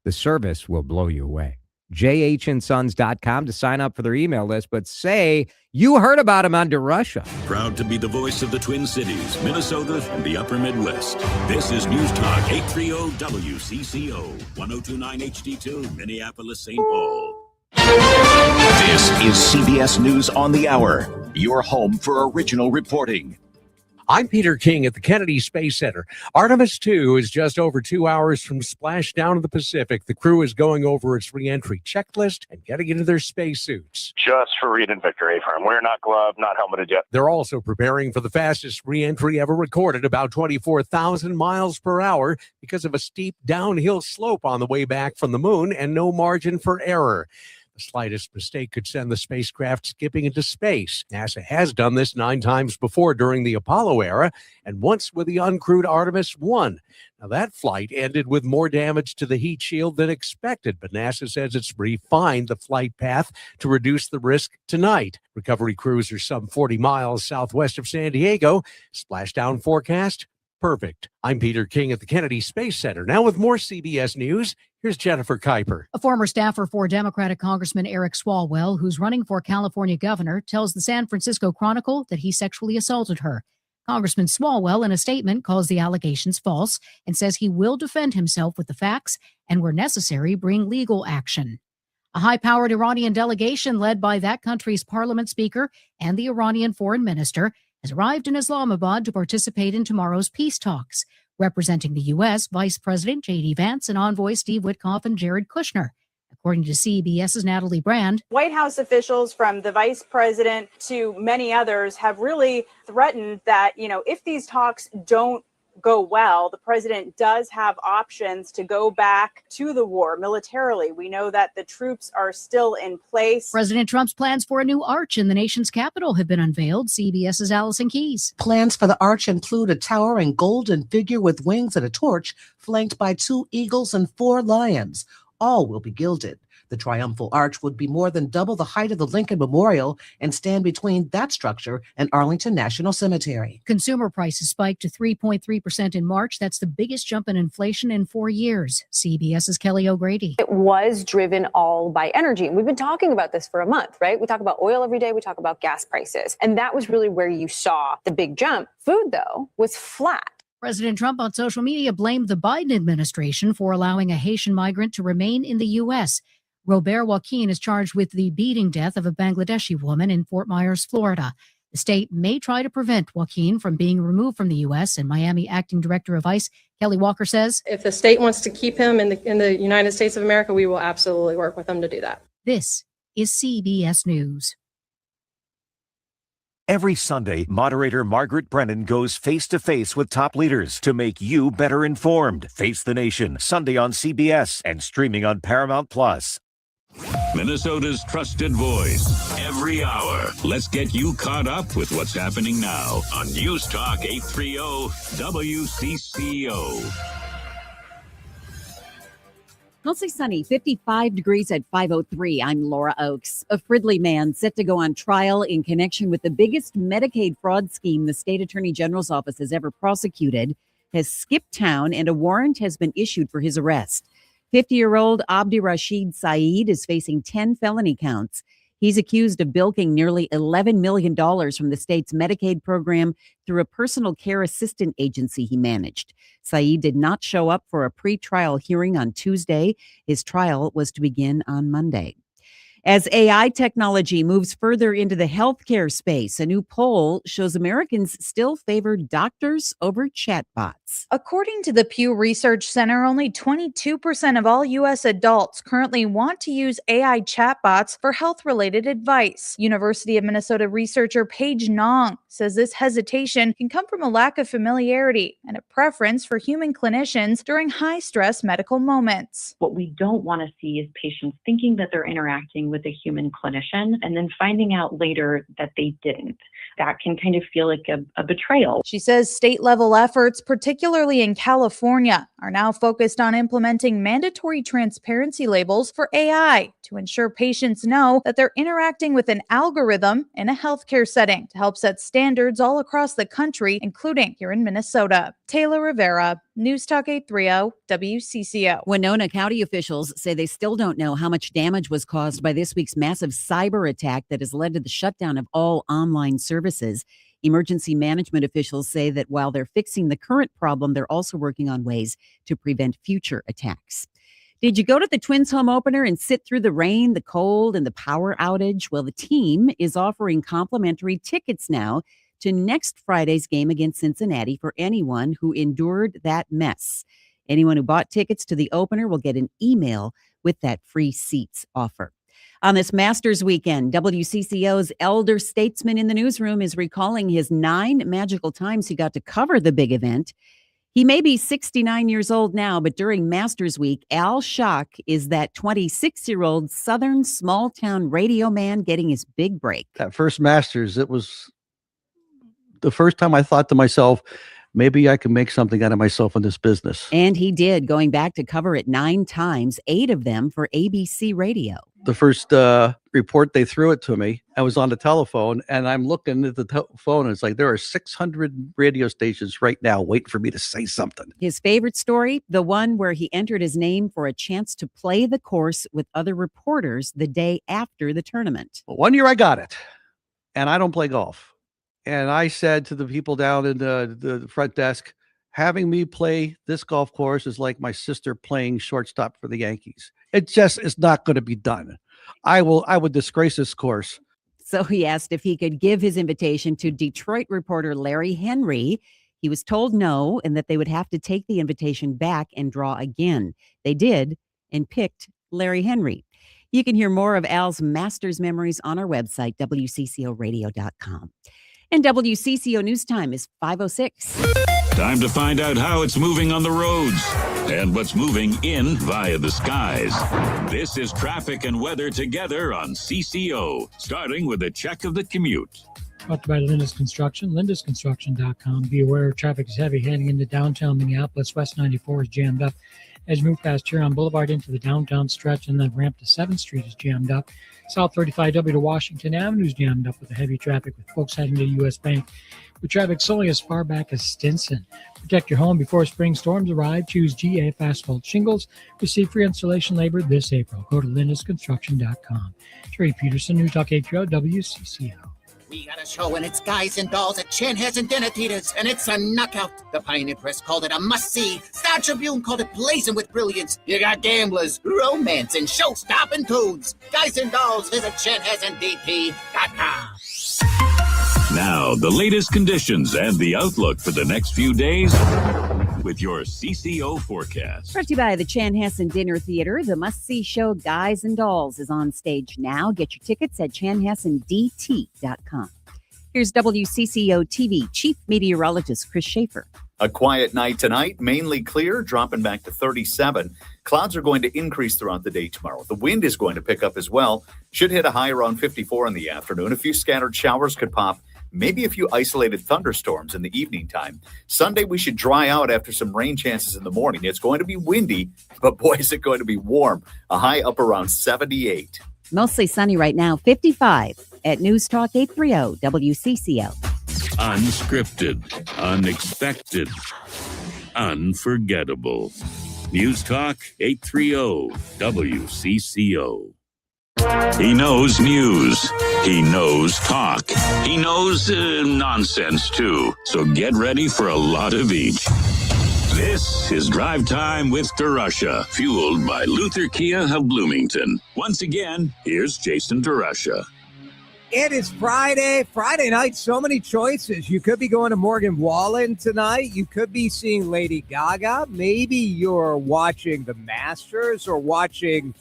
The service will blow you away. jhandsons.com to sign up for their email list, but say you heard about them on DeRusha. Proud to be the voice of the Twin Cities, Minnesota, and the Upper Midwest. This is News Talk 830 WCCO, 1029 HD2, Minneapolis, St. Paul. This is CBS News on the Hour, your home for original reporting. I'm Peter King at the Kennedy Space Center. Artemis 2 is just over 2 hours from splashdown in the Pacific. The crew is going over its re-entry checklist and getting into their spacesuits. Just for Reed and Victor A. Firm. We're not gloved, not helmeted yet. They're also preparing for the fastest re-entry ever recorded, about 24,000 miles per hour, because of a steep downhill slope on the way back from the moon and no margin for error. The slightest mistake could send the spacecraft skipping into space. NASA has done this 9 times before during the Apollo era, and once with the uncrewed Artemis 1. Now, that flight ended with more damage to the heat shield than expected, but NASA says it's refined the flight path to reduce the risk tonight. Recovery crews are some 40 miles southwest of San Diego. Splashdown forecast? Perfect. I'm Peter King at the Kennedy Space Center. Now with more CBS News, here's Jennifer Kuiper. A former staffer for Democratic Congressman Eric Swalwell, who's running for California governor, tells the San Francisco Chronicle that he sexually assaulted her. Congressman Swalwell, in a statement, calls the allegations false and says he will defend himself with the facts and, where necessary, bring legal action. A high-powered Iranian delegation led by that country's parliament speaker and the Iranian foreign minister has arrived in Islamabad to participate in tomorrow's peace talks. Representing the U.S., Vice President J.D. Vance and envoy Steve Witkoff and Jared Kushner. According to CBS's Natalie Brand, White House officials, from the vice president to many others, have really threatened that, if these talks don't go well, the president does have options to go back to the war militarily. We know that the troops are still in place. President Trump's plans for a new arch in the nation's capital have been unveiled. CBS's Allison Keyes. Plans for the arch include a towering golden figure with wings and a torch, flanked by 2 eagles and 4 lions. All will be gilded. The triumphal arch would be more than double the height of the Lincoln Memorial and stand between that structure and Arlington National Cemetery. Consumer prices spiked to 3.3% in March. That's the biggest jump in inflation in 4 years. CBS's Kelly O'Grady. It was driven all by energy. And we've been talking about this for a month, right? We talk about oil every day. We talk about gas prices. And that was really where you saw the big jump. Food, though, was flat. President Trump on social media blamed the Biden administration for allowing a Haitian migrant to remain in the U.S. Robert Joaquin is charged with the beating death of a Bangladeshi woman in Fort Myers, Florida. The state may try to prevent Joaquin from being removed from the U.S., and Miami Acting Director of ICE, Kelly Walker, says, if the state wants to keep him in the United States of America, we will absolutely work with them to do that. This is CBS News. Every Sunday, moderator Margaret Brennan goes face-to-face with top leaders to make you better informed. Face the Nation, Sunday on CBS and streaming on Paramount+. Minnesota's trusted voice, every hour. Let's get you caught up with what's happening now on News Talk 830 WCCO. Mostly sunny, 55 degrees at 5:03. I'm Laura Oakes. A Fridley man set to go on trial in connection with the biggest Medicaid fraud scheme the state attorney general's office has ever prosecuted has skipped town, and a warrant has been issued for his arrest. 50-year-old Abdi Rashid Saeed is facing 10 felony counts. He's accused of bilking nearly $11 million from the state's Medicaid program through a personal care assistant agency he managed. Saeed did not show up for a pre-trial hearing on Tuesday. His trial was to begin on Monday. As AI technology moves further into the healthcare space, a new poll shows Americans still favor doctors over chatbots. According to the Pew Research Center, only 22% of all U.S. adults currently want to use AI chatbots for health-related advice. University of Minnesota researcher Paige Nong says this hesitation can come from a lack of familiarity and a preference for human clinicians during high-stress medical moments. What we don't want to see is patients thinking that they're interacting with a human clinician and then finding out later that they didn't. That can kind of feel like a betrayal. She says state-level efforts, particularly in California, are now focused on implementing mandatory transparency labels for AI to ensure patients know that they're interacting with an algorithm in a healthcare setting to help set standards all across the country, including here in Minnesota. Taylor Rivera, News Talk 830 WCCO. Winona County officials say they still don't know how much damage was caused by this week's massive cyber attack that has led to the shutdown of all online services. Emergency management officials say that while they're fixing the current problem, they're also working on ways to prevent future attacks. Did you go to the Twins home opener and sit through the rain, the cold, and the power outage? Well, the team is offering complimentary tickets now to next Friday's game against Cincinnati for anyone who endured that mess. Anyone who bought tickets to the opener will get an email with that free seats offer. On this Masters weekend, WCCO's elder statesman in the newsroom is recalling his 9 magical times he got to cover the big event. He may be 69 years old now, but during Masters Week, Al Schock is that 26-year-old Southern small-town radio man getting his big break. That first Masters, it was the first time I thought to myself, maybe I can make something out of myself in this business. And he did, going back to cover it 9 times, 8 of them for ABC Radio. The first report they threw it to me, I was on the telephone and I'm looking at the phone and it's like there are 600 radio stations right now waiting for me to say something. His favorite story, the one where he entered his name for a chance to play the course with other reporters the day after the tournament. Well, one year I got it and I don't play golf. And I said to the people down in the front desk, having me play this golf course is like my sister playing shortstop for the Yankees. It just is not going to be done. I would disgrace this course. So he asked if he could give his invitation to Detroit reporter Larry Henry. He was told no, and that they would have to take the invitation back and draw again. They did, and picked Larry Henry. You can hear more of Al's Masters memories on our website, WCCOradio.com. And WCCO News Time is 5:06. Time to find out how it's moving on the roads and what's moving in via the skies. This is traffic and weather together on CCO, starting with a check of the commute. Brought to you by Lindus Construction, lindusconstruction.com. Be aware traffic is heavy heading into downtown Minneapolis. West 94 is jammed up. As you move past Huron Boulevard into the downtown stretch, and then ramp to 7th Street is jammed up. South 35W to Washington Avenue is jammed up with the heavy traffic with folks heading to U.S. Bank. With traffic solely as far back as Stinson. Protect your home before spring storms arrive. Choose GF Asphalt Shingles. Receive free installation labor this April. Go to lindusconstruction.com. Trey Peterson, News Talk 830 WCCO. We got a show and it's guys and dolls at Chanhassen Dinner Theaters, and it's a knockout. The Pioneer Press called it a must-see. Star Tribune called it blazing with brilliance. You got gamblers, romance, and show-stopping tunes. Guys and dolls, visit ChanhassenDP.com. Now, the latest conditions and the outlook for the next few days with your CCO forecast. Brought to you by the Chanhassen Dinner Theater. The must-see show Guys and Dolls is on stage now. Get your tickets at chanhassendt.com. Here's WCCO TV Chief Meteorologist Chris Schaefer. A quiet night tonight, mainly clear, dropping back to 37. Clouds are going to increase throughout the day tomorrow. The wind is going to pick up as well. Should hit a high around 54 in the afternoon. A few scattered showers could pop. Maybe a few isolated thunderstorms in the evening time. Sunday, we should dry out after some rain chances in the morning. It's going to be windy, but boy, is it going to be warm. A high up around 78. Mostly sunny right now, 55 at News Talk 830 WCCO. Unscripted, unexpected, unforgettable. News Talk 830 WCCO. He knows news. He knows talk. He knows nonsense, too. So get ready for a lot of each. This is Drive Time with DeRusha, fueled by Luther Kia of Bloomington. Once again, here's Jason DeRusha. It is Friday night. So many choices. You could be going to Morgan Wallen tonight. You could be seeing Lady Gaga. Maybe you're watching the Masters or watching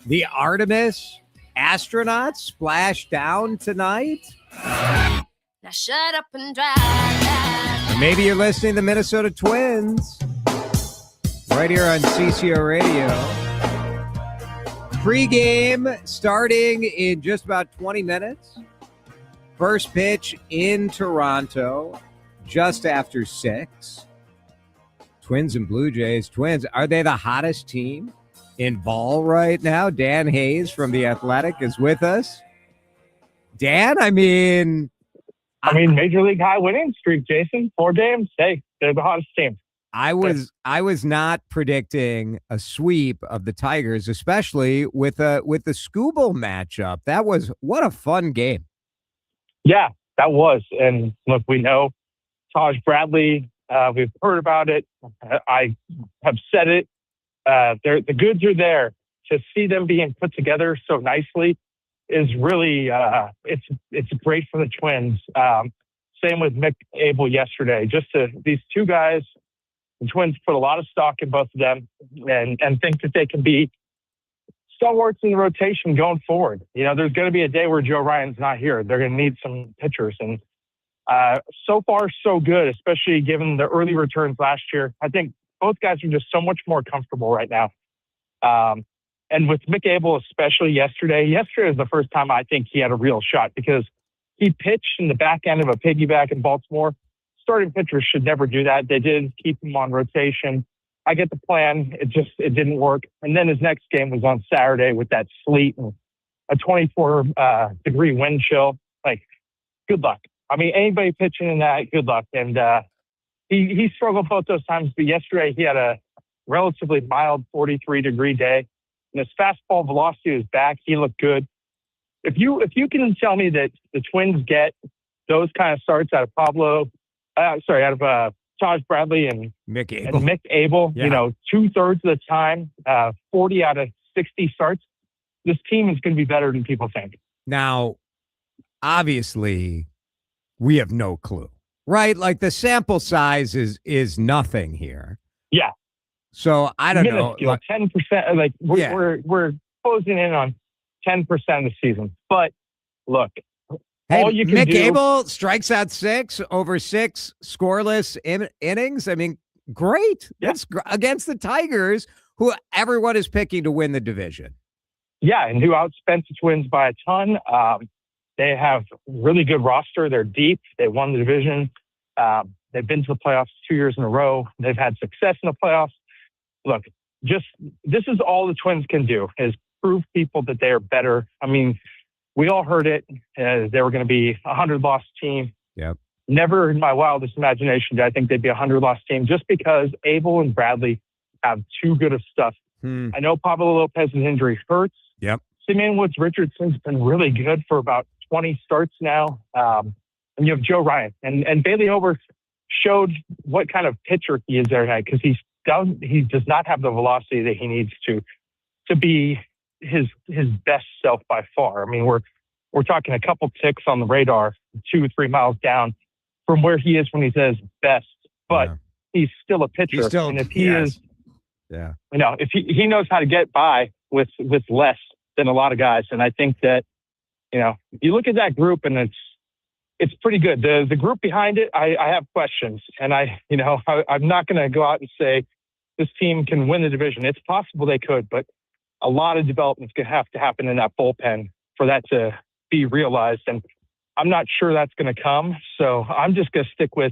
the Artemis astronauts splash down tonight. Now shut up and drive. Or maybe you're listening to the Minnesota Twins right here on CCO Radio. Pre-game starting in just about 20 minutes. First pitch in Toronto just after 6. Twins and Blue Jays. Twins, are they the hottest team in ball right now? Dan Hayes from The Athletic is with us. Dan, I mean, Major League high winning streak, Jason. 4 games. Hey, they're the hottest team. I was not predicting a sweep of the Tigers, especially with the Scooble matchup. What a fun game. Yeah, that was. And look, we know Taj Bradley. We've heard about it. I have said it. The goods are there. To see them being put together so nicely is really it's great for the Twins. Same with Mick Abel yesterday. These two guys, the Twins put a lot of stock in both of them and think that they can be stalwarts in the rotation going forward. You know, there's going to be a day where Joe Ryan's not here. They're going to need some pitchers. And so far, so good, especially given the early returns last year. I think both guys are just so much more comfortable right now. And with Mick Abel, especially yesterday was the first time I think he had a real shot because he pitched in the back end of a piggyback in Baltimore. Starting pitchers should never do that. They did keep him on rotation. I get the plan. It didn't work. And then his next game was on Saturday with that sleet and a 24-degree wind chill. Like, good luck. I mean, anybody pitching in that, good luck. And he struggled both those times. But yesterday he had a relatively mild 43-degree day. And his fastball velocity was back. He looked good. If you can tell me that the Twins get those kind of starts out of Taj Bradley and Mick Abel, yeah. You know, 2/3 of the time, 40 out of 60 starts, this team is going to be better than people think. Now, obviously, we have no clue, right? Like the sample size is nothing here. Yeah. So I don't know. 10%. Like we're closing in on 10% of the season. But look, Hey, all you can Mick do. Abel strikes out 6 over 6 scoreless innings. I mean, great. That's against the Tigers, who everyone is picking to win the division. Yeah, and who outspent the Twins by a ton. They have really good roster. They're deep. They won the division. They've been to the playoffs 2 years in a row. They've had success in the playoffs. Look, this is all the Twins can do, is prove people that they are better. I mean, we all heard it. They were going to be a 100-loss team. Yep. Never in my wildest imagination did I think they'd be a 100-loss team, just because Abel and Bradley have too good of stuff. I know Pablo Lopez's injury hurts. Yep. Simeon Woods Richardson's been really good for about 20 starts now. And you have Joe Ryan. And Bailey Ober showed what kind of pitcher he is there tonight, because he does not have the velocity that he needs to be his best self by far. I mean, we're talking a couple ticks on the radar, 2 or 3 miles down from where he is when he's at his best. But he's still a pitcher. And if he is, if he knows how to get by with less than a lot of guys. And I think that, you look at that group and it's pretty good. The group behind it, I have questions, and I'm not going to go out and say this team can win the division. It's possible they could, but a lot of development's going to have to happen in that bullpen for that to be realized. And I'm not sure that's going to come. So I'm just going to stick with,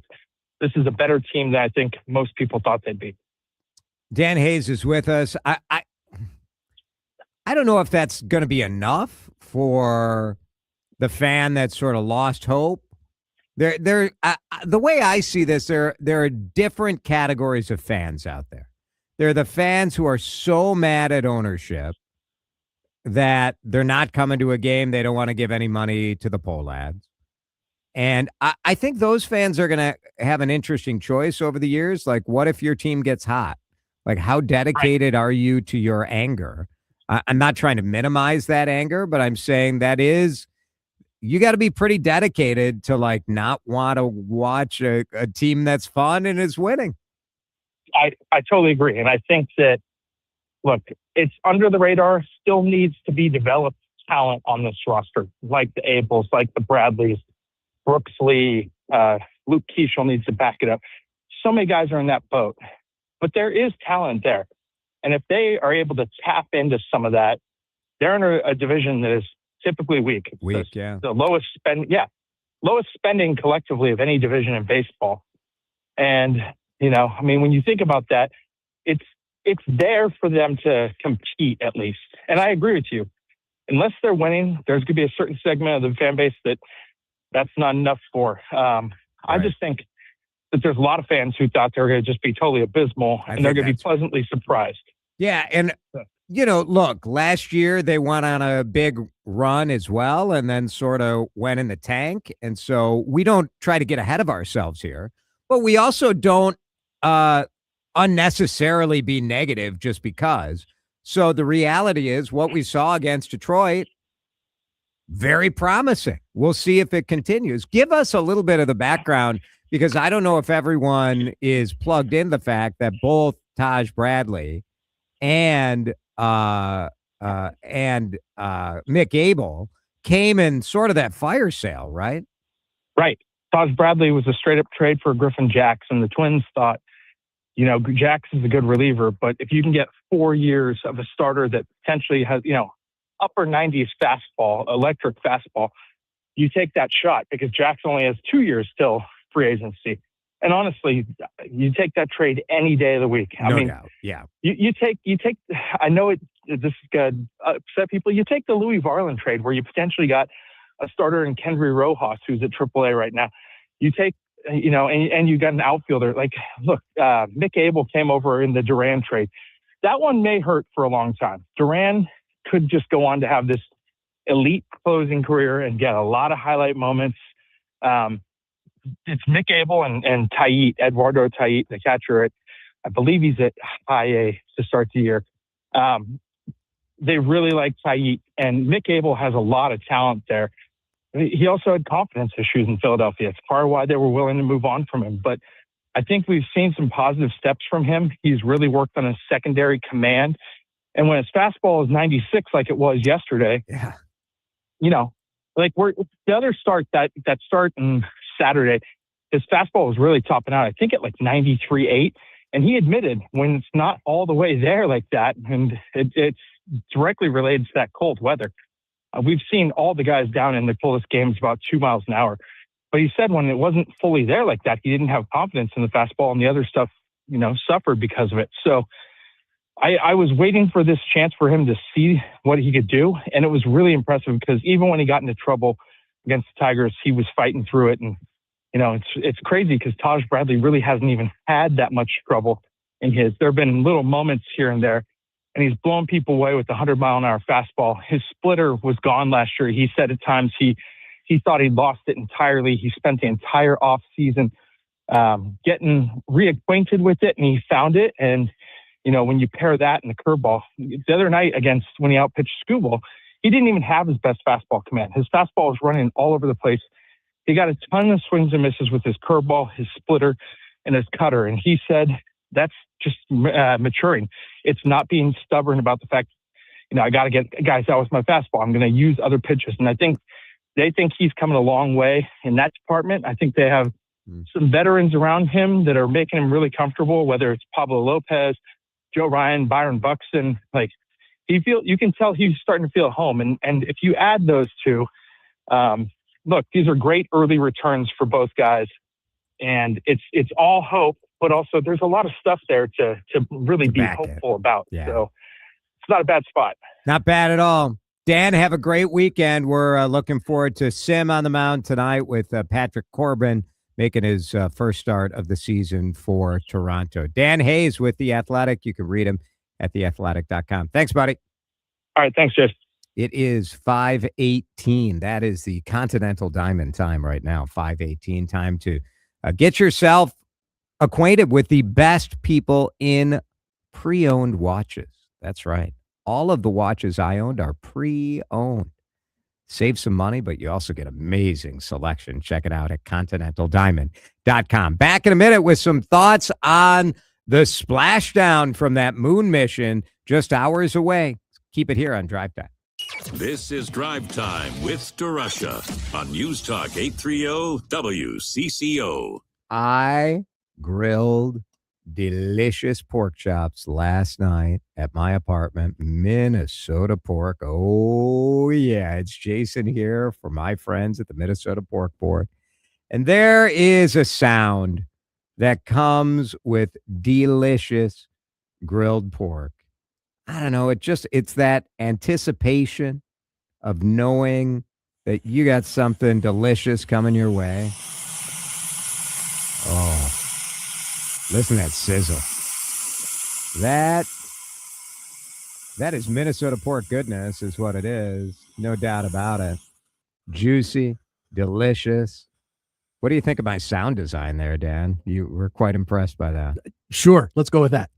this is a better team than I think most people thought they'd be. Dan Hayes is with us. I don't know if that's going to be enough for the fan that sort of lost hope. The way I see this, there are different categories of fans out there. There are the fans who are so mad at ownership that they're not coming to a game. They don't want to give any money to the poll ads. And I think those fans are going to have an interesting choice over the years. Like, what if your team gets hot? Like, how dedicated are you to your anger? I'm not trying to minimize that anger, but I'm saying that is, you got to be pretty dedicated to not want to watch a team that's fun and is winning. I totally agree. And I think that, look, it's under the radar, still needs to be developed talent on this roster, like the Abels, like the Bradleys, Brooks Lee, Luke Keeschel needs to back it up. So many guys are in that boat, but there is talent there. And if they are able to tap into some of that, they're in a division that is typically weak. The lowest spending collectively of any division in baseball. And, when you think about that, it's there for them to compete at least. And I agree with you. Unless they're winning, there's going to be a certain segment of the fan base that's not enough for. I just think that there's a lot of fans who thought they were going to just be totally abysmal, and they're going to be pleasantly surprised. Yeah, and look, last year they went on a big run as well, and then sort of went in the tank. And so we don't try to get ahead of ourselves here, but we also don't unnecessarily be negative just because. So the reality is, what we saw against Detroit, very promising. We'll see if it continues. Give us a little bit of the background, because I don't know if everyone is plugged in the fact that both Taj Bradley and Mick Abel came in sort of that fire sale, right? Right. Taj Bradley was a straight-up trade for Griffin Jackson. The Twins thought, Jackson's a good reliever, but if you can get 4 years of a starter that potentially has, upper 90s fastball, electric fastball, you take that shot, because Jackson only has 2 years still free agency. And honestly, you take that trade any day of the week. No doubt. Yeah. You take, I know this is going to upset people. You take the Louis Varland trade, where you potentially got a starter in Kendry Rojas, who's at AAA right now. You take, and you got an outfielder. Like, look, Mick Abel came over in the Duran trade. That one may hurt for a long time. Duran could just go on to have this elite closing career and get a lot of highlight moments. It's Mick Abel and Eduardo Taiit, the catcher I believe he's at high A to start the year. They really like Taiit, and Mick Abel has a lot of talent there. He also had confidence issues in Philadelphia. It's part of why they were willing to move on from him. But I think we've seen some positive steps from him. He's really worked on his secondary command. And when his fastball is 96 like it was yesterday, like the other start that start on Saturday, his fastball was really topping out. I think at like 93.8, and he admitted when it's not all the way there like that, and it's directly related to that cold weather. We've seen all the guys down in the coldest games about 2 miles an hour, but he said when it wasn't fully there like that, he didn't have confidence in the fastball, and the other stuff, suffered because of it. So I was waiting for this chance for him to see what he could do, and it was really impressive because even when he got into trouble against the Tigers, he was fighting through it. And it's crazy because Taj Bradley really hasn't even had that much trouble in his. There have been little moments here and there, and he's blown people away with the 100-mile-an-hour fastball. His splitter was gone last year. He said at times he thought he'd lost it entirely. He spent the entire off season getting reacquainted with it, and he found it. And when you pair that and the curveball, the other night when he outpitched Skubal, he didn't even have his best fastball command. His fastball was running all over the place. He got a ton of swings and misses with his curveball, his splitter, and his cutter. And he said that's just maturing. It's not being stubborn about the fact, I got to get guys out with my fastball. I'm going to use other pitches. And I think they think he's coming a long way in that department. I think they have some veterans around him that are making him really comfortable, whether it's Pablo Lopez, Joe Ryan, Byron Buxton. Like you can tell he's starting to feel at home. And if you add those two, look, these are great early returns for both guys, and it's all hope, but also there's a lot of stuff there to really be hopeful about. Yeah. So it's not a bad spot. Not bad at all. Dan, have a great weekend. We're looking forward to Sim on the mound tonight with Patrick Corbin making his first start of the season for Toronto. Dan Hayes with The Athletic. You can read him at theathletic.com. Thanks, buddy. All right. Thanks, Jeff. It is 5:18. That is the Continental Diamond time right now. 5:18. Time to get yourself acquainted with the best people in pre-owned watches. That's right. All of the watches I owned are pre-owned. Save some money, but you also get amazing selection. Check it out at continentaldiamond.com. Back in a minute with some thoughts on the splashdown from that moon mission just hours away. Keep it here on Drive Time. This is Drive Time with DeRusha on News Talk 830 WCCO. I grilled delicious pork chops last night at my apartment, Minnesota Pork. Oh, yeah, it's Jason here for my friends at the Minnesota Pork Board. And there is a sound that comes with delicious grilled pork. I don't know, it's that anticipation of knowing that you got something delicious coming your way. Oh, listen to that sizzle. That is Minnesota pork goodness is what it is. No doubt about it. Juicy, delicious. What do you think of my sound design there, Dan? You were quite impressed by that. Sure. Let's go with that.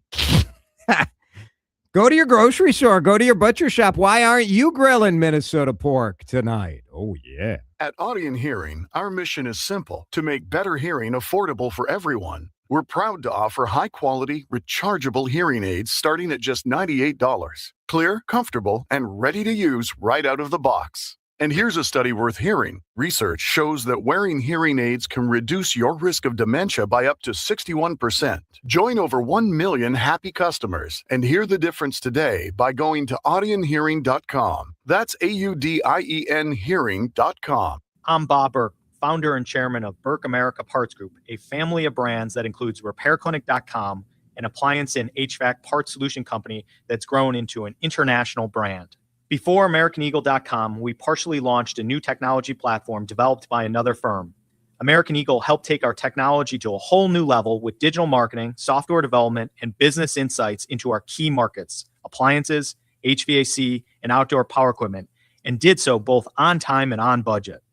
Go to your grocery store. Go to your butcher shop. Why aren't you grilling Minnesota pork tonight? Oh, yeah. At Audion Hearing, our mission is simple: to make better hearing affordable for everyone. We're proud to offer high-quality, rechargeable hearing aids starting at just $98. Clear, comfortable, and ready to use right out of the box. And here's a study worth hearing. Research shows that wearing hearing aids can reduce your risk of dementia by up to 61%. Join over 1 million happy customers and hear the difference today by going to audionhearing.com. That's AUDIEN hearing.com. I'm Bob Burke, founder and chairman of Burke America Parts Group, a family of brands that includes RepairClinic.com, an appliance and HVAC parts solution company that's grown into an international brand. Before AmericanEagle.com, we partially launched a new technology platform developed by another firm. American Eagle helped take our technology to a whole new level with digital marketing, software development, and business insights into our key markets, appliances, HVAC, and outdoor power equipment, and did so both on time and on budget.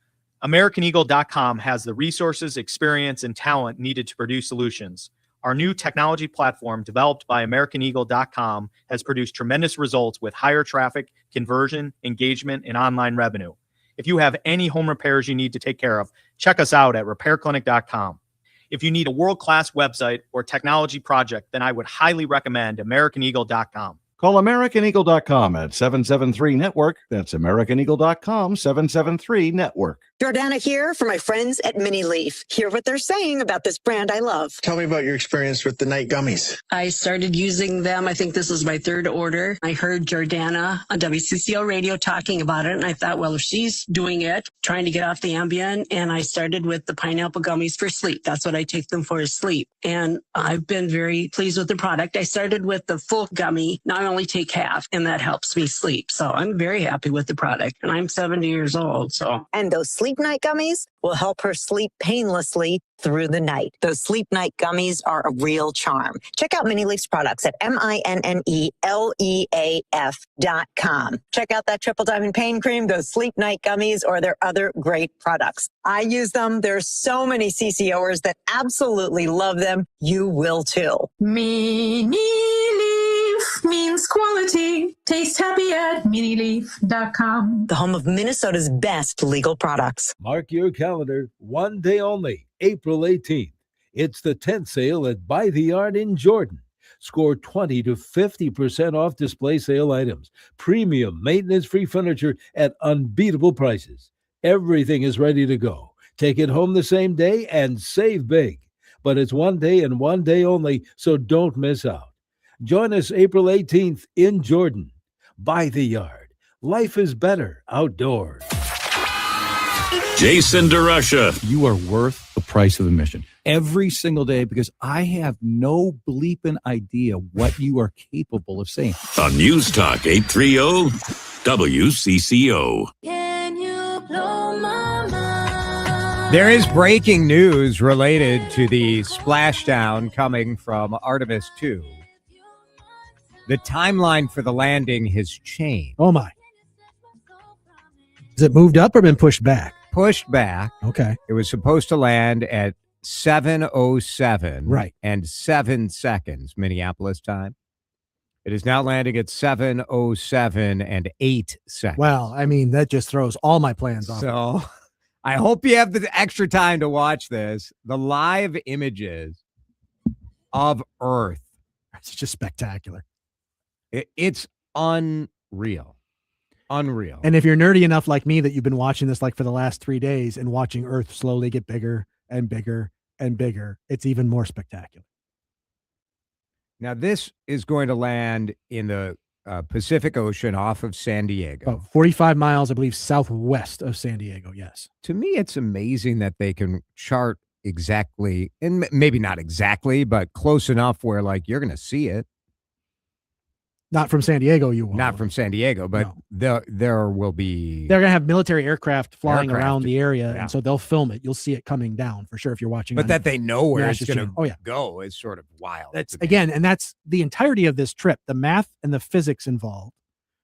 AmericanEagle.com has the resources, experience, and talent needed to produce solutions. Our new technology platform, developed by AmericanEagle.com, has produced tremendous results with higher traffic, conversion, engagement, and online revenue. If you have any home repairs you need to take care of, check us out at RepairClinic.com. If you need a world-class website or technology project, then I would highly recommend AmericanEagle.com. Call AmericanEagle.com at 773-NETWORK. That's AmericanEagle.com, 773-NETWORK. Jordana here for my friends at Mini Leaf. Hear what they're saying about this brand I love. Tell me about your experience with the night gummies. I started using them. I think this was my third order. I heard Jordana on WCCO radio talking about it, and I thought, well, if she's doing it, trying to get off the Ambien, and I started with the pineapple gummies for sleep. That's what I take them for, is sleep. And I've been very pleased with the product. I started with the full gummy. Now I only take half, and that helps me sleep. So I'm very happy with the product, and I'm 70 years old. So, and those sleep night gummies will help her sleep painlessly through the night. Those sleep night gummies are a real charm. Check out Mini Leaf's products at MINNELEAF.com. Check out that Triple Diamond Pain Cream, those sleep night gummies, or their other great products. I use them. There's so many CCOers that absolutely love them. You will too. Mini Leaf means quality. Taste happy at minileaf.com. The home of Minnesota's best legal products. Mark your calendar, one day only, April 18th. It's the tent sale at By the Yard in Jordan. Score 20 to 50% off display sale items. Premium maintenance-free furniture at unbeatable prices. Everything is ready to go. Take it home the same day and save big. But it's one day and one day only, so don't miss out. Join us April 18th in Jordan. By the Yard. Life is better outdoors. Jason DeRusha. You are worth the price of admission every single day, because I have no bleeping idea what you are capable of saying. On News Talk 830 WCCO. Can you blow my mind? There is breaking news related to the splashdown coming from Artemis 2. The timeline for the landing has changed. Oh, my. Is it moved up or been pushed back? Pushed back. Okay. It was supposed to land at 7:07 right, and 7 seconds Minneapolis time. It is now landing at 7:07 and 8 seconds. Well, I mean, that just throws all my plans off. So I hope you have the extra time to watch this. The live images of Earth. It's just spectacular. It's unreal. Unreal. And if you're nerdy enough like me that you've been watching this like for the last 3 days and watching Earth slowly get bigger and bigger and bigger, it's even more spectacular. Now, this is going to land in the Pacific Ocean off of San Diego. About 45 miles, I believe, southwest of San Diego, yes. To me, it's amazing that they can chart exactly, and maybe not exactly, but close enough where, like, you're going to see it. Not from San Diego, you won't. Not from San Diego, but there will be... They're going to have military aircraft flying around the area, and so they'll film it. You'll see it coming down for sure if you're watching. But that they know where it's going to go is sort of wild. That's again, and that's the entirety of this trip, the math and the physics involved,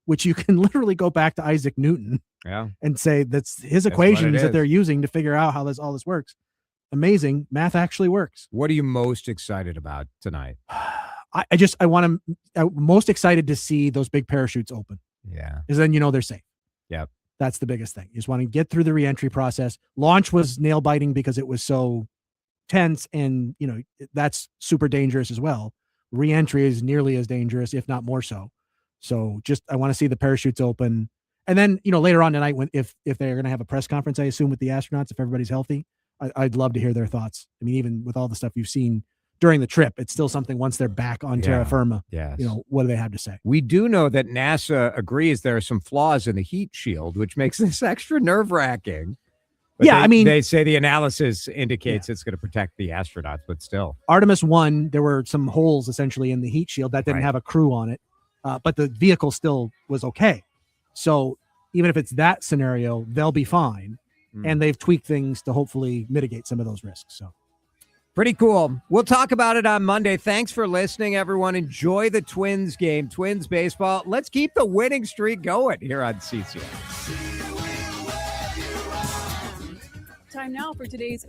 which you can literally go back to Isaac Newton and say that's his equations that they're using to figure out how all this works. Amazing. Math actually works. What are you most excited about tonight? I'm most excited to see those big parachutes open. Yeah. Because then they're safe. Yep. That's the biggest thing. You just want to get through the reentry process. Launch was nail biting because it was so tense, and that's super dangerous as well. Reentry is nearly as dangerous, if not more so. So I want to see the parachutes open. And then, later on tonight, if they're going to have a press conference, I assume with the astronauts, if everybody's healthy, I'd love to hear their thoughts. I mean, even with all the stuff you've seen during the trip, it's still something once they're back on terra firma. Yes. What do they have to say? We do know that NASA agrees there are some flaws in the heat shield, which makes this extra nerve-wracking. But they say the analysis indicates it's going to protect the astronauts, but still. Artemis 1, there were some holes essentially in the heat shield that didn't have a crew on it, but the vehicle still was okay. So even if it's that scenario, they'll be fine. And they've tweaked things to hopefully mitigate some of those risks. So. Pretty cool. We'll talk about it on Monday. Thanks for listening, everyone. Enjoy the Twins game, Twins baseball. Let's keep the winning streak going here on CCO. Time now for today's